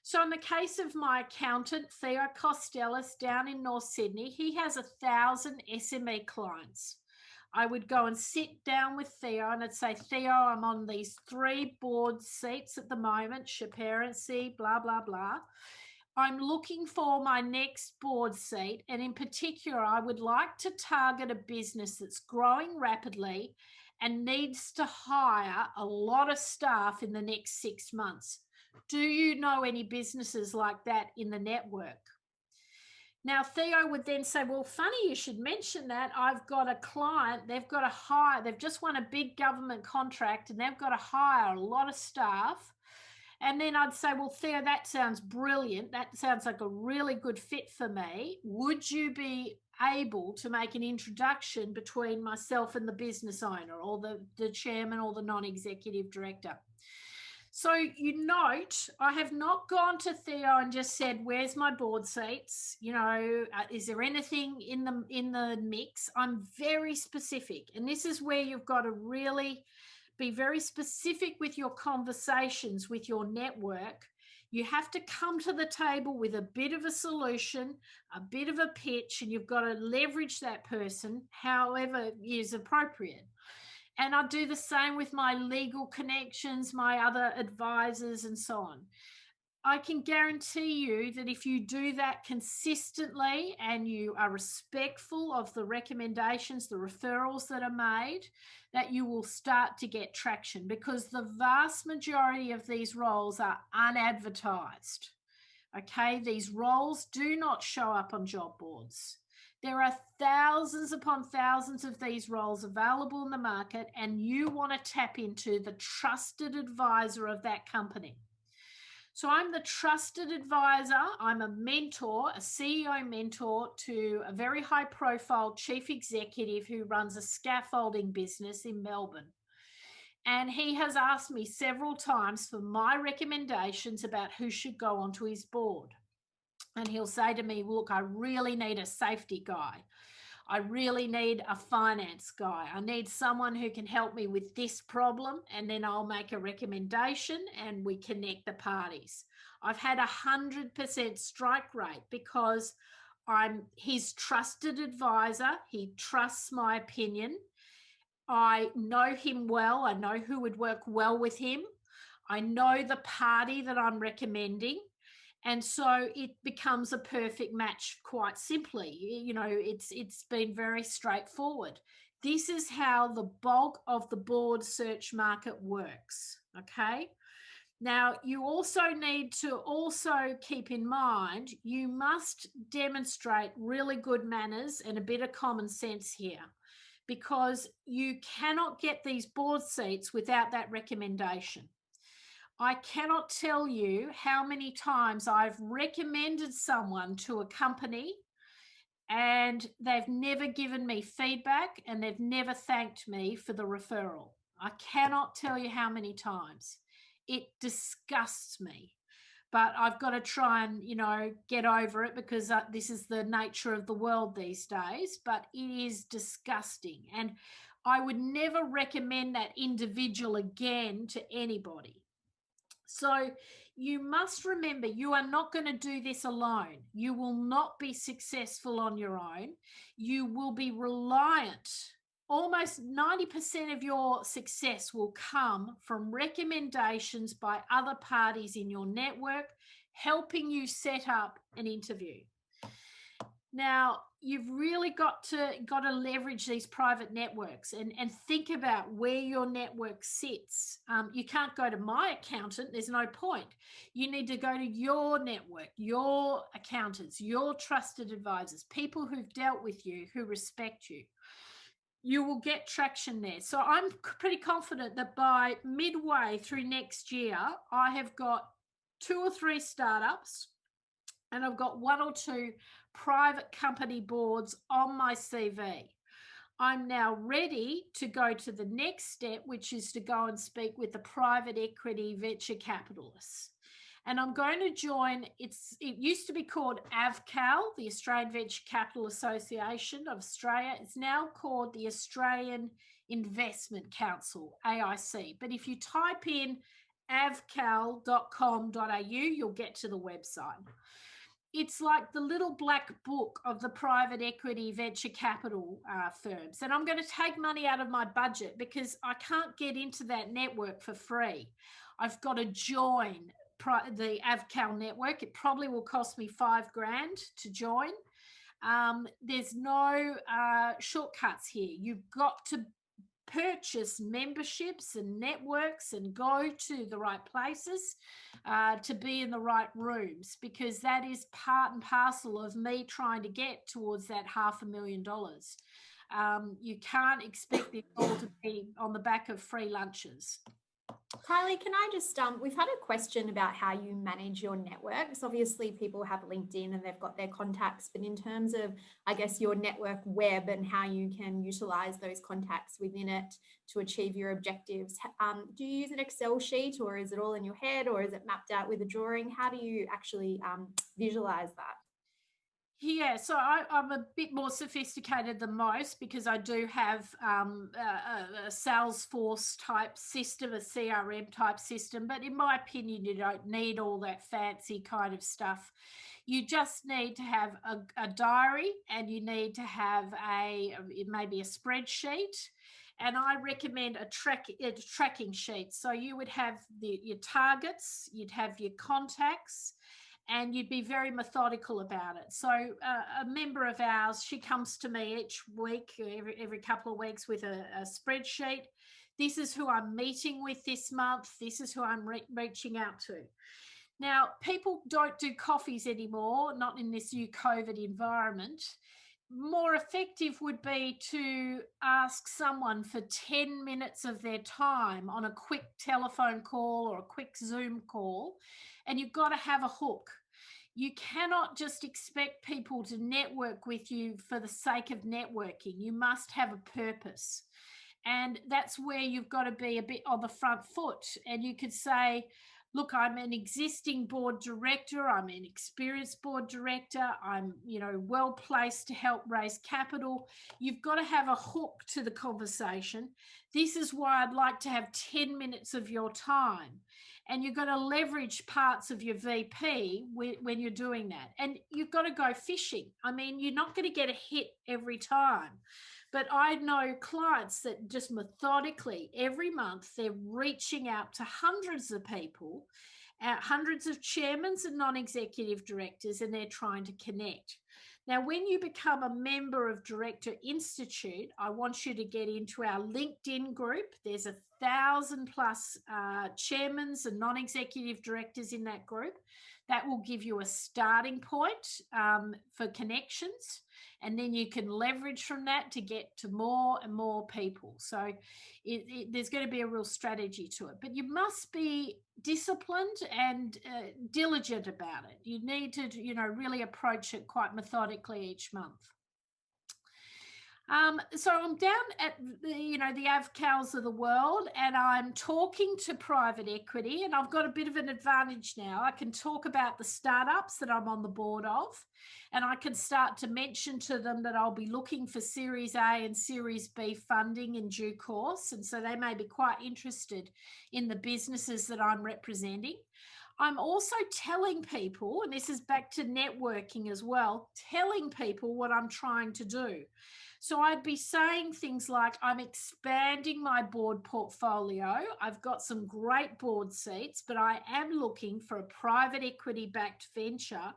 So in the case of my accountant, Theo Costellis, down in North Sydney, he has 1,000 SME clients. I would go and sit down with Theo and I'd say, Theo, I'm on these 3 board seats at the moment, Shaperency, blah, blah, blah. I'm looking for my next board seat. And in particular, I would like to target a business that's growing rapidly and needs to hire a lot of staff in the next 6 months. Do you know any businesses like that in the network? Now, Theo would then say, well, funny you should mention that. I've got a client, they've got to hire, they've just won a big government contract and they've got to hire a lot of staff. And then I'd say, well, Theo, that sounds brilliant. That sounds like a really good fit for me. Would you be able to make an introduction between myself and the business owner or the chairman or the non-executive director? So you note, I have not gone to Theo and just said, where's my board seats? You know, is there anything in the mix? I'm very specific. And this is where you've got to really be very specific with your conversations with your network. You have to come to the table with a bit of a solution, a bit of a pitch, and you've got to leverage that person however is appropriate. And I do the same with my legal connections, my other advisors, and so on. I can guarantee you that if you do that consistently and you are respectful of the recommendations, the referrals that are made, that you will start to get traction, because the vast majority of these roles are unadvertised. Okay, these roles do not show up on job boards. There are thousands upon thousands of these roles available in the market, and you want to tap into the trusted advisor of that company. So I'm the trusted advisor. I'm a mentor, a CEO mentor to a very high profile chief executive who runs a scaffolding business in Melbourne. And he has asked me several times for my recommendations about who should go onto his board. And he'll say to me, look, I really need a safety guy. I really need a finance guy. I need someone who can help me with this problem. And then I'll make a recommendation and we connect the parties. I've had 100% strike rate because I'm his trusted advisor. He trusts my opinion. I know him well. I know who would work well with him. I know the party that I'm recommending. And so it becomes a perfect match quite simply. You know, it's been very straightforward. This is how the bulk of the board search market works, okay? Now, you also need to also keep in mind, you must demonstrate really good manners and a bit of common sense here, because you cannot get these board seats without that recommendation. I cannot tell you how many times I've recommended someone to a company and they've never given me feedback and they've never thanked me for the referral. I cannot tell you how many times. It disgusts me, but I've got to try and, get over it, because this is the nature of the world these days. But it is disgusting. And I would never recommend that individual again to anybody. So you must remember, you are not going to do this alone. You will not be successful on your own. You will be reliant. Almost 90% of your success will come from recommendations by other parties in your network, helping you set up an interview. Now, you've really got to leverage these private networks and think about where your network sits. You can't go to my accountant. There's no point. You need to go to your network, your accountants, your trusted advisors, people who've dealt with you, who respect you. You will get traction there. So I'm pretty confident that by midway through next year, I have got 2 or 3 startups, and I've got 1 or 2 private company boards on my CV. I'm now ready to go to the next step, which is to go and speak with the private equity venture capitalists. And I'm going to join, it used to be called AVCAL, the Australian Venture Capital Association of Australia. It's now called the Australian Investment Council, AIC. But if you type in avcal.com.au, you'll get to the website. It's like the little black book of the private equity venture capital firms. And I'm going to take money out of my budget because I can't get into that network for free. I've got to join the AVCAL network. It probably will cost me $5,000 to join. There's no shortcuts here. You've got to purchase memberships and networks and go to the right places to be in the right rooms, because that is part and parcel of me trying to get towards that $500,000. You can't expect this all to be on the back of free lunches. Kylie, can I just, we've had a question about how you manage your networks. Obviously, people have LinkedIn and they've got their contacts, but in terms of, I guess, your network web and how you can utilize those contacts within it to achieve your objectives, do you use an Excel sheet, or is it all in your head, or is it mapped out with a drawing? How do you actually visualize that? Yeah, so I'm a bit more sophisticated than most, because I do have a Salesforce type system, a CRM type system. But in my opinion, you don't need all that fancy kind of stuff. You just need to have a diary, and you need to have maybe a spreadsheet. And I recommend a tracking sheet. So you would have your targets, you'd have your contacts, and you'd be very methodical about it. So a member of ours, she comes to me each week, every couple of weeks, with a spreadsheet. This is who I'm meeting with this month. This is who I'm reaching out to. Now, people don't do coffees anymore, not in this new COVID environment. More effective would be to ask someone for 10 minutes of their time on a quick telephone call or a quick Zoom call, and you've got to have a hook. You cannot just expect people to network with you for the sake of networking. You must have a purpose. And that's where you've got to be a bit on the front foot. And you could say, look, I'm an existing board director. I'm an experienced board director. I'm, well placed to help raise capital. You've got to have a hook to the conversation. This is why I'd like to have 10 minutes of your time. And you've got to leverage parts of your VP when you're doing that. And you've got to go fishing. I mean, you're not going to get a hit every time. But I know clients that just methodically every month, they're reaching out to hundreds of people, hundreds of chairmen and non-executive directors, and they're trying to connect. Now, when you become a member of Director Institute, I want you to get into our LinkedIn group. There's 1,000 plus chairmans and non-executive directors in that group. That will give you a starting point for connections, and then you can leverage from that to get to more and more people. So there's going to be a real strategy to it, but you must be disciplined and diligent about it. You need to, really approach it quite methodically each month. So I'm down at the AVCALs of the world, and I'm talking to private equity, and I've got a bit of an advantage now. I can talk about the startups that I'm on the board of, and I can start to mention to them that I'll be looking for Series A and Series B funding in due course. And so they may be quite interested in the businesses that I'm representing. I'm also telling people, and this is back to networking as well, telling people what I'm trying to do. So I'd be saying things like, I'm expanding my board portfolio. I've got some great board seats, but I am looking for a private equity backed venture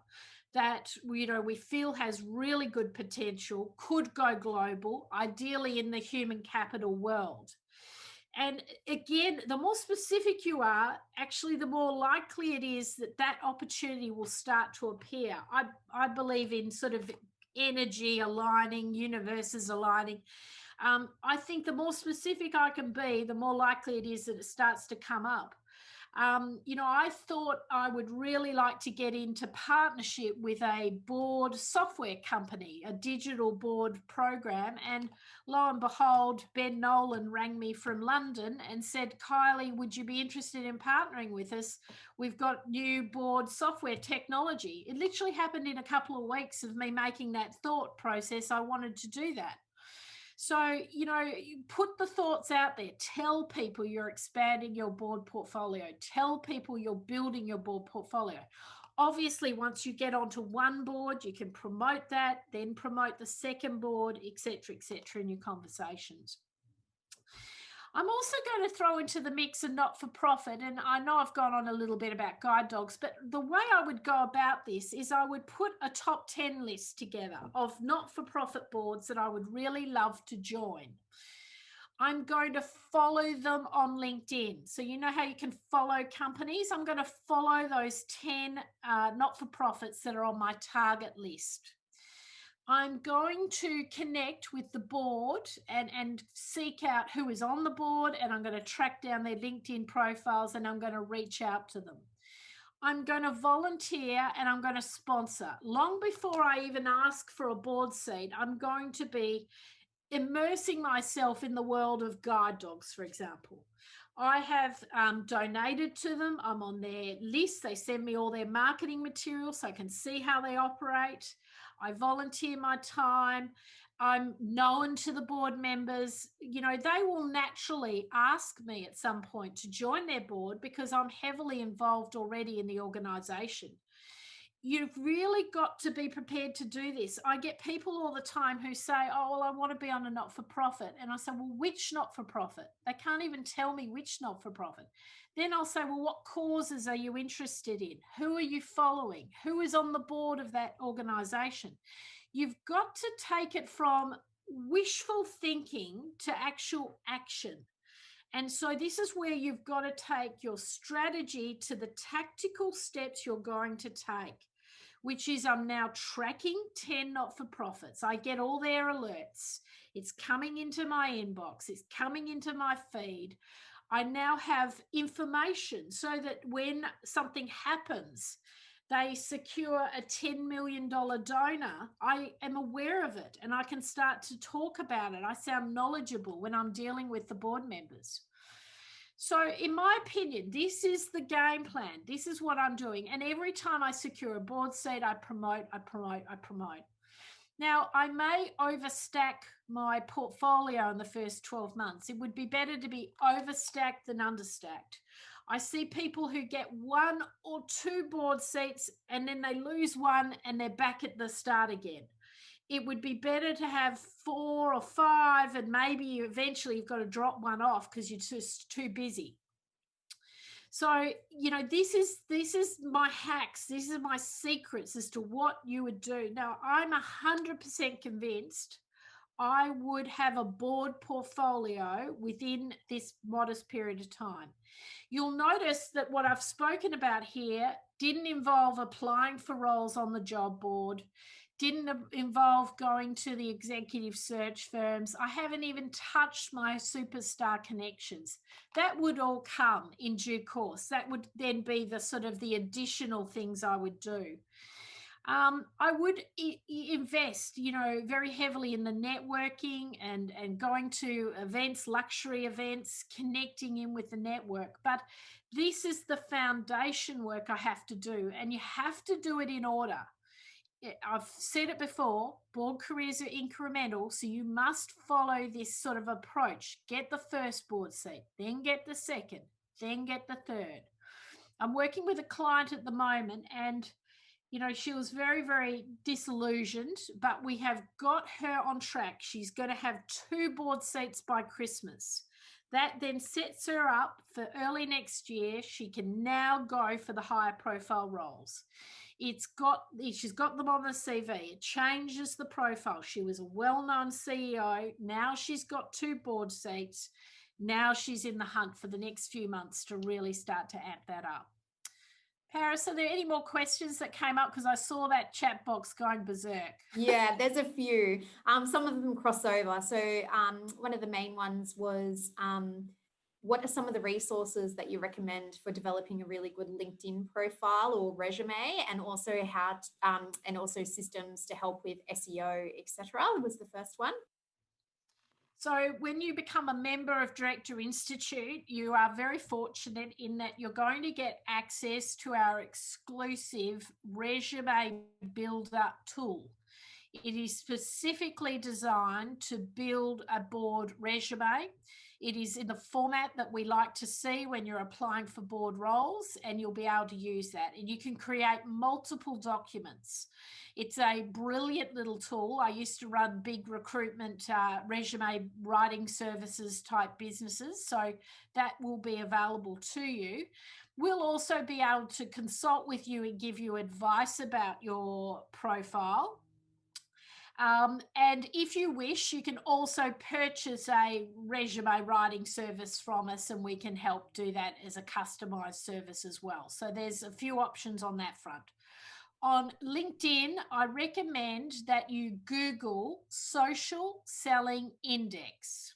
that we feel has really good potential, could go global, ideally in the human capital world. And again, the more specific you are, actually, the more likely it is that opportunity will start to appear. I believe in sort of energy aligning, universes aligning. I think the more specific I can be, the more likely it is that it starts to come up. I thought I would really like to get into partnership with a board software company, a digital board program. And lo and behold, Ben Nolan rang me from London and said, Kylie, would you be interested in partnering with us? We've got new board software technology. It literally happened in a couple of weeks of me making that thought process. I wanted to do that. So, you put the thoughts out there. Tell people you're expanding your board portfolio. Tell people you're building your board portfolio. Obviously, once you get onto one board, you can promote that, then promote the second board, et cetera, in your conversations. I'm also going to throw into the mix a not-for-profit, and I know I've gone on a little bit about guide dogs, but the way I would go about this is I would put a top 10 list together of not-for-profit boards that I would really love to join. I'm going to follow them on LinkedIn. So you know how you can follow companies? I'm going to follow those 10 not-for-profits that are on my target list. I'm going to connect with the board and seek out who is on the board, and I'm going to track down their LinkedIn profiles, and I'm going to reach out to them. I'm going to volunteer and I'm going to sponsor. Long before I even ask for a board seat, I'm going to be immersing myself in the world of guide dogs, for example. I have donated to them. I'm on their list. They send me all their marketing materials so I can see how they operate. I volunteer my time. I'm known to the board members. They will naturally ask me at some point to join their board because I'm heavily involved already in the organisation. You've really got to be prepared to do this. I get people all the time who say, oh, well, I want to be on a not-for-profit. And I say, well, which not-for-profit? They can't even tell me which not-for-profit. Then I'll say, well, what causes are you interested in? Who are you following? Who is on the board of that organisation? You've got to take it from wishful thinking to actual action. And so this is where you've got to take your strategy to the tactical steps you're going to take, which is I'm now tracking 10 not-for-profits. I get all their alerts. It's coming into my inbox. It's coming into my feed. I now have information so that when something happens, they secure a $10 million donor, I am aware of it and I can start to talk about it. I sound knowledgeable when I'm dealing with the board members. So in my opinion, this is the game plan. This is what I'm doing. And every time I secure a board seat, I promote. Now, I may overstack my portfolio in the first 12 months. It would be better to be overstacked than understacked. I see people who get 1 or 2 board seats and then they lose one and they're back at the start again. It would be better to have 4 or 5 and maybe eventually you've got to drop one off because you're just too busy. So, this is my hacks. These are my secrets as to what you would do. Now, I'm 100% convinced I would have a board portfolio within this modest period of time. You'll notice that what I've spoken about here didn't involve applying for roles on the job board, didn't involve going to the executive search firms. I haven't even touched my superstar connections. That would all come in due course. That would then be the sort of the additional things I would do. I would invest, very heavily in the networking and going to events, luxury events, connecting in with the network. But this is the foundation work I have to do, and you have to do it in order. I've said it before, board careers are incremental, so you must follow this sort of approach. Get the first board seat, then get the second, then get the third. I'm working with a client at the moment, and she was very, very disillusioned, but we have got her on track. She's going to have 2 board seats by Christmas. That then sets her up for early next year. She can now go for the higher profile roles. She's got them on the CV. It changes the profile. She was a well-known CEO. Now she's got 2 board seats. Now she's in the hunt for the next few months to really start to amp that up. Paris, are there any more questions that came up? Because I saw that chat box going berserk. Yeah, there's a few. Some of them cross over. So one of the main ones was, what are some of the resources that you recommend for developing a really good LinkedIn profile or resume, and also and also systems to help with SEO, etc. Was the first one. So when you become a member of Director Institute, you are very fortunate in that you're going to get access to our exclusive resume builder tool. It is specifically designed to build a board resume. It is in the format that we like to see when you're applying for board roles, and you'll be able to use that. And you can create multiple documents. It's a brilliant little tool. I used to run big recruitment resume writing services type businesses, so that will be available to you. We'll also be able to consult with you and give you advice about your profile. And if you wish, you can also purchase a resume writing service from us, and we can help do that as a customized service as well. So there's a few options on that front. On LinkedIn, I recommend that you Google Social Selling Index.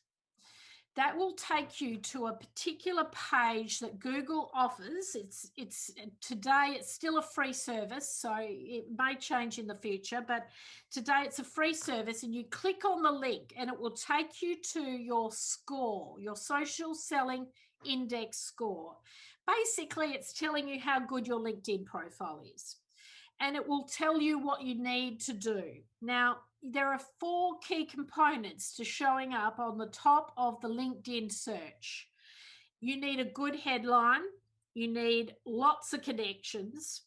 That will take you to a particular page that Google offers. It's today it's still a free service, so it may change in the future, but today it's a free service, and you click on the link and it will take you to your score, your Social Selling Index score. Basically, it's telling you how good your LinkedIn profile is, and it will tell you what you need to do. Now, there are 4 key components to showing up on the top of the LinkedIn search. You need a good headline. You need lots of connections.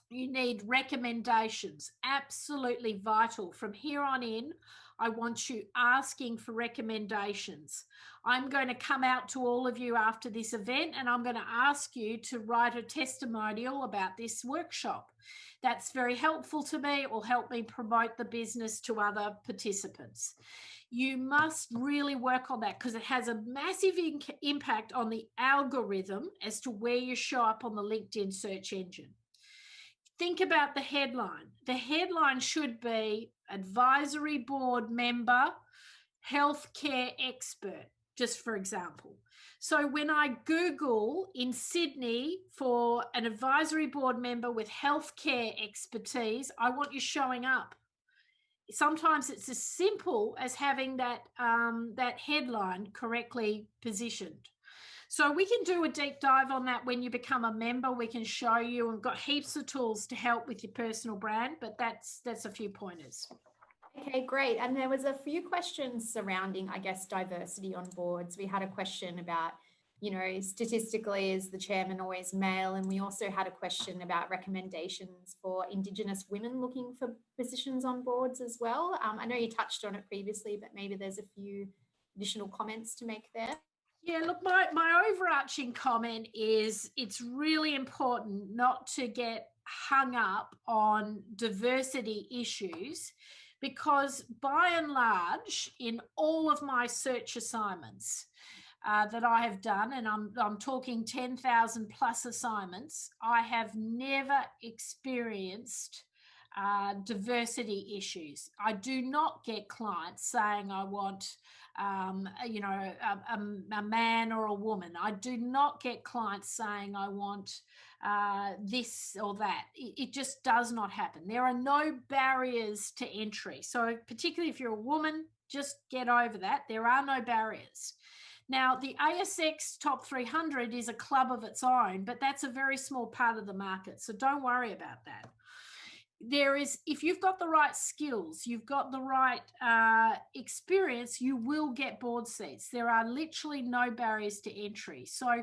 You need recommendations. Absolutely vital. From here on in, I want you asking for recommendations. I'm going to come out to all of you after this event, and I'm going to ask you to write a testimonial about this workshop. That's very helpful to me. It will help me promote the business to other participants. You must really work on that, because it has a massive impact on the algorithm as to where you show up on the LinkedIn search engine. Think about the headline. The headline should be advisory board member, healthcare expert, just for example. So when I Google in Sydney for an advisory board member with healthcare expertise, I want you showing up. Sometimes it's as simple as having that headline correctly positioned. So we can do a deep dive on that when you become a member. We can show you, and we've got heaps of tools to help with your personal brand, but that's a few pointers. Okay, great. And there was a few questions surrounding, I guess, diversity on boards. We had a question about, statistically, is the chairman always male? And we also had a question about recommendations for Indigenous women looking for positions on boards as well. I know you touched on it previously, but maybe there's a few additional comments to make there. Yeah, look, my overarching comment is it's really important not to get hung up on diversity issues, because by and large, in all of my search assignments that I have done, and I'm talking 10,000 plus assignments, I have never experienced diversity issues. I do not get clients saying I want a man or a woman. I do not get clients saying I want this or that. It just does not happen. There are no barriers to entry. So particularly if you're a woman, just get over that. There are no barriers. Now, the ASX Top 300 is a club of its own, but that's a very small part of the market. So don't worry about that. If you've got the right skills, you've got the right experience, you will get board seats. There are literally no barriers to entry. So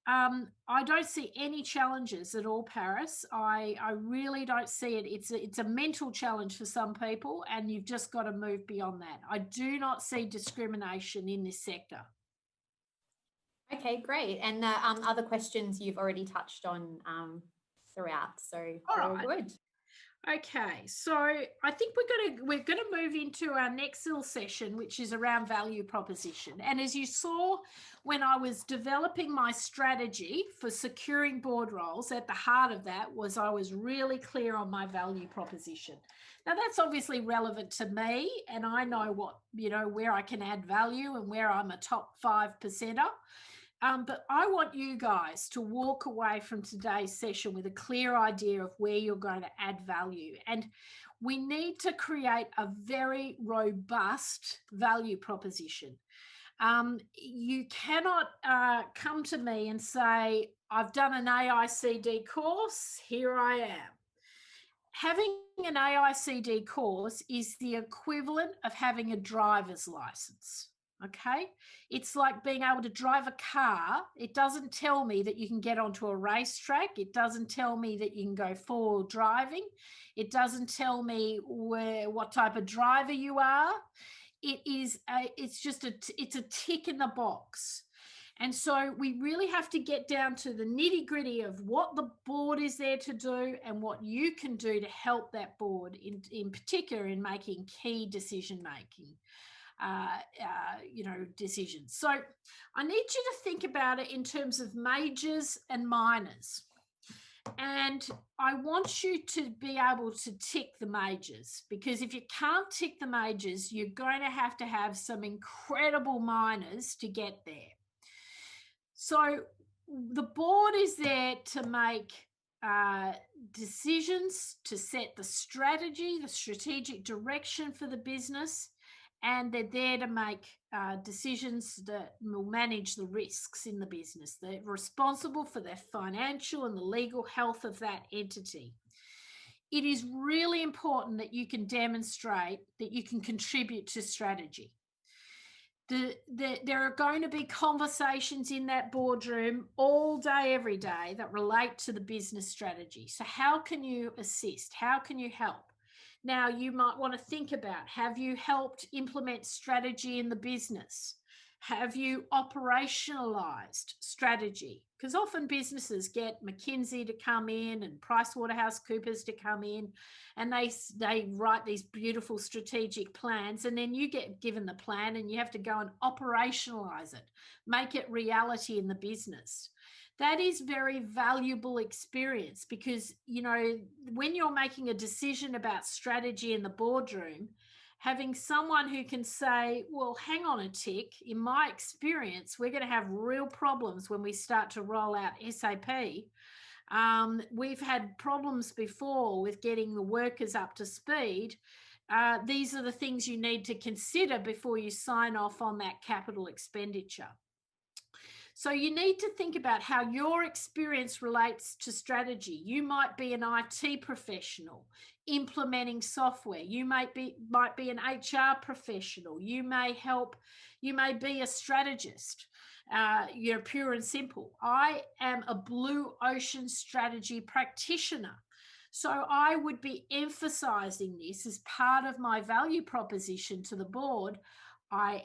I don't see any challenges at all, Paris. I really don't see it. It's a mental challenge for some people, and you've just got to move beyond that. I do not see discrimination in this sector. Okay, great. And the other questions you've already touched on throughout. So all good. Okay, so I think we're gonna move into our next little session, which is around value proposition. And as you saw when I was developing my strategy for securing board roles, at the heart of that was I was really clear on my value proposition. Now that's obviously relevant to me, and I know where I can add value and where I'm a top 5%er. But I want you guys to walk away from today's session with a clear idea of where you're going to add value. And we need to create a very robust value proposition. You cannot come to me and say, I've done an AICD course, here I am. Having an AICD course is the equivalent of having a driver's license. Okay, it's like being able to drive a car. It doesn't tell me that you can get onto a racetrack. It doesn't tell me that you can go forward driving. It doesn't tell me what type of driver you are. It's a tick in the box. And so we really have to get down to the nitty gritty of what the board is there to do and what you can do to help that board in particular in making key decision making. Decisions. So I need you to think about it in terms of majors and minors. And I want you to be able to tick the majors, because if you can't tick the majors, you're going to have some incredible minors to get there. So the board is there to make decisions, to set the strategy, the strategic direction for the business, and they're there to make decisions that will manage the risks in the business. They're responsible for the financial and the legal health of that entity. It is really important that you can demonstrate that you can contribute to strategy. There are going to be conversations in that boardroom all day, every day that relate to the business strategy. So how can you assist? How can you help? Now, you might want to think about, have you helped implement strategy in the business? Have you operationalized strategy? Because often businesses get McKinsey to come in and PricewaterhouseCoopers to come in, and they write these beautiful strategic plans, and then you get given the plan and you have to go and operationalize it, make it reality in the business. That is very valuable experience, because, when you're making a decision about strategy in the boardroom, having someone who can say, well, hang on a tick, in my experience, we're going to have real problems when we start to roll out SAP. We've had problems before with getting the workers up to speed. These are the things you need to consider before you sign off on that capital expenditure. So you need to think about how your experience relates to strategy. You might be an IT professional implementing software. You might be an HR professional. You may be a strategist. Pure and simple. I am a blue ocean strategy practitioner. So I would be emphasizing this as part of my value proposition to the board. I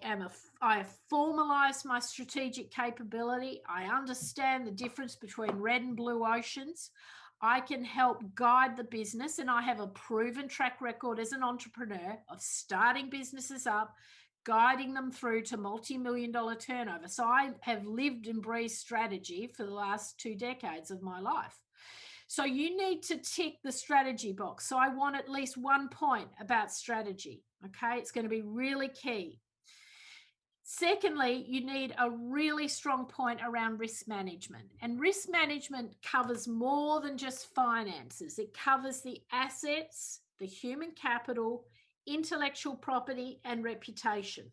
have formalized my strategic capability. I understand the difference between red and blue oceans. I can help guide the business, and I have a proven track record as an entrepreneur of starting businesses up, guiding them through to multi-million-dollar turnover. So I have lived and breathed strategy for the last 2 decades of my life. So you need to tick the strategy box. So I want at least 1 point about strategy. Okay, it's going to be really key. Secondly, you need a really strong point around risk management. And risk management covers more than just finances. It covers the assets, the human capital, intellectual property, and reputation.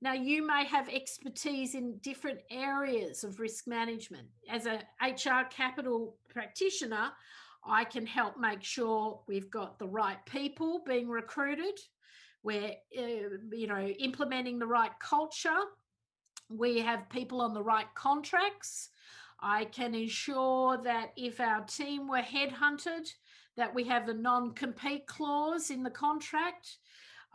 Now, you may have expertise in different areas of risk management. As an HR capital practitioner, I can help make sure we've got the right people being recruited. We're, implementing the right culture. We have people on the right contracts. I can ensure that if our team were headhunted, that we have a non-compete clause in the contract.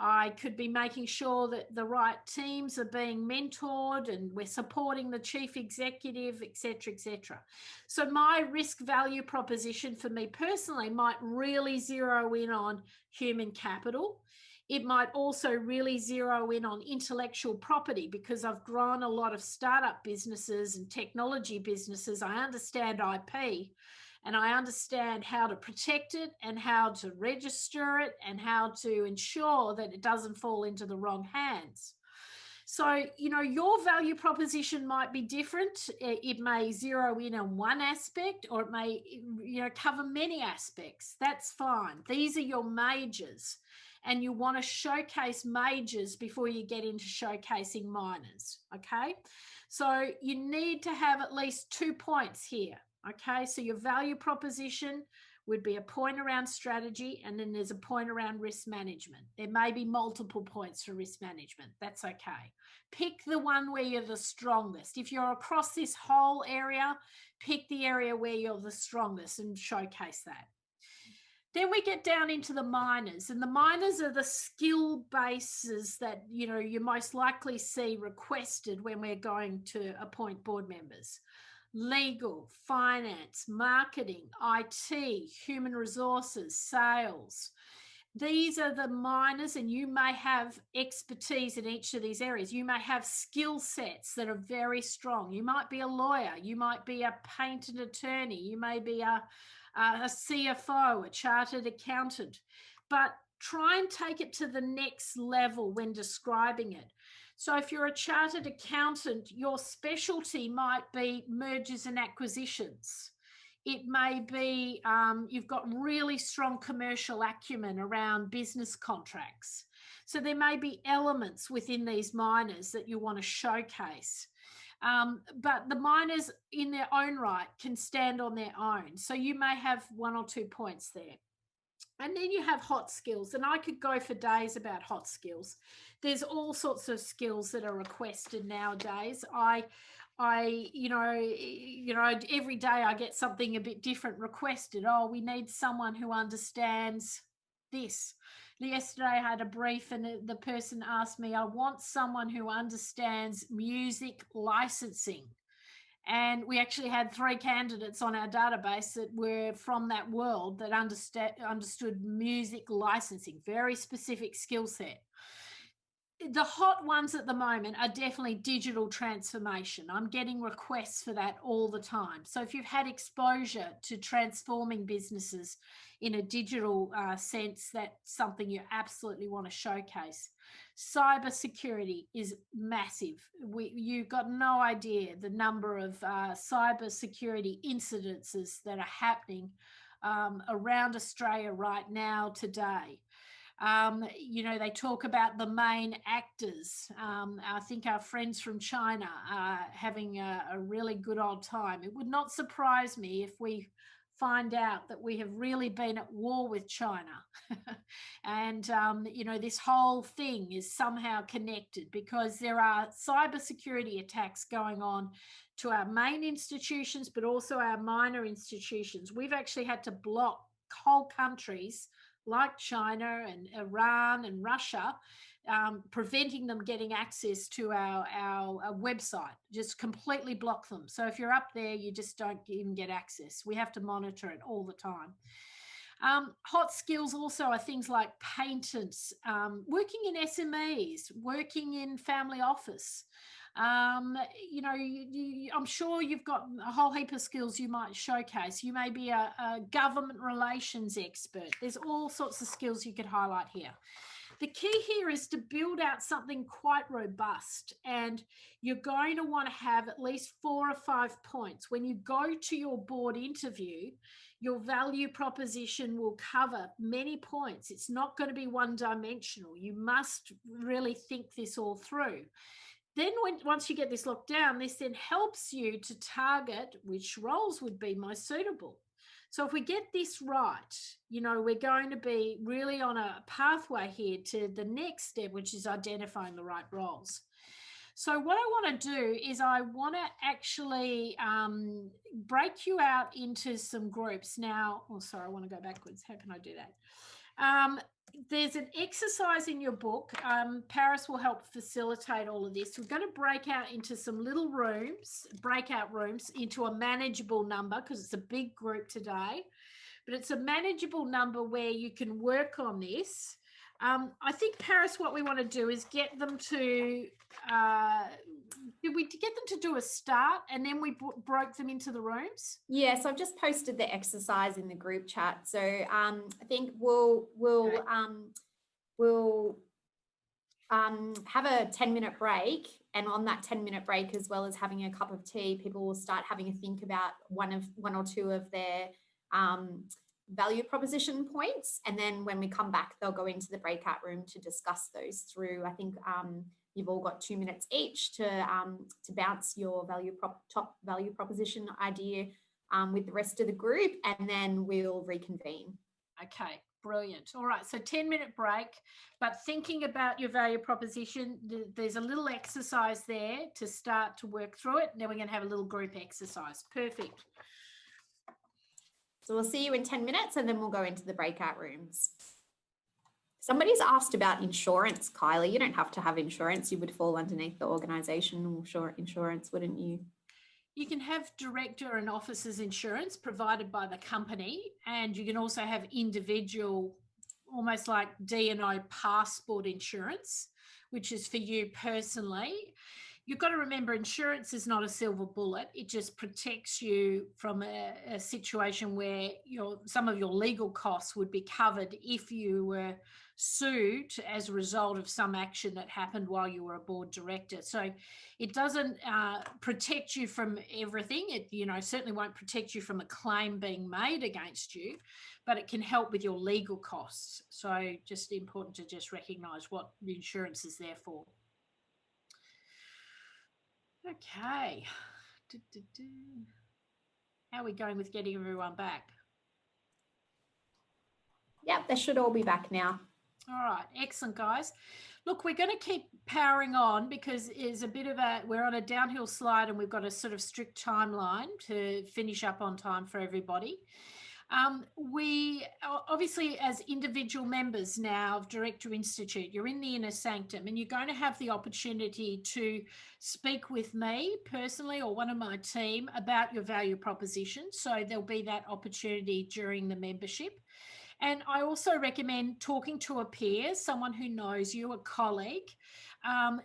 I could be making sure that the right teams are being mentored and we're supporting the chief executive, et cetera, et cetera. So my risk value proposition for me personally might really zero in on human capital. It might also really zero in on intellectual property because I've grown a lot of startup businesses and technology businesses. I understand IP. And I understand how to protect it and how to register it and how to ensure that it doesn't fall into the wrong hands. So, your value proposition might be different. It may zero in on one aspect, or it may, cover many aspects. That's fine. These are your majors, and you want to showcase majors before you get into showcasing minors. Okay. So you need to have at least 2 points here. Okay, so your value proposition would be a point around strategy, and then there's a point around risk management. There may be multiple points for risk management. That's okay. Pick the one where you're the strongest. If you're across this whole area, pick the area where you're the strongest and showcase that. Then we get down into the minors, and the minors are the skill bases that you most likely see requested when we're going to appoint board members. Legal, finance, marketing, IT, human resources, sales. These are the minors, and you may have expertise in each of these areas. You may have skill sets that are very strong. You might be a lawyer. You might be a patent attorney. You may be a CFO, a chartered accountant. But try and take it to the next level when describing it. So if you're a chartered accountant, your specialty might be mergers and acquisitions. It may be you've got really strong commercial acumen around business contracts. So there may be elements within these minors that you want to showcase. But the minors in their own right can stand on their own. So you may have 1 or 2 points there. And then you have hot skills, and I could go for days about hot skills. There's all sorts of skills that are requested nowadays. Every day I get something a bit different requested. Oh, we need someone who understands this. Yesterday I had a brief, and the person asked me, I want someone who understands music licensing. And we actually had 3 candidates on our database that were from that world that understood music licensing, very specific skill set. The hot ones at the moment are definitely digital transformation. I'm getting requests for that all the time. So if you've had exposure to transforming businesses in a digital sense, that's something you absolutely want to showcase. Cybersecurity is massive. You've got no idea the number of cybersecurity incidences that are happening around Australia right now today. They talk about the main actors. I think our friends from China are having a really good old time. It would not surprise me if we find out that we have really been at war with China. And, this whole thing is somehow connected because there are cybersecurity attacks going on to our main institutions, but also our minor institutions. We've actually had to block whole countries like China and Iran and Russia, preventing them getting access to our website. Just completely block them. So if you're up there, you just don't even get access. We have to monitor it all the time. Hot skills also are things like patents, working in SMEs, working in family office. You know, I'm sure you've got a whole heap of skills you might showcase. You may be a government relations expert. There's all sorts of skills you could highlight here. The key here is to build out something quite robust, and you're going to want to have at least 4 or 5 points. When you go to your board interview, your value proposition will cover many points. It's not going to be one-dimensional. You must really think this all through. Then once you get this locked down, this then helps you to target which roles would be most suitable. So if we get this right, you know, we're going to be really on a pathway here to the next step, which is identifying the right roles. So what I want to do is I want to actually break you out into some groups. Now, oh, sorry, I want to go backwards. How can I do that? There's an exercise in your book. Paris will help facilitate all of this. We're going to break out into some little rooms, breakout rooms, into a manageable number, because it's a big group today, but it's a manageable number where you can work on this. I think, Paris, what we want to do is get them to, get them to do a start, and then we broke them into the rooms? Yes, I've just posted the exercise in the group chat. So I think we'll have a 10-minute break, and on that 10-minute break, as well as having a cup of tea, people will start having a think about one or two of their value proposition points, and then when we come back, they'll go into the breakout room to discuss those through. I think you've all got 2 minutes each to bounce your top value proposition idea with the rest of the group, and then we'll reconvene. Okay, brilliant. All right, so 10-minute break, but thinking about your value proposition, there's a little exercise there to start to work through it, and then we're going to have a little group exercise. Perfect. So we'll see you in 10 minutes, and then we'll go into the breakout rooms. Somebody's asked about insurance, Kylie. You don't have to have insurance. You would fall underneath the organisational insurance, wouldn't you? You can have director and officers insurance provided by the company, and you can also have individual, almost like D&O passport insurance, which is for you personally. You've got to remember, insurance is not a silver bullet. It just protects you from a situation where some of your legal costs would be covered if you were sued as a result of some action that happened while you were a board director. So it doesn't protect you from everything. It certainly won't protect you from a claim being made against you, but it can help with your legal costs. So just important to just recognise what the insurance is there for. Okay. How are we going with getting everyone back? Yep, they should all be back now. All right, excellent, guys. Look, we're going to keep powering on because we're on a downhill slide, and we've got a sort of strict timeline to finish up on time for everybody. We obviously, as individual members now of Director Institute, you're in the inner sanctum, and you're going to have the opportunity to speak with me personally or one of my team about your value proposition. So there'll be that opportunity during the membership. And I also recommend talking to a peer, someone who knows you, a colleague,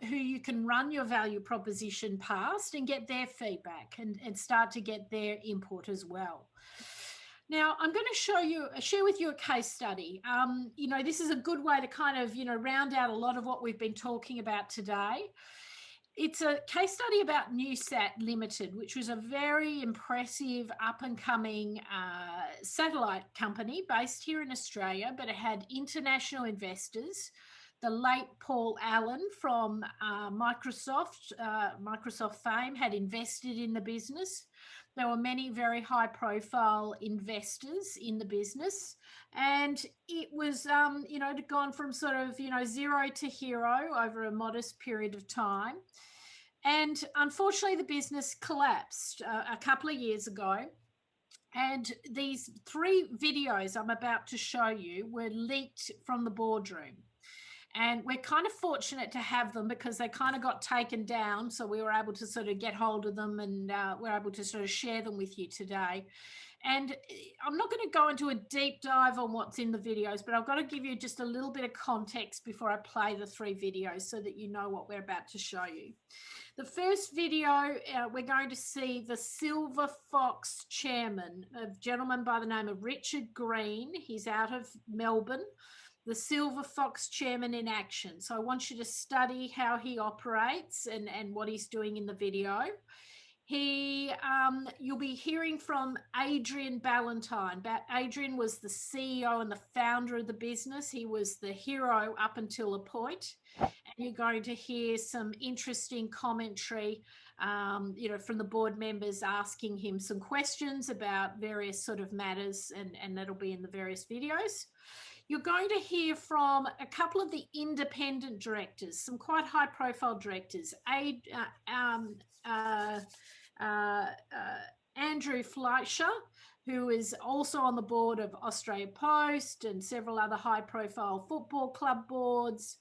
who you can run your value proposition past and get their feedback and start to get their input as well. Now, I'm going to share with you a case study. This is a good way to kind of, round out a lot of what we've been talking about today. It's a case study about NewSat Limited, which was a very impressive up-and-coming satellite company based here in Australia, but it had international investors. The late Paul Allen from Microsoft fame had invested in the business. There were many very high-profile investors in the business, and it was, gone from sort of, zero to hero over a modest period of time. And unfortunately, the business collapsed a couple of years ago, And these 3 videos I'm about to show you were leaked from the Boardroom. And we're kind of fortunate to have them because they kind of got taken down. So we were able to sort of get hold of them, and we're able to sort of share them with you today. And I'm not going to go into a deep dive on what's in the videos, but I've got to give you just a little bit of context before I play the 3 videos so that you know what we're about to show you. The first video, we're going to see the Silver Fox chairman, a gentleman by the name of Richard Green. He's out of Melbourne. The Silver Fox chairman in action. So I want you to study how he operates and what he's doing in the video. You'll be hearing from Adrian Ballantyne. Adrian was the CEO and the founder of the business. He was the hero up until a point. And you're going to hear some interesting commentary, from the board members asking him some questions about various sort of matters, and that'll be in the various videos. You're going to hear from a couple of the independent directors, some quite high-profile directors. Andrew Fleischer, who is also on the board of Australia Post and several other high-profile football club boards.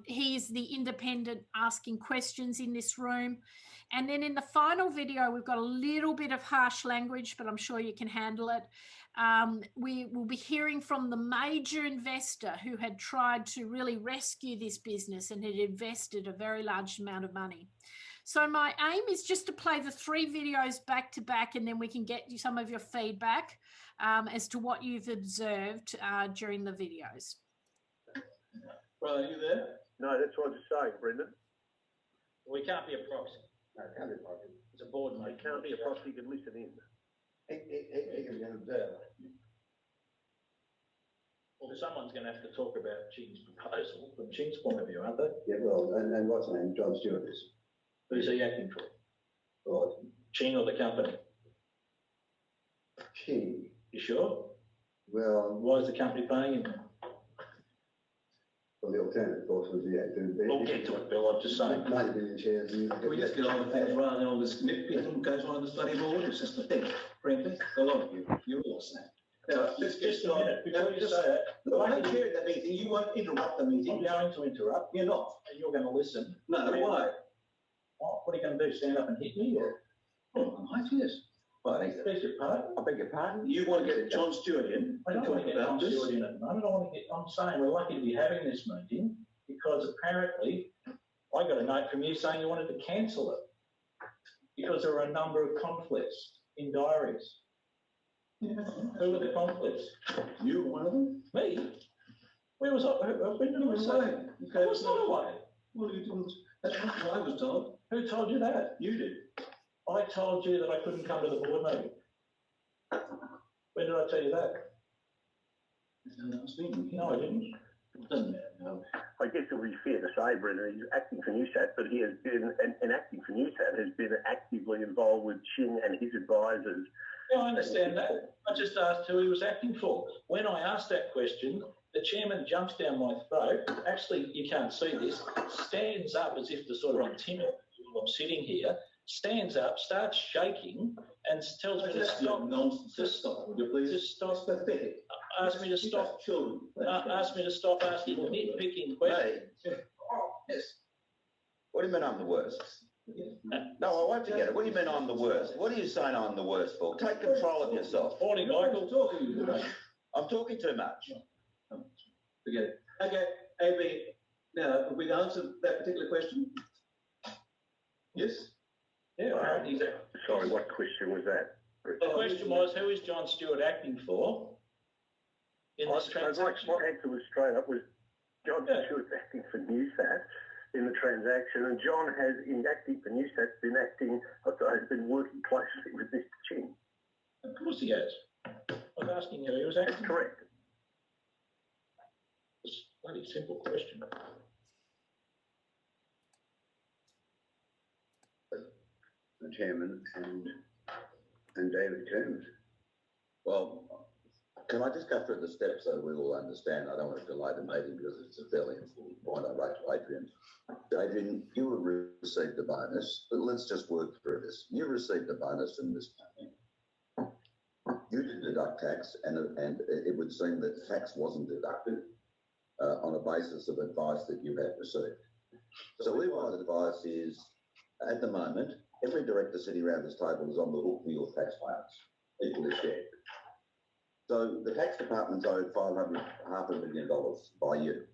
He's the independent asking questions in this room. And then in the final video, we've got a little bit of harsh language, but I'm sure you can handle it. We will be hearing from the major investor who had tried to really rescue this business and had invested a very large amount of money. So my aim is just to play the 3 videos back to back, and then we can get you some of your feedback as to what you've observed during the videos. Well, are you there? No, that's what I was saying, Brendan. We can't be a proxy. No, it can't be a proxy. It's a board meeting. It can't be a proxy, you can listen in. He can be an observer. Well, someone's going to have to talk about Ching's proposal from Ching's point of view, aren't they? Yeah, well, and what's the name? John Stewart is. Who's he acting for? Right. Ching or the company? Ching. You sure? Well, Why is the company paying him? well, the alternative, of course, was We'll get to it, Bill. I'm just saying. 90 million shares. And Can we just get on with things rather than all this nitpicking goes on in the bloody board? It's just pathetic, frankly. A lot of you, you're all saying. Now, Just a minute. Before you say that, Look, I'm chairing the meeting. You won't interrupt the I'm meeting. going to interrupt. You're not. And you're going to listen. No, why? What are you going to do? Stand up and hit me? Or? Oh, I might, yes. Why? Beg your pardon? I beg your pardon? You want to get John Stewart in I and don't talk want to get about John this? Stewart in at the moment. I'm saying we're lucky to be having this meeting because apparently I got a note from you saying you wanted to cancel it because there were a number of conflicts in diaries. Yeah. Who were the conflicts? You were one of them? Me? Where was I? When did I say? I was not away. What are you doing? That's what I was told. Who told you that? You did. I told you that I couldn't come to the board meeting. When did I tell you that? And that was me. No, I didn't. It doesn't matter. No. I guess it would be fair to say, Brendan, he's acting for Newsat, but he has been, and acting for Newsat has been actively involved with Ching and his advisors. Yeah, I understand that. I just asked who he was acting for. When I asked that question, the chairman jumps down my throat. Actually, you can't see this. Stands up as if to sort of intimidate me while I'm sitting here. Stands up, starts shaking, and tells me to stop. Nonsense. Just stop. Would you please? Just stop. It's pathetic. Ask me to stop. Children. Ask me to stop asking nitpicking questions. Yes. What do you mean I'm the worst? No, I won't forget it. What do you mean I'm the worst? What are you saying I'm the worst for? Take control of yourself. Morning, Michael. Talk to you today. I'm talking too much. Forget it. Okay, AB. Now, have we answered that particular question? Yes? Yeah, apparently. Sorry, what question was that? The question was, who is John Stewart acting for in this transaction? My answer was straight up, was John Stewart's acting for Newsat in the transaction, and John has, in acting for Newsat, has been working closely with Mr. Ching. Of course he has. I was asking who he was acting That's for. correct. It's a bloody simple question. the chairman and David Coombs. Well, can I just go through the steps so we all understand? I don't want to delay the meeting because it's a fairly important point I wrote to Adrian. Adrian, you received a bonus, but let's just work through this. You received a bonus from this company. you to deduct tax, and it would seem that tax wasn't deducted on a basis of advice that you had received. So my advice is, at the moment, every director sitting around this table is on the hook for your tax payments, equally shared. So the tax department's owed $500,000 by you.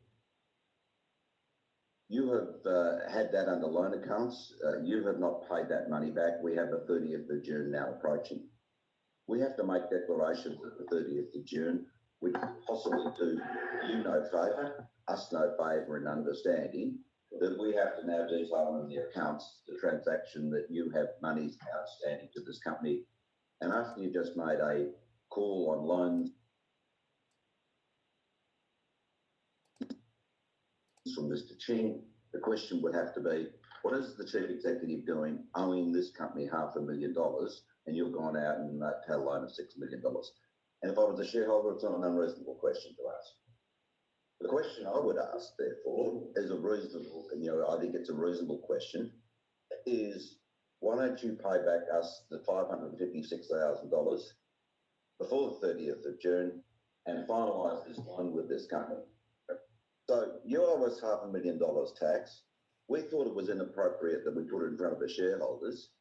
You have had that under loan accounts. You have not paid that money back. We have the 30th of June now approaching. We have to make declarations at the 30th of June, which possibly do you no favour, us no favour in understanding that we have to now detail in the accounts the transaction that you have monies outstanding to this company. And after you just made a call on loans from Mr. Ching, the question would have to be, what is the chief executive doing owing this company $500,000 and you've gone out and had a loan of $6 million? And if I was a shareholder, it's not an unreasonable question to ask. The question I would ask, therefore, is a reasonable, I think it's a reasonable question, is why don't you pay back us the $556,000 before the 30th of June and finalise this loan with this company? So you owe us $500,000 tax. We thought it was inappropriate that we put it in front of the shareholders.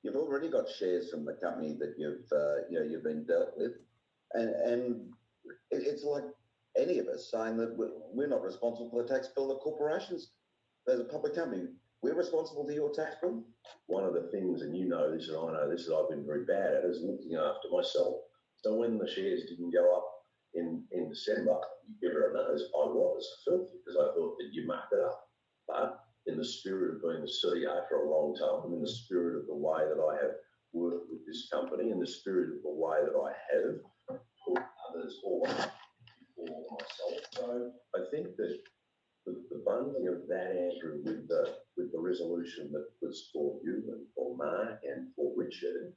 You've already got shares from the company that you've been dealt with, and it's like any of us saying that we're not responsible for the tax bill of corporations. As a public company, we're responsible for your tax bill. One of the things, and you know this and I know this, that I've been very bad at is looking after myself. So when the shares didn't go up in December, everyone knows I was filthy because I thought that you mucked it up. But in the spirit of being the CEO for a long time, in the spirit of the way that I have worked with this company, in the spirit of the way that I have put others on before myself. So I think that the bundling of that, Andrew, with the resolution that was for you and for Mark and for Richard,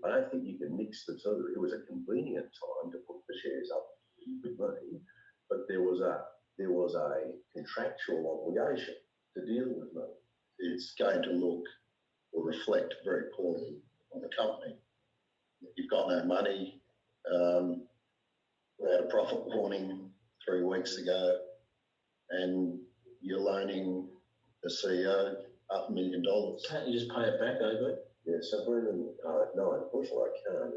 I don't think you can mix the two. It was a convenient time to put the shares up with me, but there was a contractual obligation to deal with me. It's going to look or reflect very poorly on the company. You've got no money. We had a profit warning 3 weeks ago, and you're loaning the CEO $500,000. Can't you just pay it back, over? Yeah, so Brendan, no, unfortunately I can't.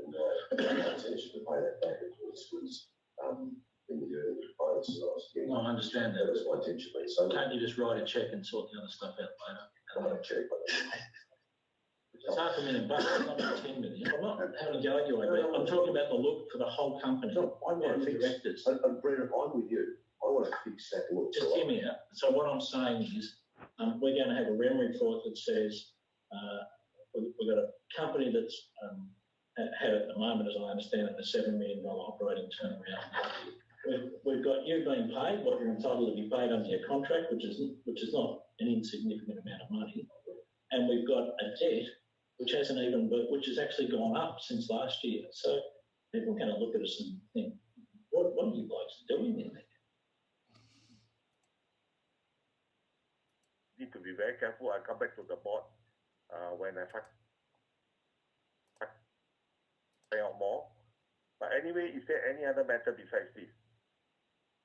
And my intention to pay that back was in the early bonuses I was getting. No, I understand that. That was my intention. So can't you just write a cheque and sort the other stuff out later? I don't check, but It's $500,000, not 10 million. I'm not having a go at you, I'm talking about the look for the whole company. no, I want to fix directors. And Brendan, I'm with you. I want to fix that look. Just hear me out. So what I'm saying is, we're going to have a REM report that says we've got a company that's had at the moment, as I understand it, a $7 million operating turnaround. We've got you being paid what you're entitled to be paid under your contract, which is not an insignificant amount of money, and we've got a debt which has actually gone up since last year. So people are going to look at us and think, what are you blokes doing in there? Need to be very careful. I come back to the board when I find out more. But anyway, is there any other matter besides this?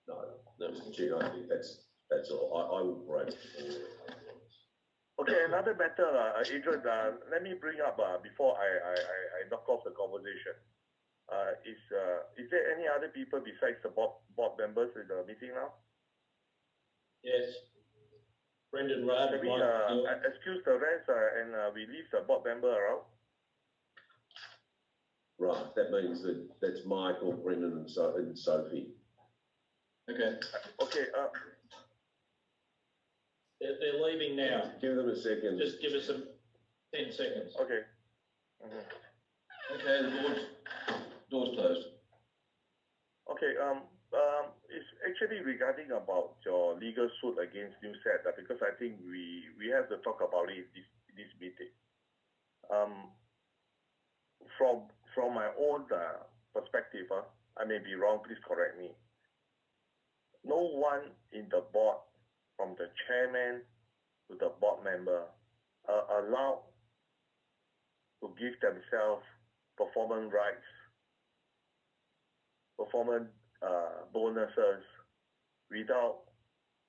No, Mr. Chair, I think that's all. I will break. Okay, another matter, Adrian, let me bring up before I knock off the conversation. Is there any other people besides the board members in the meeting now? Yes. Brendan Rudd. Maybe excuse the rest and we leave the board member around. Right, that means that's Michael, Brendan, and Sophie. Okay. Okay. They're leaving now. Give them a second. Just give us 10 seconds. Okay. Okay, the door's closed. Okay. It's actually regarding about your legal suit against Newset because I think we have to talk about it in this meeting. From my own perspective, I may be wrong. Please correct me. No one in the board, from the chairman to the board member, are allowed to give themselves performance rights performance bonuses without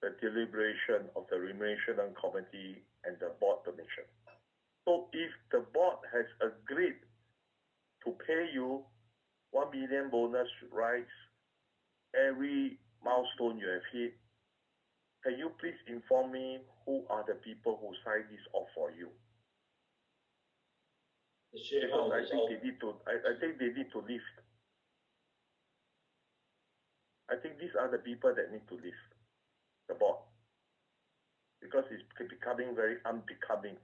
the deliberation of the remuneration committee and the board permission. So if the board has agreed to pay you 1 million bonus rights every milestone you have hit, can you please inform me who are the people who signed this off for you? The Because shareholders. I think they need to lift. I think these are the people that need to lift the board, because it's becoming very unbecoming,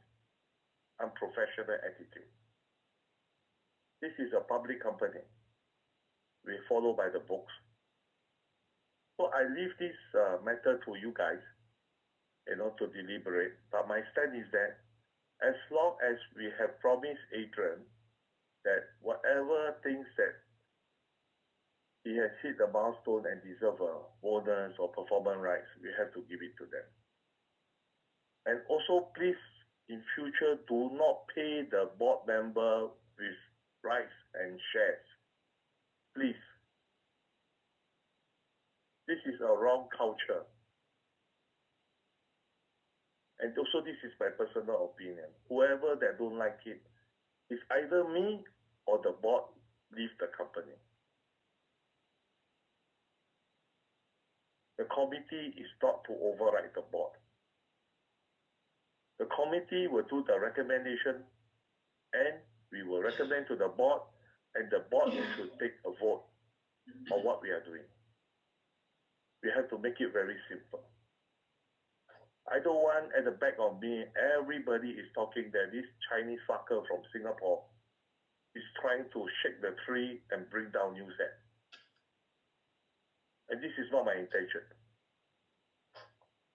unprofessional attitude. This is a public company. We follow by the books. So I leave this matter to you guys, to deliberate. But my stand is that as long as we have promised Adrian that whatever things that he has hit the milestone and deserve a bonus or performance rights, we have to give it to them. And also, please, in future, do not pay the board member with rights and shares. Please. This is a wrong culture. And also, this is my personal opinion. Whoever that don't like it, it's either me or the board leave the company. The committee is not to override the board. The committee will do the recommendation, and we will recommend to the board, and the board should take a vote on what we are doing. We have to make it very simple. I don't want at the back of me, everybody is talking that this Chinese fucker from Singapore is trying to shake the tree and bring down NewSat. And this is not my intention.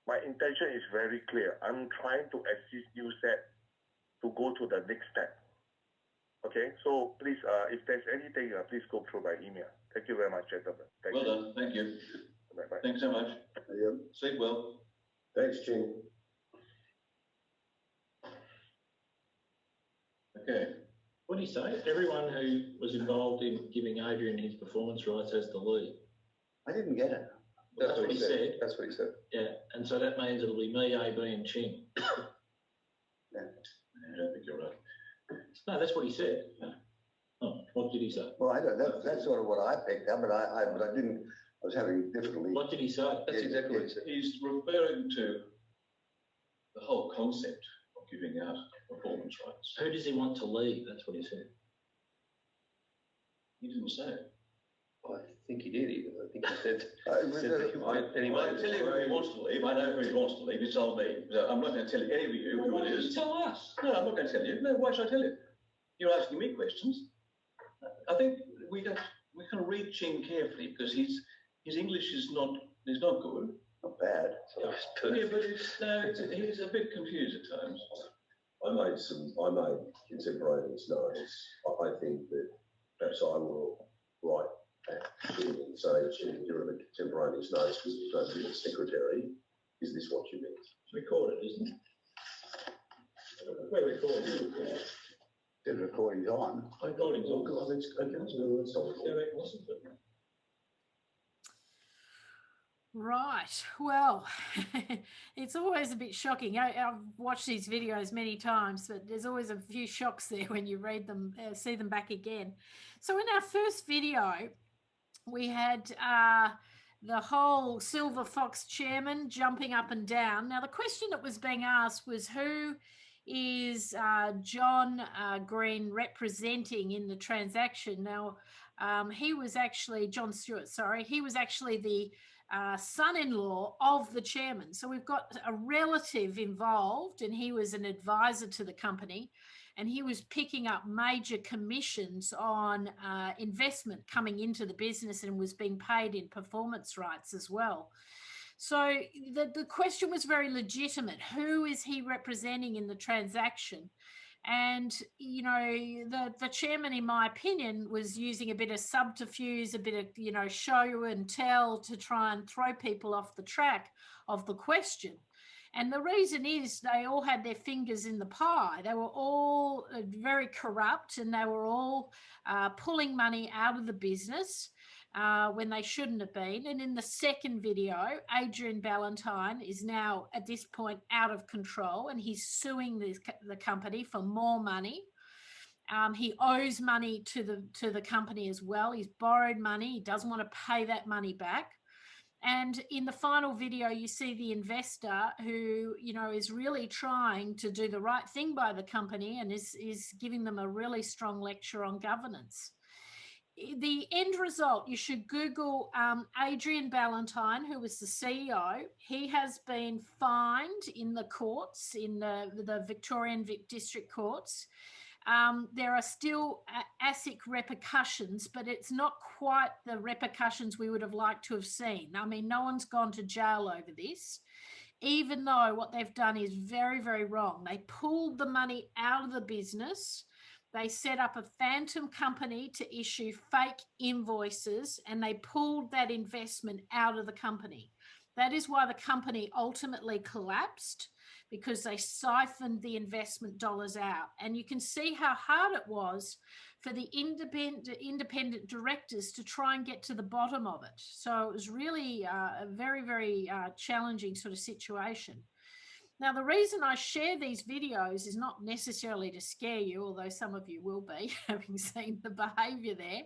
My intention is very clear. I'm trying to assist NewSat to go to the next step. Okay, so please, if there's anything, please go through my email. Thank you very much, gentlemen. Well done. Thank you. Bye-bye. Thanks so much. Yeah. Sleep well. Thanks, Jim. Okay. What do you say? Everyone who was involved in giving Adrian his performance rights has to leave. I didn't get it. Well, that's what he said. That's what he said. Yeah, and so that means it'll be me, AB, and Ching. Yeah. I don't think you're right. No, that's what he said. Oh, what did he say? Well, I don't. That's sort of what I picked up, but I didn't. I was having difficulty. What did he say? That's exactly what he said. He's referring to the whole concept of giving out performance rights. Who does he want to leave? That's what he said. He didn't say it. I think he did. I think he said, Well, I tell you who he wants to leave. I know who he wants to leave. It's old me. So I'm not going to tell any of you who it is. Tell us. No, I'm not going to tell you. No, why should I tell you? You're asking me questions. I think we can read Ching carefully, because his English is not good. Not bad. Yeah, but he's a bit confused at times. I made contemporaneous notes. I think that perhaps I will write back and say, here are the contemporaneous notes, because you don't be the secretary. Is this what you meant? It's recorded, isn't it? We're recording. The recording's on. Recording's on. Oh, that's okay. That's all. Yeah, it wasn't it? Right. Well, it's always a bit shocking. I've watched these videos many times, but there's always a few shocks there when you read them, see them back again. So in our first video, we had the whole Silver Fox chairman jumping up and down. Now, the question that was being asked was, who is John Green representing in the transaction? Now, he was actually, John Stewart, sorry, he was actually the son-in-law of the chairman. So we've got a relative involved, and he was an advisor to the company, and he was picking up major commissions on investment coming into the business, and was being paid in performance rights as well. So the question was very legitimate. Who is he representing in the transaction? And, you know, the chairman, in my opinion, was using a bit of subterfuge, a bit of, you know, show and tell to try and throw people off the track of the question. And the reason is they all had their fingers in the pie. They were all very corrupt, and they were all pulling money out of the business. when they shouldn't have been. And in the second video, Adrian Ballantyne is now at this point out of control, and he's suing the company for more money. He owes money to the company as well. He's borrowed money. He doesn't want to pay that money back. And in the final video, you see the investor who, you know, is really trying to do the right thing by the company and is giving them a really strong lecture on governance. The end result, you should Google Adrian Ballantyne, who was the CEO. He has been fined in the courts, in the Victorian District Courts. There are still ASIC repercussions, but it's not quite the repercussions we would have liked to have seen. I mean, no one's gone to jail over this, even though what they've done is very, very wrong. They pulled the money out of the business. They set up a phantom company to issue fake invoices, and they pulled that investment out of the company. That is why the company ultimately collapsed, because they siphoned the investment dollars out. And you can see how hard it was for the independent directors to try and get to the bottom of it. So it was really a very, very challenging sort of situation. Now, the reason I share these videos is not necessarily to scare you, although some of you will be, having seen the behaviour there,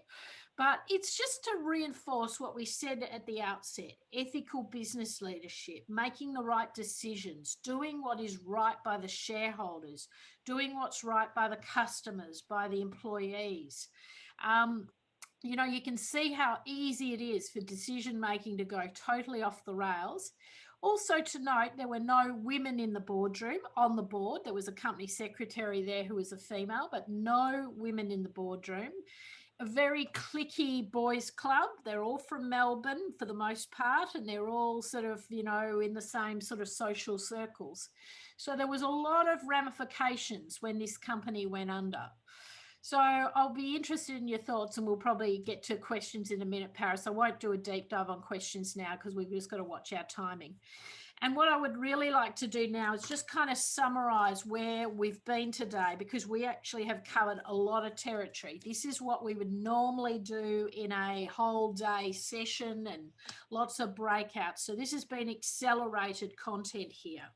but it's just to reinforce what we said at the outset: ethical business leadership, making the right decisions, doing what is right by the shareholders, doing what's right by the customers, by the employees. You know, you can see how easy it is for decision-making to go totally off the rails. Also to note, there were no women in the boardroom on the board. There was a company secretary there who was a female, but no women in the boardroom. A very cliquey boys club. They're all from Melbourne for the most part, and they're all sort of, you know, in the same sort of social circles. So there was a lot of ramifications when this company went under. So I'll be interested in your thoughts, and we'll probably get to questions in a minute, Paris. I won't do a deep dive on questions now because we've just got to watch our timing. And what I would really like to do now is just kind of summarize where we've been today, because we actually have covered a lot of territory. This is what we would normally do in a whole day session and lots of breakouts. So this has been accelerated content here.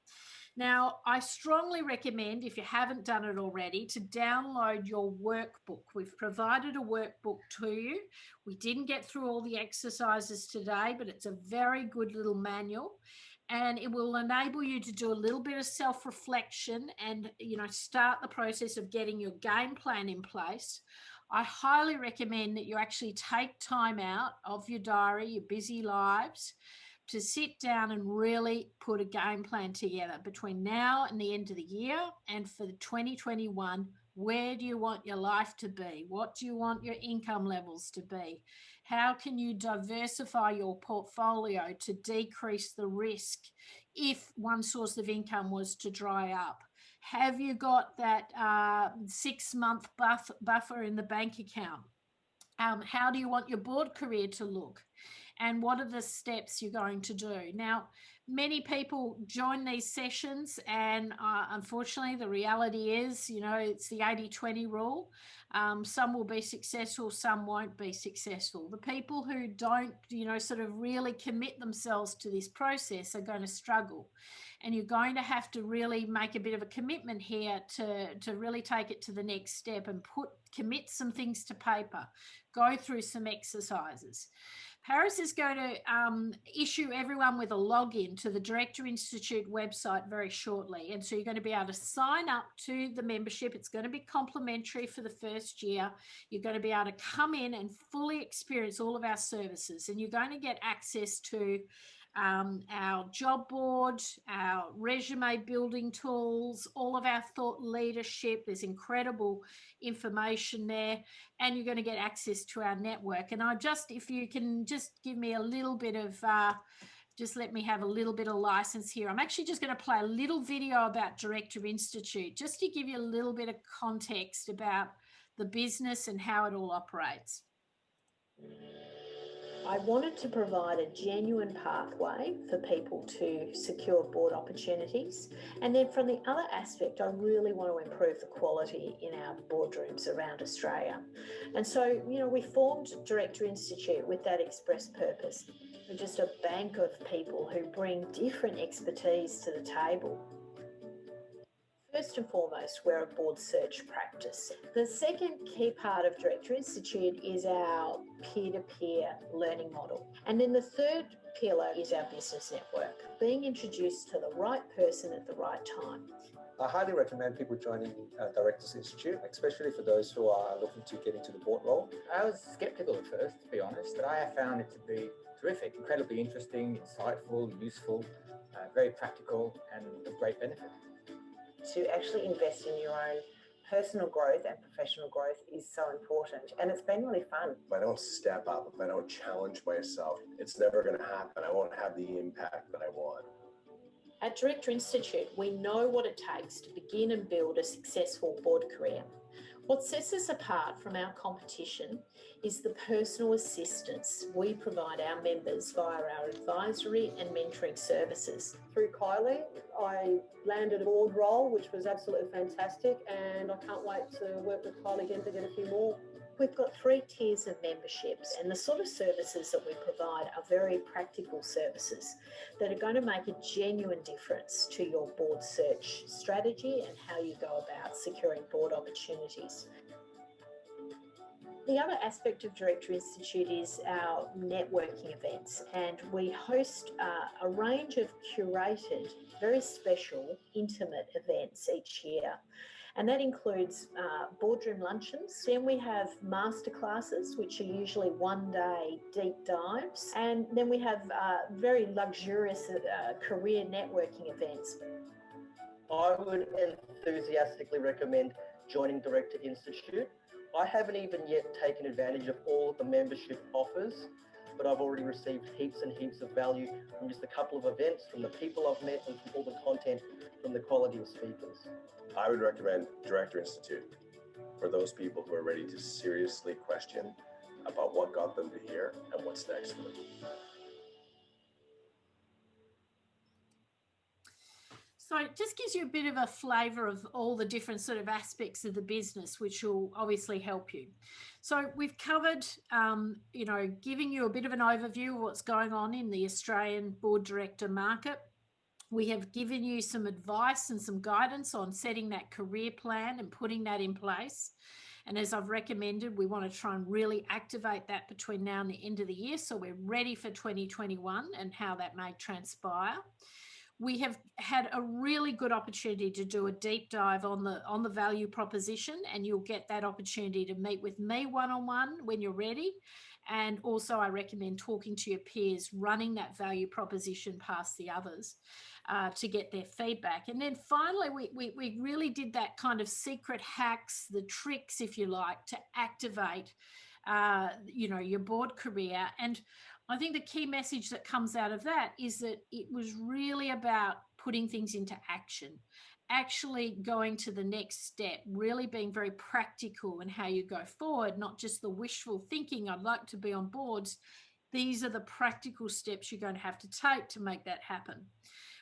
Now, I strongly recommend, if you haven't done it already, to download your workbook. We've provided a workbook to you. We didn't get through all the exercises today, but it's a very good little manual, and it will enable you to do a little bit of self-reflection and, you know, start the process of getting your game plan in place. I highly recommend that you actually take time out of your diary, your busy lives, to sit down and really put a game plan together between now and the end of the year. And for the 2021, where do you want your life to be? What do you want your income levels to be? How can you diversify your portfolio to decrease the risk if one source of income was to dry up? Have you got that 6-month buffer in the bank account? How do you want your board career to look? And what are the steps you're going to do? Now, many people join these sessions, and unfortunately, the reality is, you know, it's the 80-20 rule. Some will be successful, some won't be successful. The people who don't, you know, sort of really commit themselves to this process are going to struggle. And you're going to have to really make a bit of a commitment here to really take it to the next step and commit some things to paper, go through some exercises. Paris is going to issue everyone with a login to the Director Institute website very shortly. And so you're going to be able to sign up to the membership. It's going to be complimentary for the first year. You're going to be able to come in and fully experience all of our services. And you're going to get access to our job board, our resume building tools, all of our thought leadership. There's incredible information there, and you're going to get access to our network. And if you can just give me a little bit of, just let me have a little bit of license here. I'm actually just going to play a little video about Director Institute, just to give you a little bit of context about the business and how it all operates. I wanted to provide a genuine pathway for people to secure board opportunities. And then from the other aspect, I really want to improve the quality in our boardrooms around Australia. And so, we formed Director Institute with that express purpose. We're just a bank of people who bring different expertise to the table. First and foremost, we're a board search practice. The second key part of Director Institute is our peer-to-peer learning model. And then the third pillar is our business network, being introduced to the right person at the right time. I highly recommend people joining Directors Institute, especially for those who are looking to get into the board role. I was sceptical at first, to be honest, but I have found it to be terrific, incredibly interesting, insightful, useful, very practical, and of great benefit. To actually invest in your own personal growth and professional growth is so important, and it's been really fun. If I don't step up, if I don't challenge myself, it's never going to happen. I won't have the impact that I want. At Director Institute, we know what it takes to begin and build a successful board career. What sets us apart from our competition is the personal assistance we provide our members via our advisory and mentoring services. Through Kylie, I landed a board role, which was absolutely fantastic, and I can't wait to work with Kylie again to get a few more. We've got 3 tiers of memberships, and the sort of services that we provide are very practical services that are going to make a genuine difference to your board search strategy and how you go about securing board opportunities. The other aspect of Director Institute is our networking events, and we host a range of curated, very special, intimate events each year. And that includes boardroom luncheons. Then we have masterclasses, which are usually one-day deep dives. And then we have very luxurious career networking events. I would enthusiastically recommend joining Director Institute. I haven't even yet taken advantage of all of the membership offers, but I've already received heaps and heaps of value from just a couple of events, from the people I've met, and from all the content, from the quality of speakers. I would recommend Director Institute for those people who are ready to seriously question about what got them to here and what's next for them. So it just gives you a bit of a flavour of all the different sort of aspects of the business, which will obviously help you. So we've covered, giving you a bit of an overview of what's going on in the Australian board director market. We have given you some advice and some guidance on setting that career plan and putting that in place. And as I've recommended, we want to try and really activate that between now and the end of the year, so we're ready for 2021 and how that may transpire. We have had a really good opportunity to do a deep dive on the value proposition, and you'll get that opportunity to meet with me one-on-one when you're ready. And also I recommend talking to your peers, running that value proposition past the others to get their feedback. And then finally, we really did that kind of secret hacks, the tricks, if you like, to activate your board career. And I think the key message that comes out of that is that it was really about putting things into action, actually going to the next step, really being very practical in how you go forward, not just the wishful thinking, I'd like to be on boards. These are the practical steps you're going to have to take to make that happen.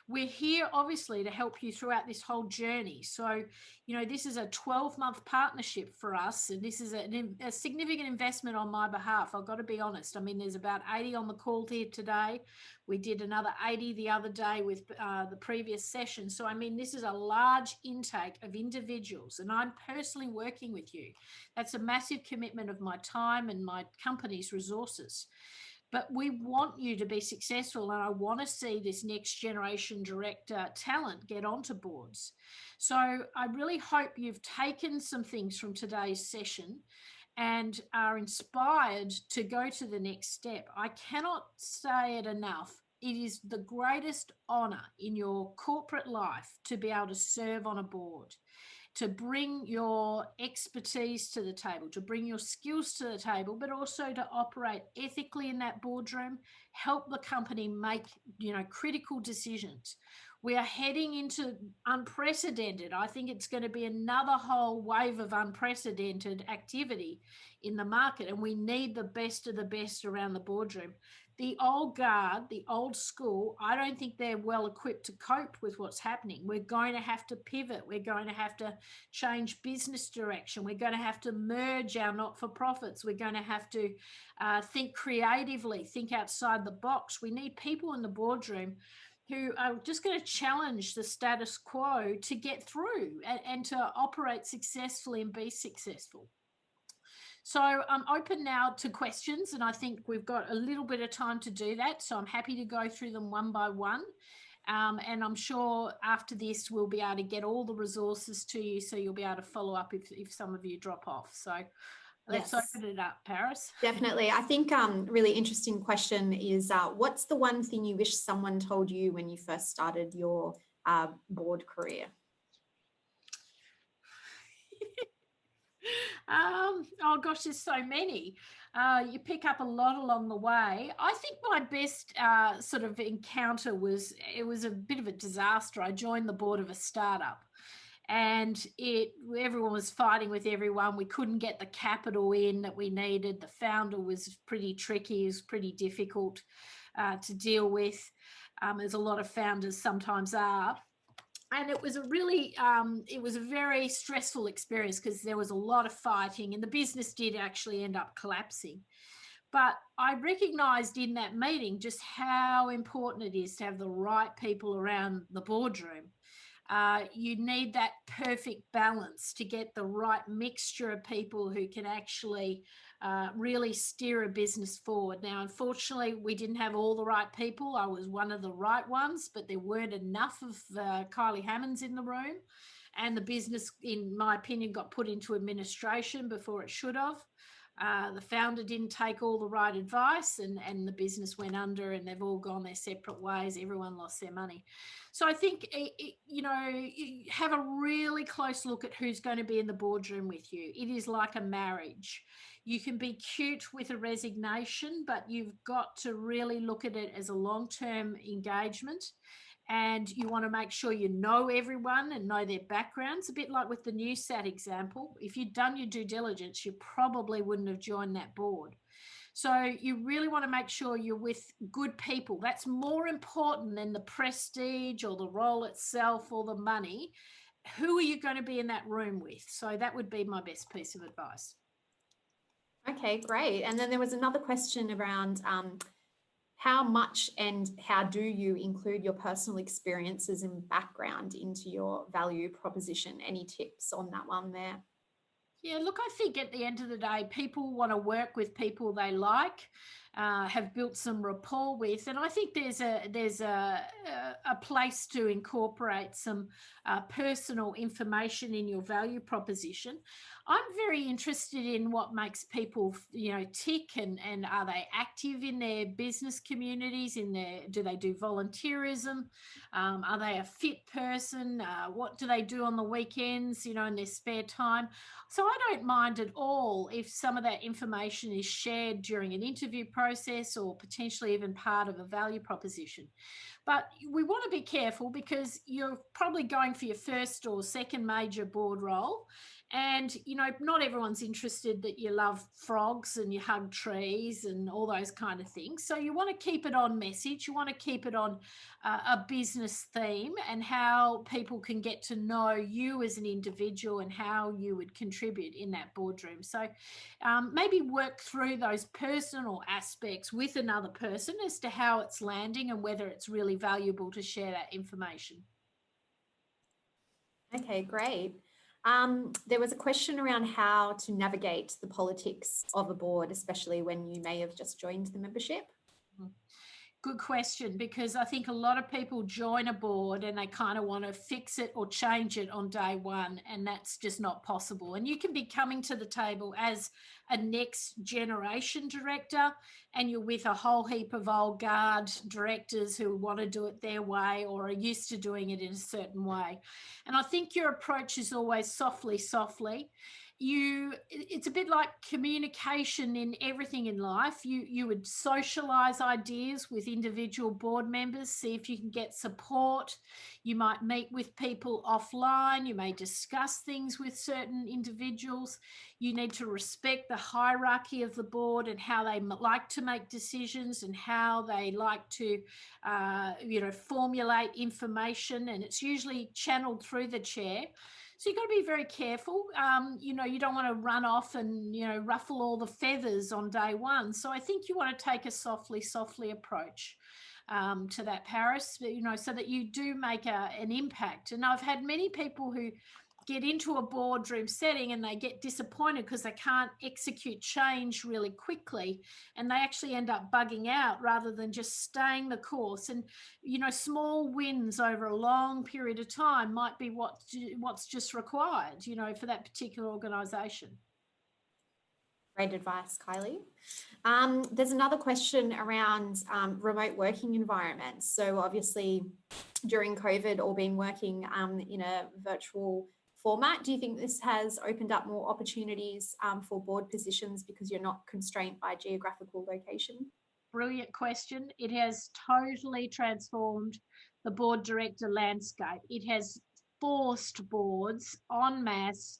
We're here, obviously, to help you throughout this whole journey. So, this is a 12-month partnership for us, and this is a significant investment on my behalf. I've got to be honest. I mean, there's about 80 on the call here today. We did another 80 the other day with the previous session. So, I mean, this is a large intake of individuals, and I'm personally working with you. That's a massive commitment of my time and my company's resources. But we want you to be successful, and I want to see this next generation director talent get onto boards. So I really hope you've taken some things from today's session and are inspired to go to the next step. I cannot say it enough. It is the greatest honour in your corporate life to be able to serve on a board. to bring your expertise to the table, to bring your skills to the table, but also to operate ethically in that boardroom, help the company make, critical decisions. We are heading into unprecedented. I think it's going to be another whole wave of unprecedented activity in the market, and we need the best of the best around the boardroom. The old guard, the old school, I don't think they're well equipped to cope with what's happening. We're going to have to pivot. We're going to have to change business direction. We're going to have to merge our not-for-profits. We're going to have to think creatively, think outside the box. We need people in the boardroom who are just going to challenge the status quo to get through and to operate successfully and be successful. So I'm open now to questions, and I think we've got a little bit of time to do that. So I'm happy to go through them one by one. And I'm sure after this, we'll be able to get all the resources to you, so you'll be able to follow up if some of you drop off. So let's open it up, Paris. Definitely. I think really interesting question is what's the one thing you wish someone told you when you first started your board career? Oh gosh, there's so many. You pick up a lot along the way. I think my best sort of encounter it was a bit of a disaster. I joined the board of a startup, and everyone was fighting with everyone. We couldn't get the capital in that we needed. The founder was pretty tricky. It was pretty difficult to deal with, as a lot of founders sometimes are. And it was a very stressful experience because there was a lot of fighting, and the business did actually end up collapsing. But I recognized in that meeting just how important it is to have the right people around the boardroom. You need that perfect balance to get the right mixture of people who can actually really steer a business forward. Now, unfortunately, we didn't have all the right people. I was one of the right ones, but there weren't enough of Kylie Hammonds in the room. And the business, in my opinion, got put into administration before it should have. The founder didn't take all the right advice, and the business went under, and they've all gone their separate ways. Everyone lost their money. So I think, you have a really close look at who's going to be in the boardroom with you. It is like a marriage. You can be cute with a resignation, but you've got to really look at it as a long-term engagement. And you want to make sure you know everyone and know their backgrounds, a bit like with the NewSat example. If you'd done your due diligence, you probably wouldn't have joined that board. So you really want to make sure you're with good people. That's more important than the prestige or the role itself or the money. Who are you going to be in that room with? So that would be my best piece of advice. Okay, great. And then there was another question around how much and how do you include your personal experiences and background into your value proposition? Any tips on that one there? Yeah, look, I think at the end of the day, people want to work with people they like, have built some rapport with, and I think there's a place to incorporate some personal information in your value proposition. I'm very interested in what makes people, tick, and are they active in their business communities? Do they do volunteerism? Are they a fit person? What do they do on the weekends? In their spare time? So I don't mind at all if some of that information is shared during an interview process or potentially even part of a value proposition. But we want to be careful because you're probably going for your first or second major board role. And, not everyone's interested that you love frogs and you hug trees and all those kind of things. So you want to keep it on message. You want to keep it on a business theme and how people can get to know you as an individual and how you would contribute in that boardroom. So maybe work through those personal aspects with another person as to how it's landing and whether it's really valuable to share that information. Okay, great. There was a question around how to navigate the politics of a board, especially when you may have just joined the membership. Good question, because I think a lot of people join a board and they kind of want to fix it or change it on day one, and that's just not possible. And you can be coming to the table as a next generation director, and you're with a whole heap of old guard directors who want to do it their way or are used to doing it in a certain way. And I think your approach is always softly, softly. It's a bit like communication in everything in life. You would socialize ideas with individual board members, see if you can get support. You might meet with people offline. You may discuss things with certain individuals. You need to respect the hierarchy of the board and how they like to make decisions and how they like to formulate information, and it's usually channeled through the chair. So you've got to be very careful. You don't want to run off and, ruffle all the feathers on day one. So I think you want to take a softly approach to that, Paris, so that you do make an impact. And I've had many people who get into a boardroom setting and they get disappointed because they can't execute change really quickly, and they actually end up bugging out rather than just staying the course. And small wins over a long period of time might be what's just required for that particular organization. Great advice, Kylie. There's another question around remote working environments. So obviously during COVID, all been working in a virtual format. Do you think this has opened up more opportunities for board positions because you're not constrained by geographical location? Brilliant question. It has totally transformed the board director landscape. It has forced boards en masse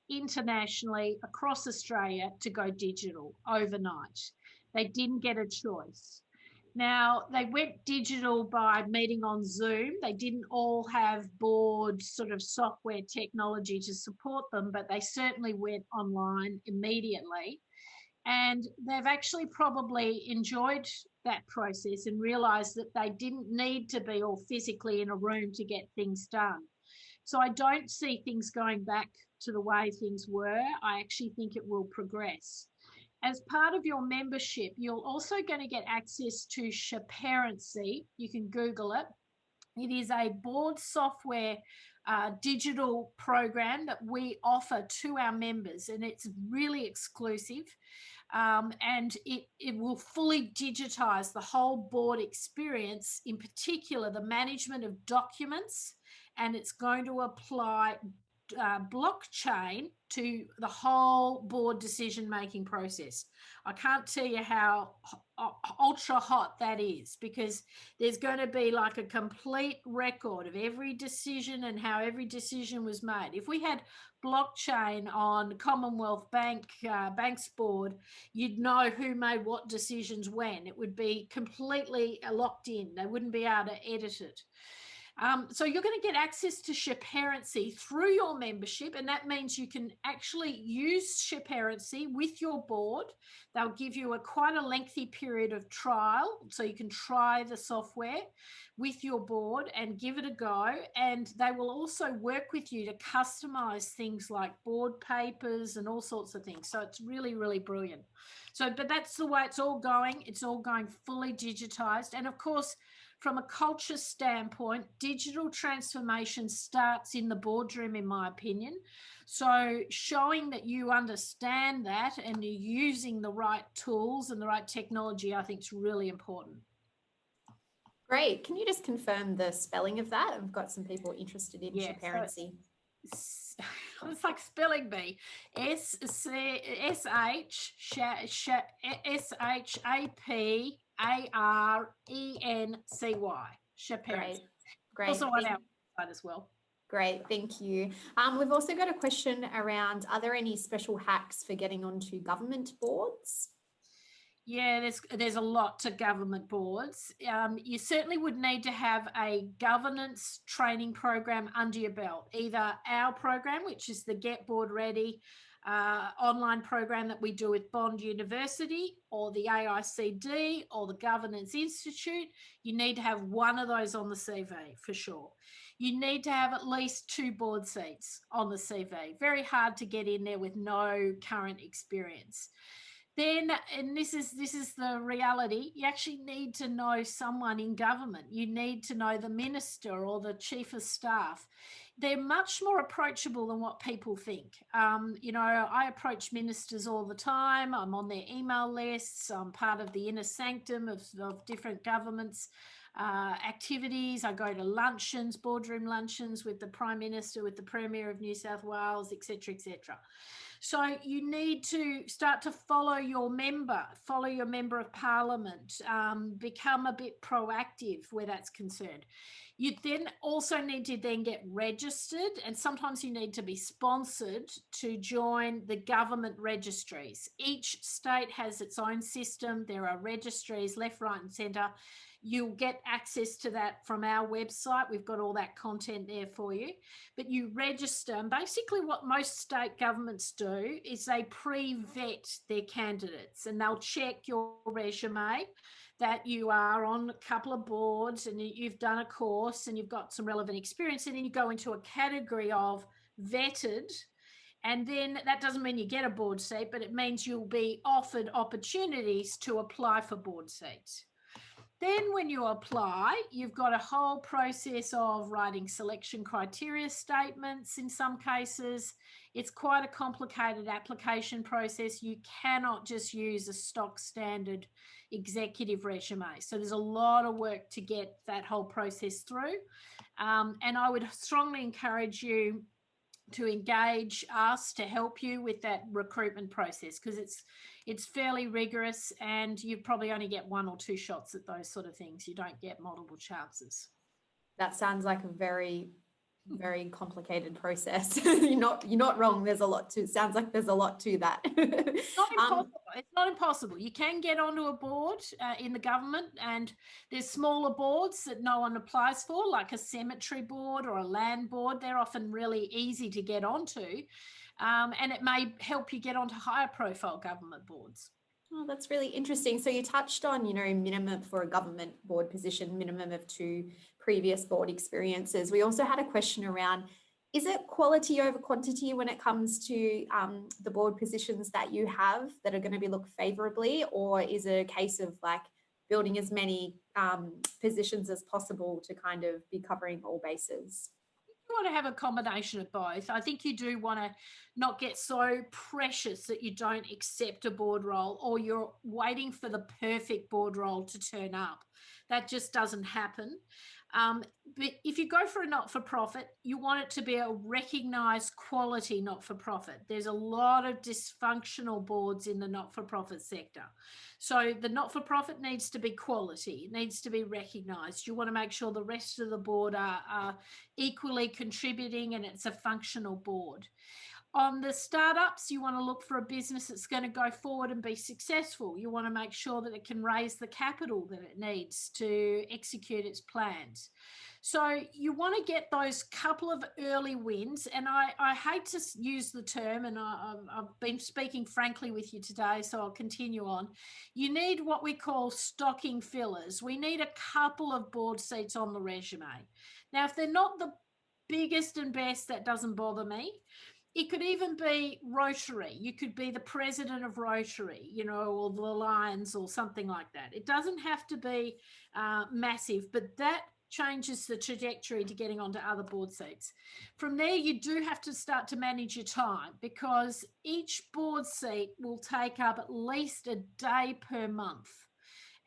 internationally across Australia to go digital overnight. They didn't get a choice. Now, they went digital by meeting on Zoom. They didn't all have board sort of software technology to support them, but they certainly went online immediately. And they've actually probably enjoyed that process and realised that they didn't need to be all physically in a room to get things done. So I don't see things going back to the way things were. I actually think it will progress. As part of your membership, you're also going to get access to Shaparency. You can Google it. It is a board software digital program that we offer to our members, and it's really exclusive. And it will fully digitize the whole board experience, in particular the management of documents, and it's going to apply blockchain to the whole board decision-making process. I can't tell you how ultra hot that is, because there's going to be like a complete record of every decision and how every decision was made. If we had blockchain on Commonwealth Bank's board, you'd know who made what decisions when. It would be completely locked in. They wouldn't be able to edit it. So you're going to get access to Shaparency through your membership, and that means you can actually use Shaparency with your board. They'll give you quite a lengthy period of trial, so you can try the software with your board and give it a go. And they will also work with you to customize things like board papers and all sorts of things. So it's really, really brilliant. So, but that's the way it's all going. It's all going fully digitized. And of course, from a culture standpoint, digital transformation starts in the boardroom, in my opinion. So showing that you understand that and you're using the right tools and the right technology, I think is really important. Great. Can you just confirm the spelling of that? I've got some people interested in Shaparency. So it's like spelling bee. SHAPARENCY. Shaparency. Great. Also on our website as well. Great, thank you. We've also got a question around, are there any special hacks for getting onto government boards? Yeah, there's a lot to government boards. You certainly would need to have a governance training program under your belt, either our program, which is the Get Board Ready online program that we do with Bond University, or the AICD, or the Governance Institute. You need to have one of those on the CV for sure. You need to have at least 2 board seats on the CV. Very hard to get in there with no current experience. then, and this is the reality, you actually need to know someone in government. You need to know the minister or the chief of staff. They're much more approachable than what people think. You know, I approach ministers all the time. I'm on their email lists. I'm part of the inner sanctum of different governments. Activities. I go to luncheons, boardroom luncheons with the Prime Minister, with the Premier of New South Wales, etc., etc. So you need to start to follow your member of parliament, become a bit proactive where that's concerned. You then also need to then get registered, and sometimes you need to be sponsored to join the government registries. Each state has its own system. There are registries left, right and centre. You'll get access to that from our website. We've got all that content there for you. But you register, and basically what most state governments do is they pre-vet their candidates, and they'll check your resume, that you are on a couple of boards and you've done a course and you've got some relevant experience, and then you go into a category of vetted. And then that doesn't mean you get a board seat, but it means you'll be offered opportunities to apply for board seats. Then when you apply, you've got a whole process of writing selection criteria statements in some cases. It's quite a complicated application process. You cannot just use a stock standard executive resume. So there's a lot of work to get that whole process through. And I would strongly encourage you to engage us to help you with that recruitment process, because it's fairly rigorous, and you probably only get 1 or 2 shots at those sort of things. You don't get multiple chances. That sounds like a very, very complicated process. You're not wrong. There's a lot to. It sounds like there's a lot to that. It's not impossible. It's not impossible. You can get onto a board in the government, and there's smaller boards that no one applies for, like a cemetery board or a land board. They're often really easy to get onto, and it may help you get onto higher profile government boards. Oh, that's really interesting. So you touched on, you know, minimum for a government board position, minimum of 2 previous board experiences. We also had a question around, is it quality over quantity when it comes to the board positions that you have that are going to be looked favourably, or is it a case of like building as many positions as possible to kind of be covering all bases? You want to have a combination of both. I think you do want to not get so precious that you don't accept a board role, or you're waiting for the perfect board role to turn up. That just doesn't happen. But if you go for a not-for-profit, you want it to be a recognised quality not-for-profit. There's a lot of dysfunctional boards in the not-for-profit sector. So the not-for-profit needs to be quality. It needs to be recognised. You want to make sure the rest of the board are equally contributing, and it's a functional board. On the startups, you want to look for a business that's going to go forward and be successful. You want to make sure that it can raise the capital that it needs to execute its plans. So you want to get those couple of early wins. And I hate to use the term, and I've been speaking frankly with you today, so I'll continue on. You need what we call stocking fillers. We need a couple of board seats on the resume. Now, if they're not the biggest and best, that doesn't bother me. It could even be Rotary. You could be the president of Rotary, you know, or the Lions or something like that. It doesn't have to be massive, but that changes the trajectory to getting onto other board seats. From there, you do have to start to manage your time, because each board seat will take up at least a day per month.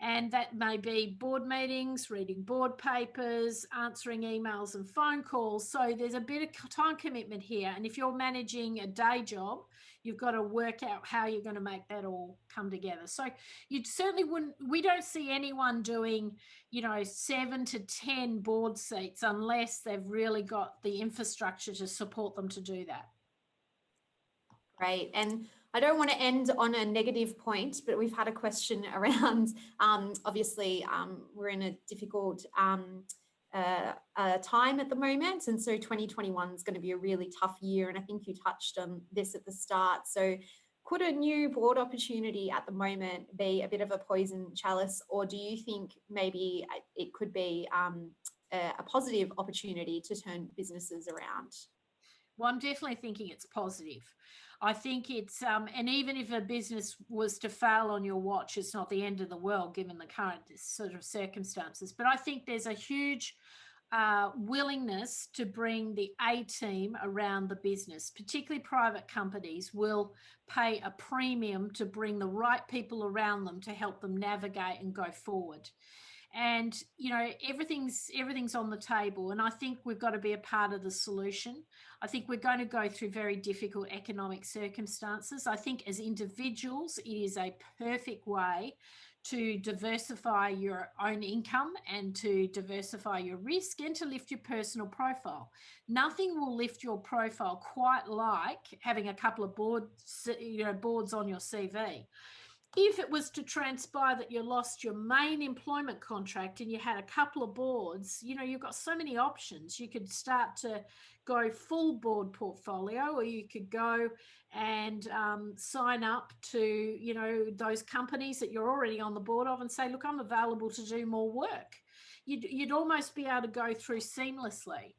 And that may be board meetings, reading board papers, answering emails and phone calls. So there's a bit of time commitment here. And if you're managing a day job, you've got to work out how you're going to make that all come together. So you certainly wouldn't, we don't see anyone doing, you know, 7 to 10 board seats unless they've really got the infrastructure to support them to do that. Great. And I don't want to end on a negative point, but we've had a question around, obviously, we're in a difficult time at the moment. And so 2021 is going to be a really tough year. And I think you touched on this at the start. So could a new board opportunity at the moment be a bit of a poison chalice, or do you think maybe it could be a positive opportunity to turn businesses around? Well, I'm definitely thinking it's positive. I think it's, and even if a business was to fail on your watch, it's not the end of the world given the current sort of circumstances. But I think there's a huge willingness to bring the A team around the business, particularly private companies will pay a premium to bring the right people around them to help them navigate and go forward. And you know, everything's on the table, and I think we've got to be a part of the solution. I think we're going to go through very difficult economic circumstances. I think as individuals it is a perfect way to diversify your own income and to diversify your risk and to lift your personal profile. Nothing will lift your profile quite like having a couple of boards on your CV. If it was to transpire that you lost your main employment contract and you had a couple of boards, you know, you've got so many options. You could start to go full board portfolio, or you could go and sign up to, you know, those companies that you're already on the board of and say, look, I'm available to do more work. You'd almost be able to go through seamlessly.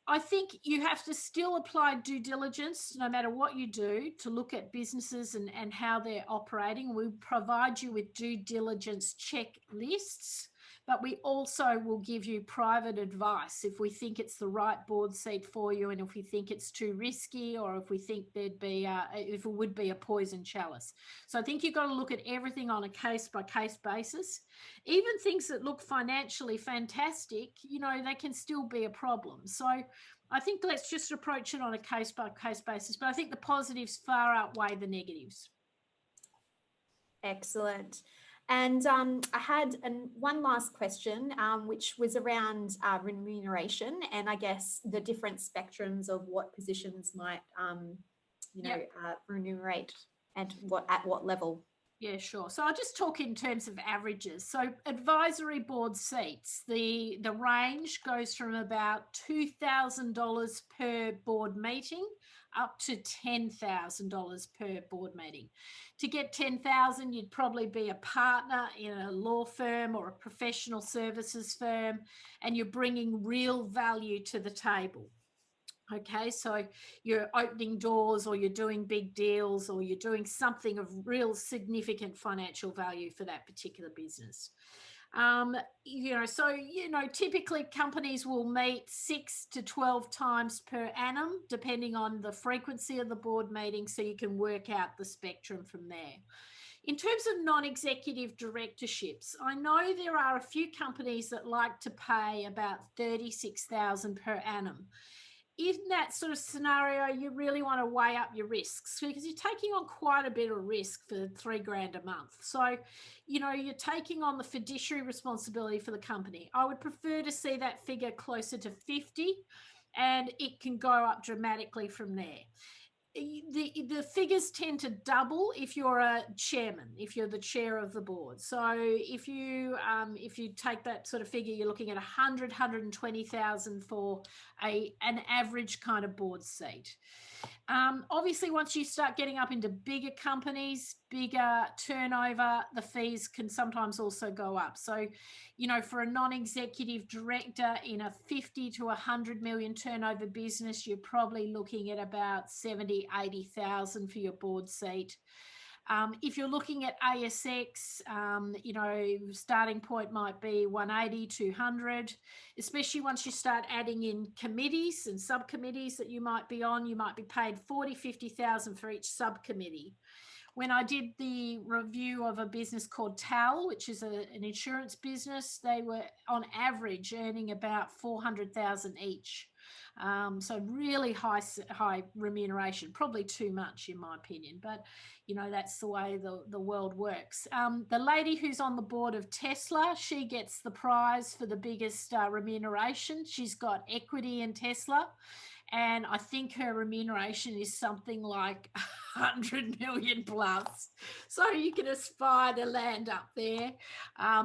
I think you have to still apply due diligence no matter what you do to look at businesses and how they're operating. We provide you with due diligence checklists, but we also will give you private advice if we think it's the right board seat for you, and if we think it's too risky, or if we think if it would be a poison chalice. So I think you've got to look at everything on a case-by-case basis. Even things that look financially fantastic, you know, they can still be a problem. So I think let's just approach it on a case-by-case basis, but I think the positives far outweigh the negatives. Excellent. And I had one last question, which was around remuneration, and I guess the different spectrums of what positions might, remunerate and at what level. Yeah, sure. So I'll just talk in terms of averages. So advisory board seats, the range goes from about $2,000 per board meeting up to $10,000 per board meeting. To get $10,000, you'd probably be a partner in a law firm or a professional services firm, and you're bringing real value to the table. Okay, so you're opening doors, or you're doing big deals, or you're doing something of real significant financial value for that particular business. Typically companies will meet 6 to 12 times per annum, depending on the frequency of the board meeting, so you can work out the spectrum from there. In terms of non-executive directorships, I know there are a few companies that like to pay about $36,000 per annum. In that sort of scenario, you really want to weigh up your risks, because you're taking on quite a bit of risk for $3,000 a month. So, you know, you're taking on the fiduciary responsibility for the company. I would prefer to see that figure closer to 50, and it can go up dramatically from there. The figures tend to double if you're a chairman, if you're the chair of the board. So if you take that sort of figure, you're looking at 120,000 for an average kind of board seat. Obviously, once you start getting up into bigger companies, bigger turnover, the fees can sometimes also go up. So, you know, for a non-executive director in a 50 to 100 million turnover business, you're probably looking at about 70, 80,000 for your board seat. If you're looking at ASX, starting point might be 180, 200, especially once you start adding in committees and subcommittees that you might be on. You might be paid 40, 50,000 for each subcommittee. When I did the review of a business called TAL, which is an insurance business, they were on average earning about 400,000 each. So really high remuneration, probably too much in my opinion, but you know, that's the way the world works. The lady who's on the board of Tesla, she gets the prize for the biggest remuneration. She's got equity in Tesla, and I think her remuneration is something like 100 million plus. So you can aspire to land up there.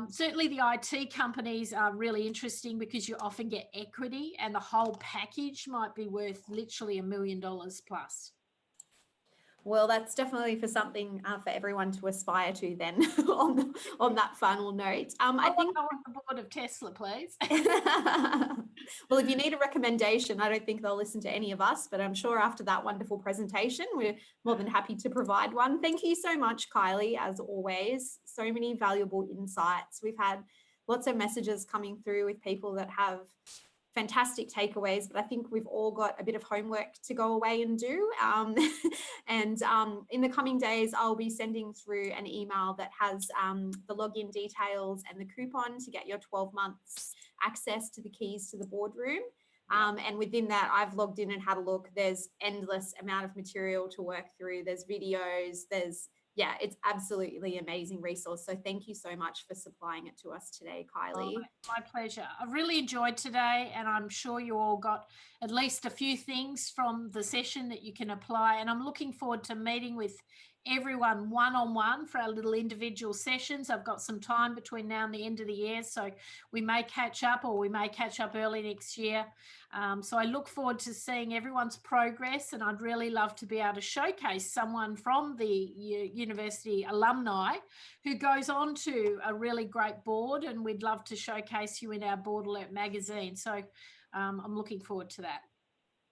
Certainly the IT companies are really interesting because you often get equity, and the whole package might be worth literally $1 million plus. Well, that's definitely for something for everyone to aspire to then on that final note. I think I want the board of Tesla, please. well, if you need a recommendation, I don't think they'll listen to any of us, but I'm sure after that wonderful presentation, we're more than happy to provide one. Thank you so much, Kylie, as always. So many valuable insights. We've had lots of messages coming through with people that have fantastic takeaways, but I think we've all got a bit of homework to go away and do. And in the coming days, I'll be sending through an email that has the login details and the coupon to get your 12 months access to the keys to the boardroom. And within that, I've logged in and had a look. There's endless amount of material to work through. There's videos, yeah, it's absolutely amazing resource. So thank you so much for supplying it to us today, Kylie. Oh, my pleasure. I really enjoyed today, and I'm sure you all got at least a few things from the session that you can apply. And I'm looking forward to meeting with everyone one-on-one for our little individual sessions. I've got some time between now and the end of the year, so we may catch up, or we may catch up early next year. So I look forward to seeing everyone's progress, and I'd really love to be able to showcase someone from the university alumni who goes on to a really great board, and we'd love to showcase you in our Board Alert magazine. So I'm looking forward to that.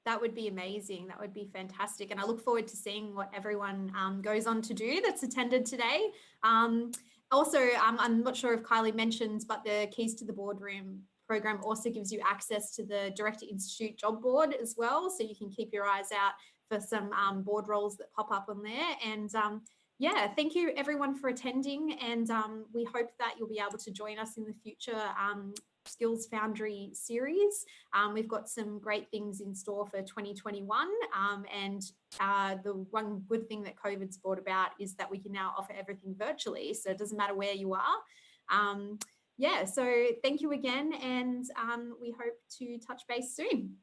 That would be amazing. That would be fantastic. And I look forward to seeing what everyone goes on to do that's attended today. Also, I'm not sure if Kylie mentions, but the Keys to the Boardroom program also gives you access to the Director Institute job board as well. So you can keep your eyes out for some board roles that pop up on there. And yeah, thank you everyone for attending. And we hope that you'll be able to join us in the future Skills Foundry series. We've got some great things in store for 2021. And the one good thing that COVID's brought about is that we can now offer everything virtually. So it doesn't matter where you are. Yeah, so thank you again. And we hope to touch base soon.